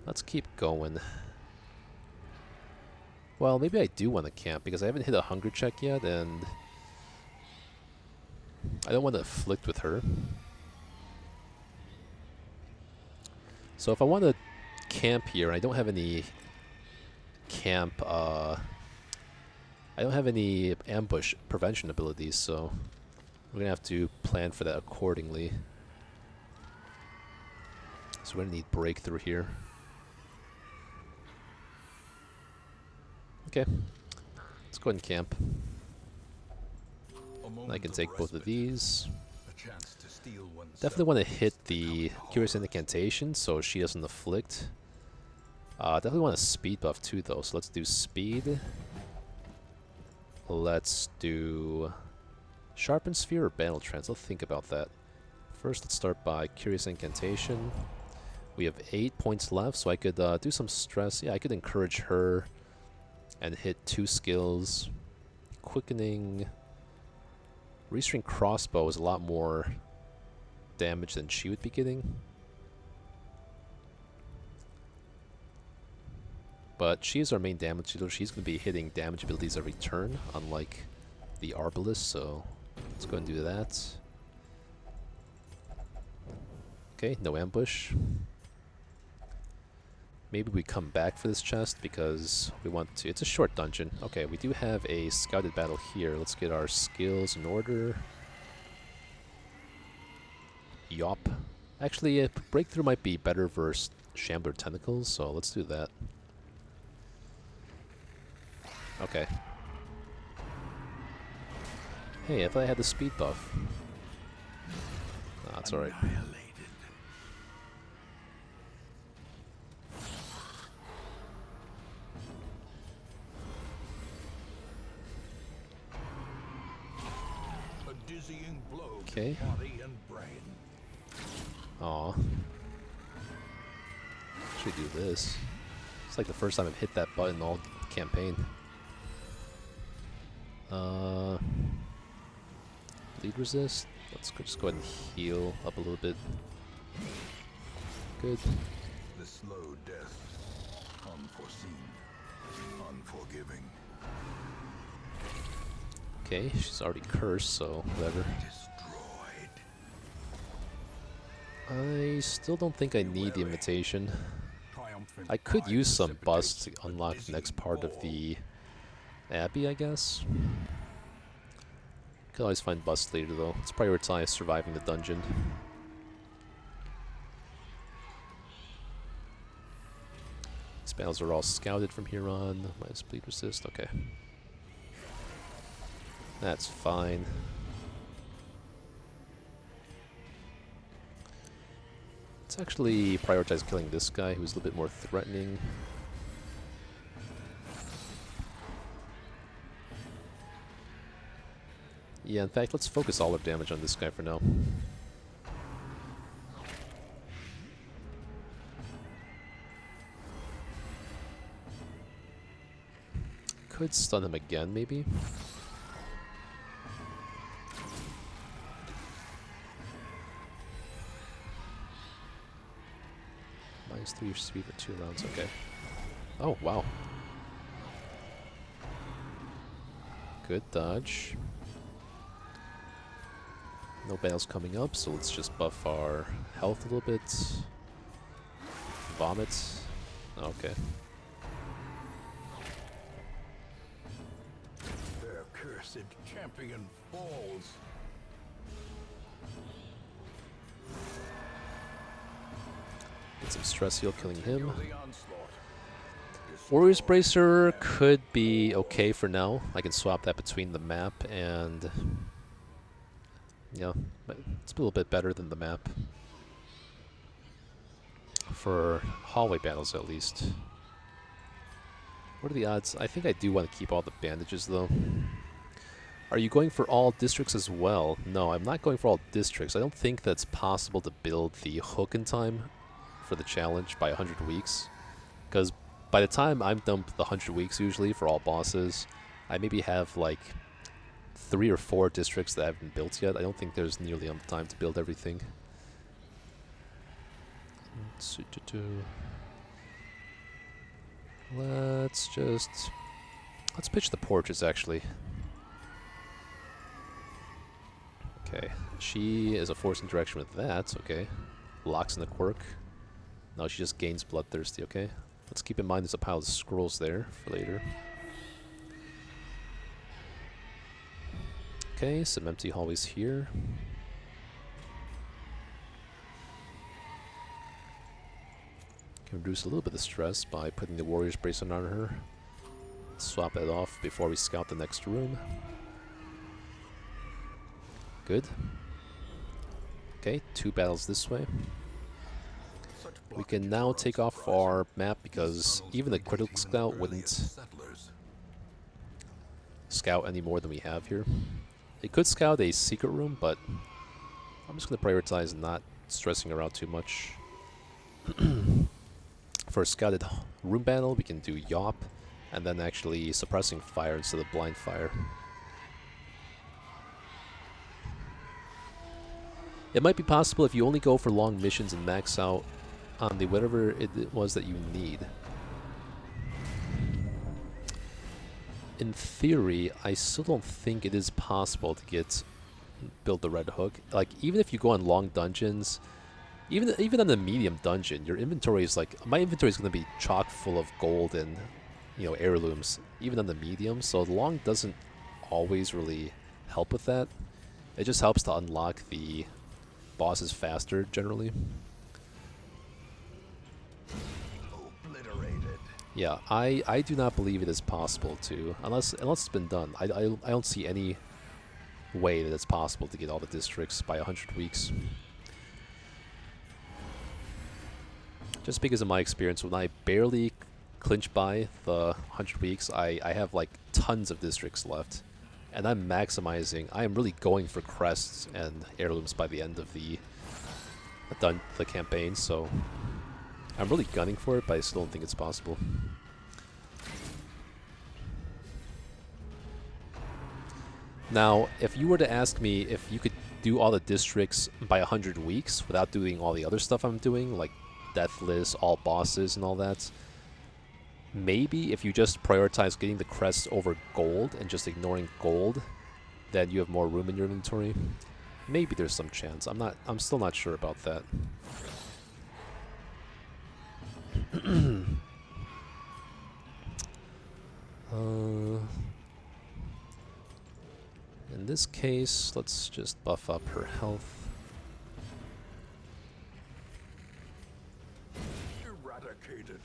Let's keep going. Well, maybe I do want to camp because I haven't hit a hunger check yet, and I don't want to afflict with her. So if I want to camp here, I don't have any camp, I don't have any ambush prevention abilities, so we're gonna have to plan for that accordingly. So we're gonna need breakthrough here. Okay, let's go ahead and camp. I can take both of these. Definitely want to hit the Curious Incantation so she doesn't afflict. Definitely want a speed buff too though, so let's do speed. Let's do Sharpened Sphere or Battle Trance. Let's think about that. First, let's start by Curious Incantation. We have 8 points left, so I could do some stress. Yeah, I could encourage her and hit 2 skills. Quickening. Restring Crossbow is a lot more damage than she would be getting. But she is our main damage dealer. She's going to be hitting damage abilities every turn, unlike the Arbalist, so let's go and do that. Okay, no ambush. Maybe we come back for this chest because we want to... It's a short dungeon. Okay, we do have a scouted battle here. Let's get our skills in order. Yop. Actually, Breakthrough might be better versus Shambler Tentacles, so let's do that. Okay. Hey, I thought I had the speed buff. Nah, it's alright. Okay. Aw. Should do this. It's like the first time I've hit that button all campaign. Bleed resist. Let's just go ahead and heal up a little bit. Good. The slow death, unforeseen, unforgiving. Okay, she's already cursed, so whatever. I still don't think I need the invitation. I could use some busts to unlock the next part of the Abbey, I guess. Could always find busts later though. Let's prioritize surviving the dungeon. These battles are all scouted from here on. Minus bleed resist, okay. That's fine. Let's actually prioritize killing this guy who's a little bit more threatening. Yeah, in fact, let's focus all our damage on this guy for now. Could stun him again, maybe? -3 speed for 2 rounds, okay. Oh, wow. Good dodge. No battles coming up, so let's just buff our health a little bit. Vomit. Okay. accursed champion falls. Get some stress heal killing him. Continue the onslaught. Warrior's Bracer could be okay for now. I can swap that between the map and... yeah, but it's a little bit better than the map. For hallway battles, at least. What are the odds? I think I do want to keep all the bandages, though. Are you going for all districts as well? No, I'm not going for all districts. I don't think that's possible to build the hook in time for the challenge by 100 weeks. Because by the time I'm done with the 100 weeks, usually, for all bosses, I maybe have, like, 3 or 4 districts that haven't been built yet. I don't think there's nearly enough time to build everything. Let's pitch the porches, actually. Okay, she is a force interaction with that, okay. Locks in the quirk. Now she just gains bloodthirsty, okay. Let's keep in mind there's a pile of scrolls there for later. Okay, some empty hallways here. Can reduce a little bit of stress by putting the Warrior's Bracelet on her. Swap that off before we scout the next room. Good. Okay, 2 battles this way. We can now take off our map because even the critical scout wouldn't scout any more than we have here. It could scout a secret room, but I'm just going to prioritize not stressing around too much. For a scouted room battle, we can do Yop, and then actually suppressing fire instead of blind fire. It might be possible if you only go for long missions and max out on the whatever it was that you need. In theory, I still don't think it is possible to build the red hook. Like, even if you go on long dungeons, even on the medium dungeon, your inventory is like, my inventory is going to be chock full of gold and, you know, heirlooms, even on the medium, so long doesn't always really help with that. It just helps to unlock the bosses faster, generally. Obliterated. Yeah, I do not believe it is possible to, unless it's been done. I don't see any way that it's possible to get all the districts by 100 weeks. Just because of my experience, when I barely clinch by the 100 weeks, I have like tons of districts left. And I'm maximizing, I am really going for crests and heirlooms by the end of the campaign, so I'm really gunning for it, but I still don't think it's possible. Now, if you were to ask me if you could do all the districts by 100 weeks without doing all the other stuff I'm doing, like Deathless, all bosses and all that, maybe if you just prioritize getting the crests over gold and just ignoring gold, then you have more room in your inventory. Maybe there's some chance. I'm still not sure about that. In this case, let's just buff up her health. Eradicated.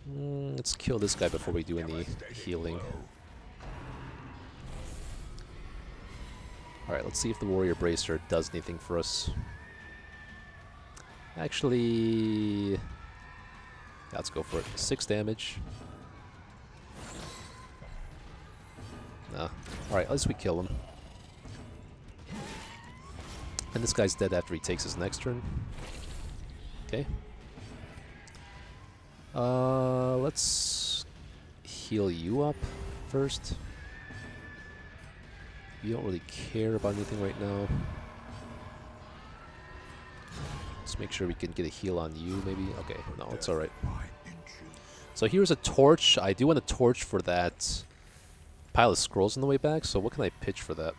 Let's kill this guy before we do any healing. Alright, let's see if the Warrior Bracer does anything for us. Actually, yeah, let's go for it. 6 damage. Nah. Alright, at least we kill him. And this guy's dead after he takes his next turn. Okay. Let's heal you up first. You don't really care about anything right now. Let's make sure we can get a heal on you, maybe. Okay, no, it's alright. So here's a torch. I do want a torch for that pile of scrolls on the way back, so what can I pitch for that?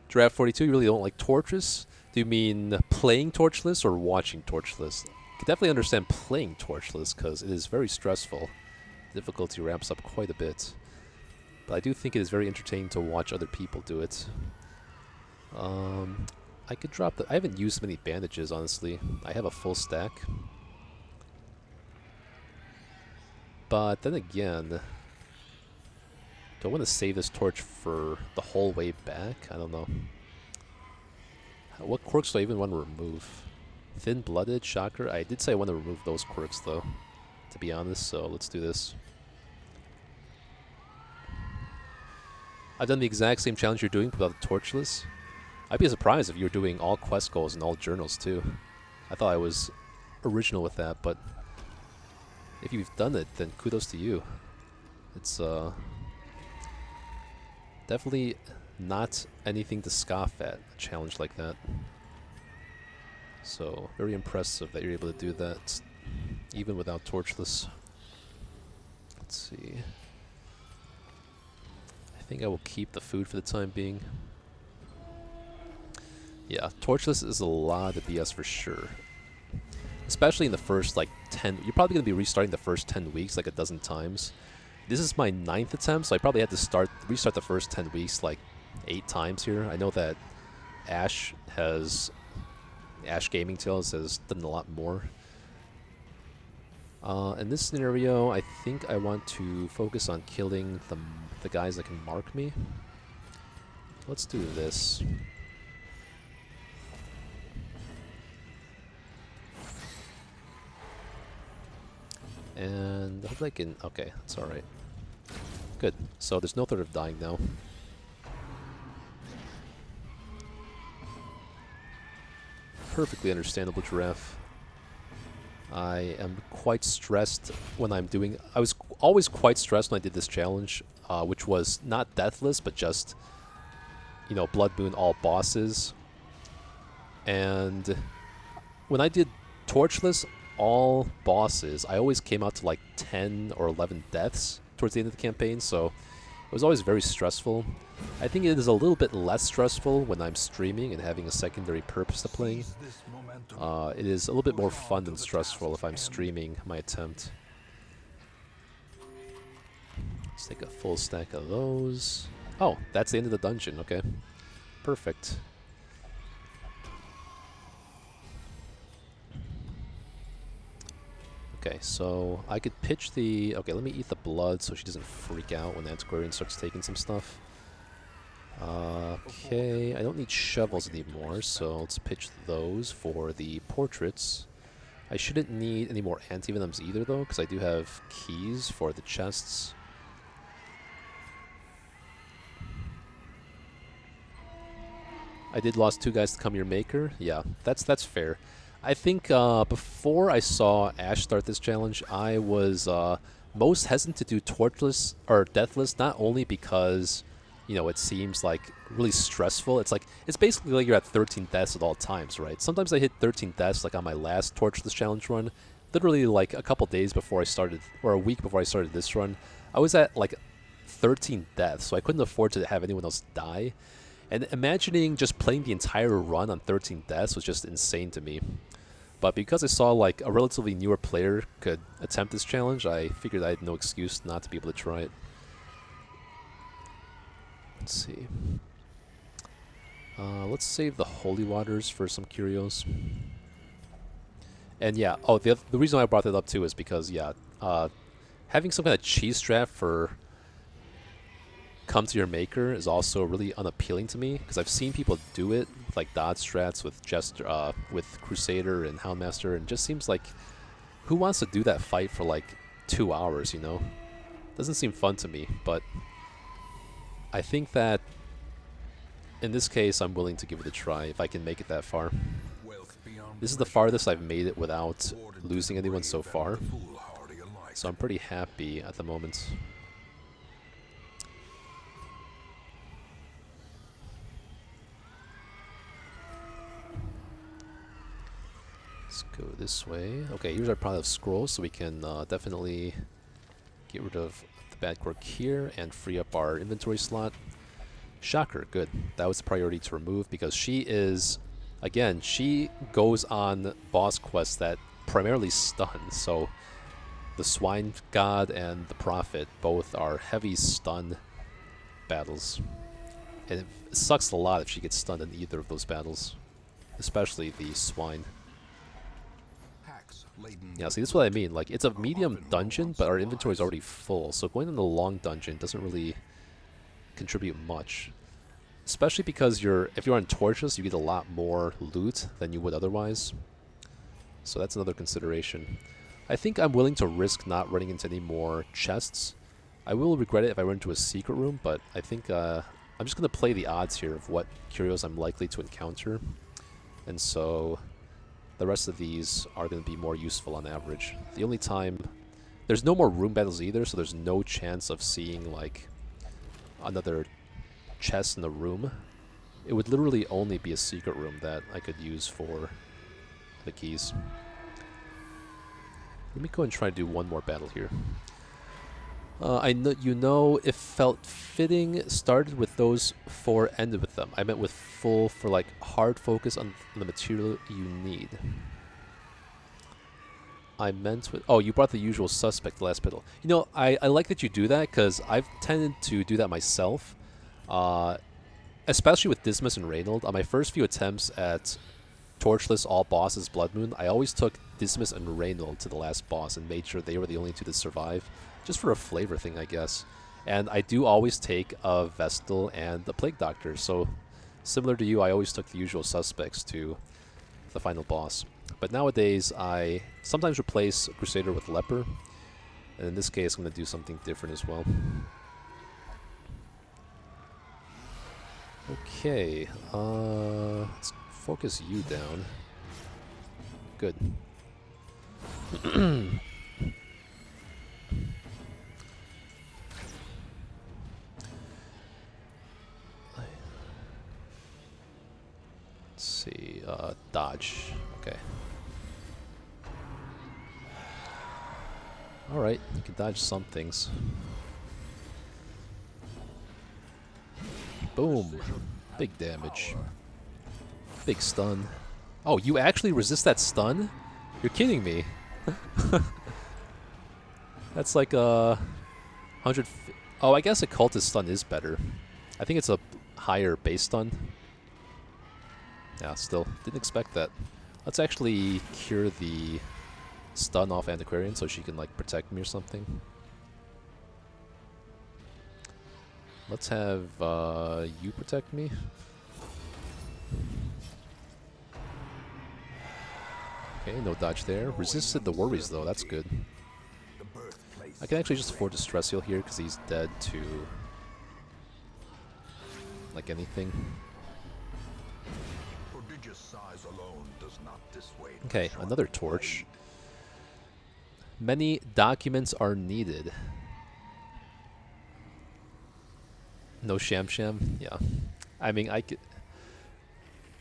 Draft 42, you really don't like Torchless? Do you mean playing Torchless or watching Torchless? I can definitely understand playing Torchless because it is very stressful. difficulty ramps up quite a bit. But I do think it is very entertaining to watch other people do it. I could drop the... I haven't used many bandages, honestly. I have a full stack. But then again... do I want to save this torch for the whole way back? I don't know. What quirks do I even want to remove? Thin-blooded, shocker? I did say I want to remove those quirks, though, to be honest, so let's do this. I've done the exact same challenge you're doing without the Torchless. I'd be surprised if you were doing all quest goals and all journals, too. I thought I was original with that, but if you've done it, then kudos to you. It's, definitely not anything to scoff at, a challenge like that. So, very impressive that you're able to do that, even without Torchless. Let's see. I think I will keep the food for the time being. Yeah, Torchless is a lot of BS for sure. Especially in the first, like, 10... You're probably going to be restarting the first 10 weeks, like, a dozen times. This is my 9th attempt, so I probably had to restart the first 10 weeks, like, 8 times here. I know that Ash Gaming Tales has done a lot more. In this scenario, I think I want to focus on killing the guys that can mark me. Let's do this. And hopefully I can... Okay, that's alright. Good. So there's no threat of dying now. Perfectly understandable, Giraffe. I am quite stressed when I'm doing... I was always quite stressed when I did this challenge, which was not Deathless, but just, you know, Bloodmoon all bosses. And when I did Torchless all bosses, I always came out to like 10 or 11 deaths towards the end of the campaign, so it was always very stressful. I think it is a little bit less stressful when I'm streaming and having a secondary purpose to playing. It is a little bit more fun than stressful if I'm streaming my attempt. Let's take a full stack of those. Oh, that's the end of the dungeon, okay. Perfect. Okay, so I could pitch the... Okay, let me eat the blood so she doesn't freak out when the Antiquarian starts taking some stuff. Okay, I don't need shovels anymore, so let's pitch those for the portraits. I shouldn't need any more anti-venoms either, though, because I do have keys for the chests. I did lost 2 guys to come your maker. Yeah, that's fair. I think before I saw Ash start this challenge, I was most hesitant to do Torchless or Deathless, not only because, you know, it seems like really stressful. It's like, it's basically like you're at 13 deaths at all times, right? Sometimes I hit 13 deaths, like on my last Torchless challenge run. Literally like a couple days before I started, or a week before I started this run, I was at like 13 deaths, so I couldn't afford to have anyone else die. And imagining just playing the entire run on 13 deaths was just insane to me. But because I saw like a relatively newer player could attempt this challenge, I figured I had no excuse not to be able to try it. Let's see. Let's save the holy waters for some curios. And yeah, oh, the reason I brought that up too is because, yeah, having some kind of cheese strap for come to your maker is also really unappealing to me, because I've seen people do it, like dodge strats with with Crusader and Houndmaster, and it just seems like, who wants to do that fight for like 2 hours, you know? Doesn't seem fun to me, but I think that in this case I'm willing to give it a try if I can make it that far. This is the farthest I've made it without losing anyone so far, so I'm pretty happy at the moment. Let's go this way. Okay, here's our pile of scrolls, so we can definitely get rid of the bad quirk here and free up our inventory slot. Shocker, good. That was the priority to remove, because she is, again, she goes on boss quests that primarily stun, so the Swine God and the Prophet both are heavy stun battles. And it sucks a lot if she gets stunned in either of those battles. Especially the Swine. Yeah, see, this is what I mean. Like, it's a medium dungeon, but our inventory is already full. So going in the long dungeon doesn't really contribute much. Especially because if you're on Torchless, you get a lot more loot than you would otherwise. So that's another consideration. I think I'm willing to risk not running into any more chests. I will regret it if I run into a secret room, but I think I'm just going to play the odds here of what curios I'm likely to encounter. And so the rest of these are going to be more useful on average. The only time... There's no more room battles either, so there's no chance of seeing, like, another chest in the room. It would literally only be a secret room that I could use for the keys. Let me go and try to do one more battle here. I know, it felt fitting started with those 4, ended with them. I meant with full for like hard focus on the material you need. I meant with... Oh, you brought the usual suspect last battle. You know, I like that you do that because I've tended to do that myself. Especially with Dismas and Reynold. On my first few attempts at Torchless all bosses Bloodmoon, I always took Dismas and Reynold to the last boss and made sure they were the only 2 to survive. Just for a flavor thing, I guess. And I do always take a Vestal and a Plague Doctor. So, similar to you, I always took the usual suspects to the final boss. But nowadays, I sometimes replace Crusader with Leper. And in this case, I'm going to do something different as well. Okay, let's focus you down. Good. Let's see, dodge. Okay. Alright, you can dodge some things. Boom. Big damage. Big stun. Oh, you actually resist that stun? You're kidding me. That's like a 100... Oh, I guess a cultist stun is better. I think it's a higher base stun. Yeah, still. Didn't expect that. Let's actually cure the stun off Antiquarian so she can, like, protect me or something. Let's have you protect me. Okay, no dodge there. Resisted the worries, though. That's good. I can actually just afford to stress heal here because he's dead to, like, anything. Okay, another torch. Many documents are needed. No sham sham? Yeah. I mean, I could...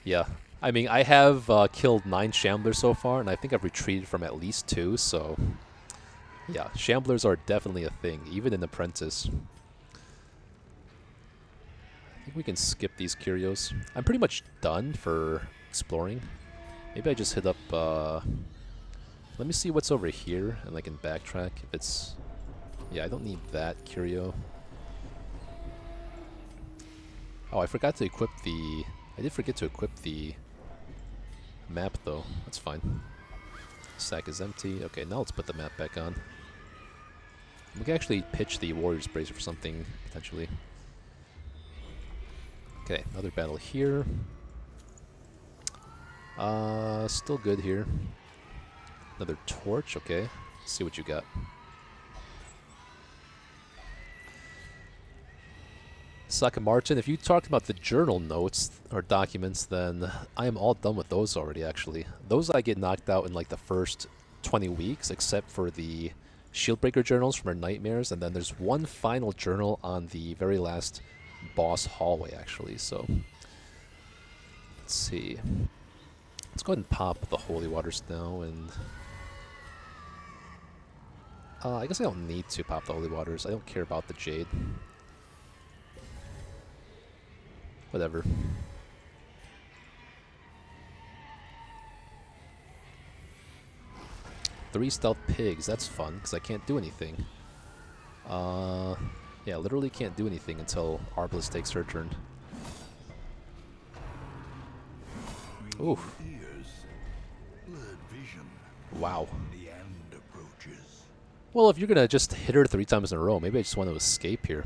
Yeah. I mean, I have killed 9 shamblers so far, and I think I've retreated from at least 2, so... Yeah, shamblers are definitely a thing, even in Apprentice. I think we can skip these curios. I'm pretty much done for exploring. Maybe I just hit up... Let me see what's over here, and I can backtrack if it's... Yeah, I don't need that curio. Oh, I forgot to equip the... I did forget to equip the map, though. That's fine. Sack is empty. Okay, now let's put the map back on. We can actually pitch the Warrior's Bracer for something, potentially. Okay, another battle here. Still good here. Another torch, okay. Let's see what you got. Saka Martin, if you talked about the journal notes or documents, then I am all done with those already, actually. Those I get knocked out in like the first 20 weeks, except for the Shieldbreaker journals from our nightmares, and then there's one final journal on the very last boss hallway, actually, so... Let's see. Let's go ahead and pop the Holy Waters now, and... I guess I don't need to pop the Holy Waters. I don't care about the Jade. Whatever. 3 stealth pigs. That's fun, because I can't do anything. Yeah, literally can't do anything until Arbalest takes her turn. Oof. Wow. Well, if you're gonna just hit her 3 times in a row, maybe I just want to escape here.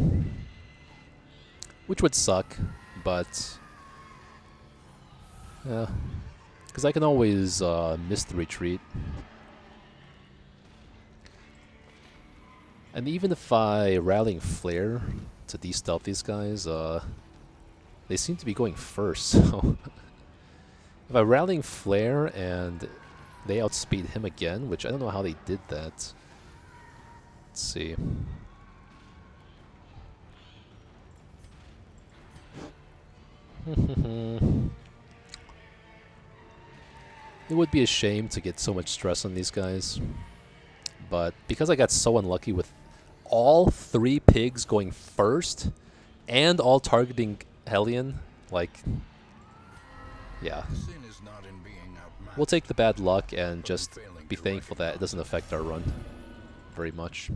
Which would suck, but... yeah. Because I can always miss the retreat. And even if I Rallying Flare to de-stealth these guys, they seem to be going first, so... if I Rallying Flare and they outspeed him again, which I don't know how they did that. Let's see. It would be a shame to get so much stress on these guys. But because I got so unlucky with all 3 pigs going first and all targeting Hellion, like, yeah. We'll take the bad luck and just be thankful that it doesn't affect our run very much.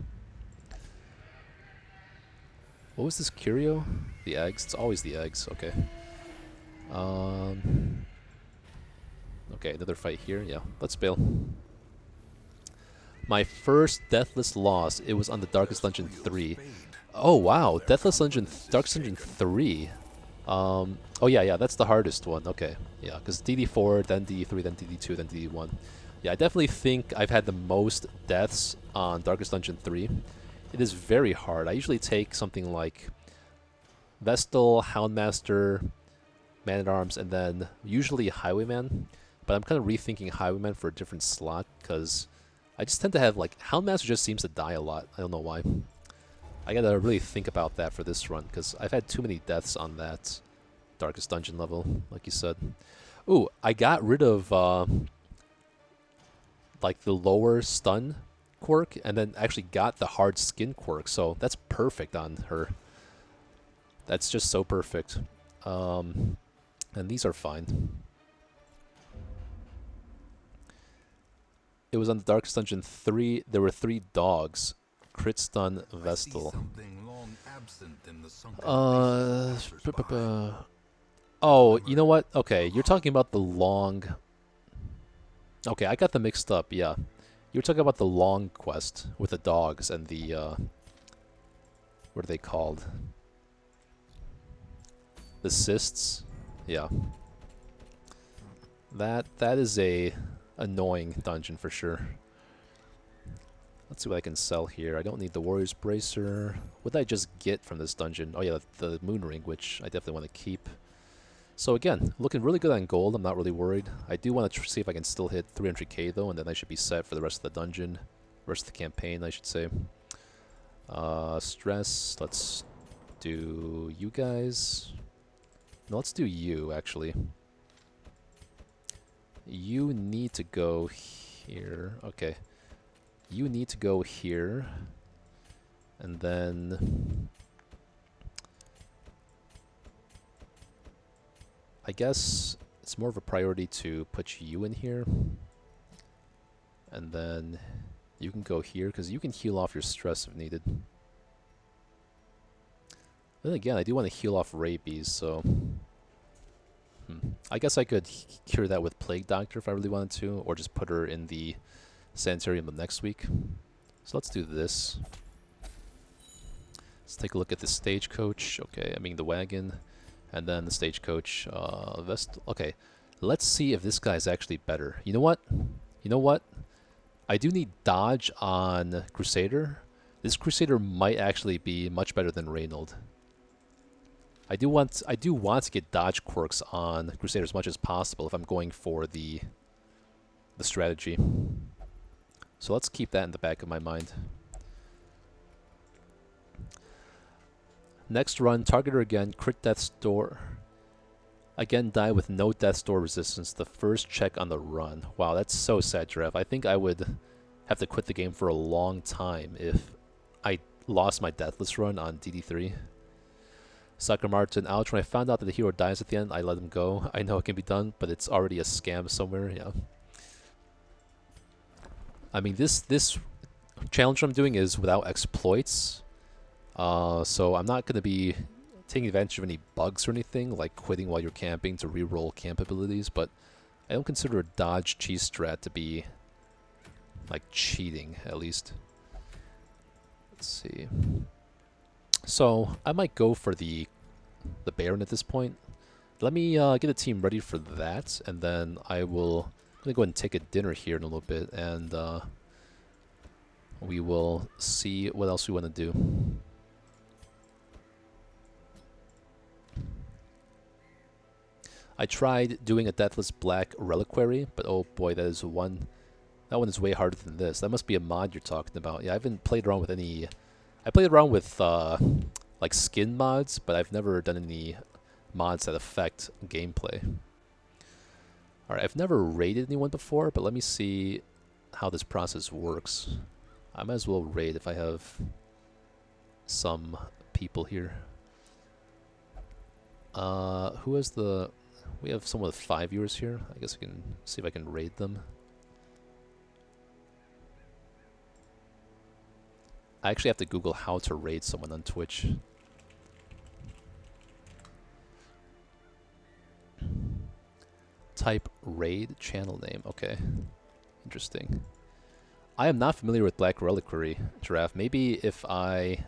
What was this curio? The eggs? It's always the eggs, okay. Okay, another fight here. Yeah, let's bail. My first Deathless loss, it was on the Darkest Dungeon 3. Oh wow, Deathless Dungeon, Darkest Dungeon 3. Oh yeah, that's the hardest one. Okay, yeah, because DD4, then DD3, then DD2, then DD1. Yeah, I definitely think I've had the most deaths on Darkest Dungeon 3. It is very hard. I usually take something like Vestal, Houndmaster, Man-at-Arms, and then usually Highwayman. But I'm kind of rethinking Highwayman for a different slot, because I just tend to have, like, Houndmaster just seems to die a lot. I don't know why. I gotta really think about that for this run, because I've had too many deaths on that Darkest Dungeon level, like you said. Ooh, I got rid of, like, the lower stun quirk, and then actually got the hard skin quirk, so that's perfect on her. That's just so perfect. And these are fine. It was on the Darkest Dungeon 3. There were 3 dogs. Crit stun Vestal. Oh, you know what? Okay, you're talking about the long... Okay, I got them mixed up, yeah. You were talking about the long quest with the dogs and the, what are they called? The cysts? Yeah. That is a annoying dungeon for sure. Let's see what I can sell here. I don't need the Warrior's Bracer. What did I just get from this dungeon? Oh yeah, the Moon Ring, which I definitely want to keep. So again, looking really good on gold. I'm not really worried. I do want to see if I can still hit 300k though, and then I should be set for the rest of the dungeon. Rest of the campaign, I should say. Stress. Let's do you guys. No, let's do you, actually. You need to go here. Okay. You need to go here. And then... I guess it's more of a priority to put you in here. And then you can go here, because you can heal off your stress if needed. Then again, I do want to heal off rabies, so... I guess I could cure that with Plague Doctor if I really wanted to, or just put her in the Sanitarium of next week. So let's do this. Let's take a look at the stagecoach. Okay, I mean the wagon. And then the stagecoach, okay, let's see if this guy's actually better. You know what? You know what? I do need dodge on Crusader. This Crusader might actually be much better than Reynold. I do want to get dodge quirks on Crusader as much as possible if I'm going for the strategy. So let's keep that in the back of my mind. Next run, target her again, crit death's door. Again, die with no death's door resistance. The first check on the run. Wow, that's so sad, Giraffe. I think I would have to quit the game for a long time if I lost my Deathless run on DD3. Sucker Martin, ouch. When I found out that the hero dies at the end, I let him go. I know it can be done, but it's already a scam somewhere, yeah. I mean, this challenge I'm doing is without exploits, so I'm not going to be taking advantage of any bugs or anything, like quitting while you're camping to reroll camp abilities, but I don't consider a dodge cheese strat to be, like, cheating, at least. Let's see. So, I might go for the Baron at this point. Let me get a team ready for that, and then I'm going to go ahead and take a dinner here in a little bit, and we will see what else we want to do. I tried doing a Deathless Black Reliquary, but oh boy, that one is way harder than this. That must be a mod you're talking about. Yeah, I haven't played around with any... I played around with like skin mods, but I've never done any mods that affect gameplay. Alright, I've never raided anyone before, but let me see how this process works. I might as well raid if I have some people here. Who has the... We have someone with 5 viewers here. I guess I can see if I can raid them. I actually have to Google how to raid someone on Twitch. Type raid channel name. Okay. Interesting. I am not familiar with Black Reliquary, Giraffe. Maybe if I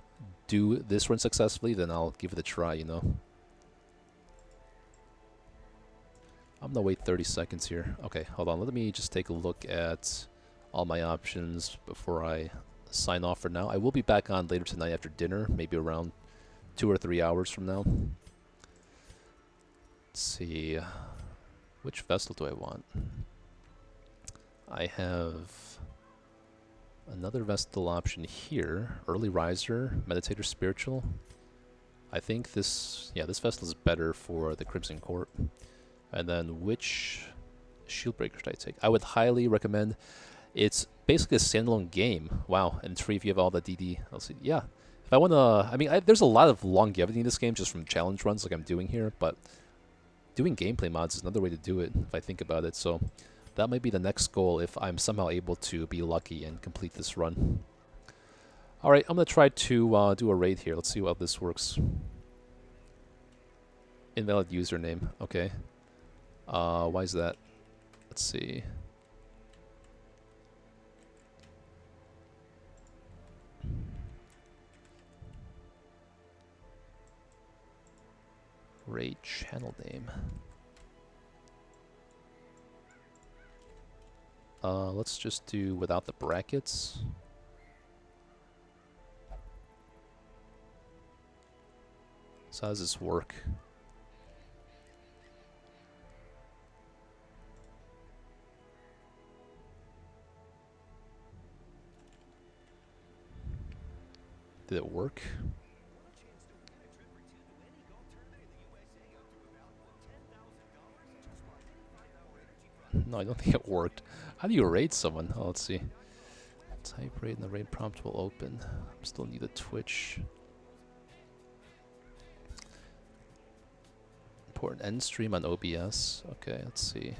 do this run successfully, then I'll give it a try, you know. I'm gonna wait 30 seconds here. Okay, hold on. Let me just take a look at all my options before I sign off for now. I will be back on later tonight after dinner, maybe around 2 or 3 hours from now. Let's see. Which vessel do I want? I have another vessel option here. Early Riser, Meditator Spiritual. I think this vessel is better for the Crimson Court. And then which shield breaker should I take? I would highly recommend. It's basically a standalone game. Wow, and 3 if you have all the DD. I'll see. Yeah, if I want to, I mean, there's a lot of longevity in this game just from challenge runs like I'm doing here, but doing gameplay mods is another way to do it if I think about it. So that might be the next goal if I'm somehow able to be lucky and complete this run. All right, I'm gonna try to do a raid here. Let's see how this works. Invalid username. Okay. Why is that? Let's see. Raid channel name. Let's just do without the brackets. So how does this work? Did it work? No, I don't think it worked. How do you raid someone? Oh, let's see. Type raid and the raid prompt will open. Still need a Twitch. Important end stream on OBS. Okay, let's see.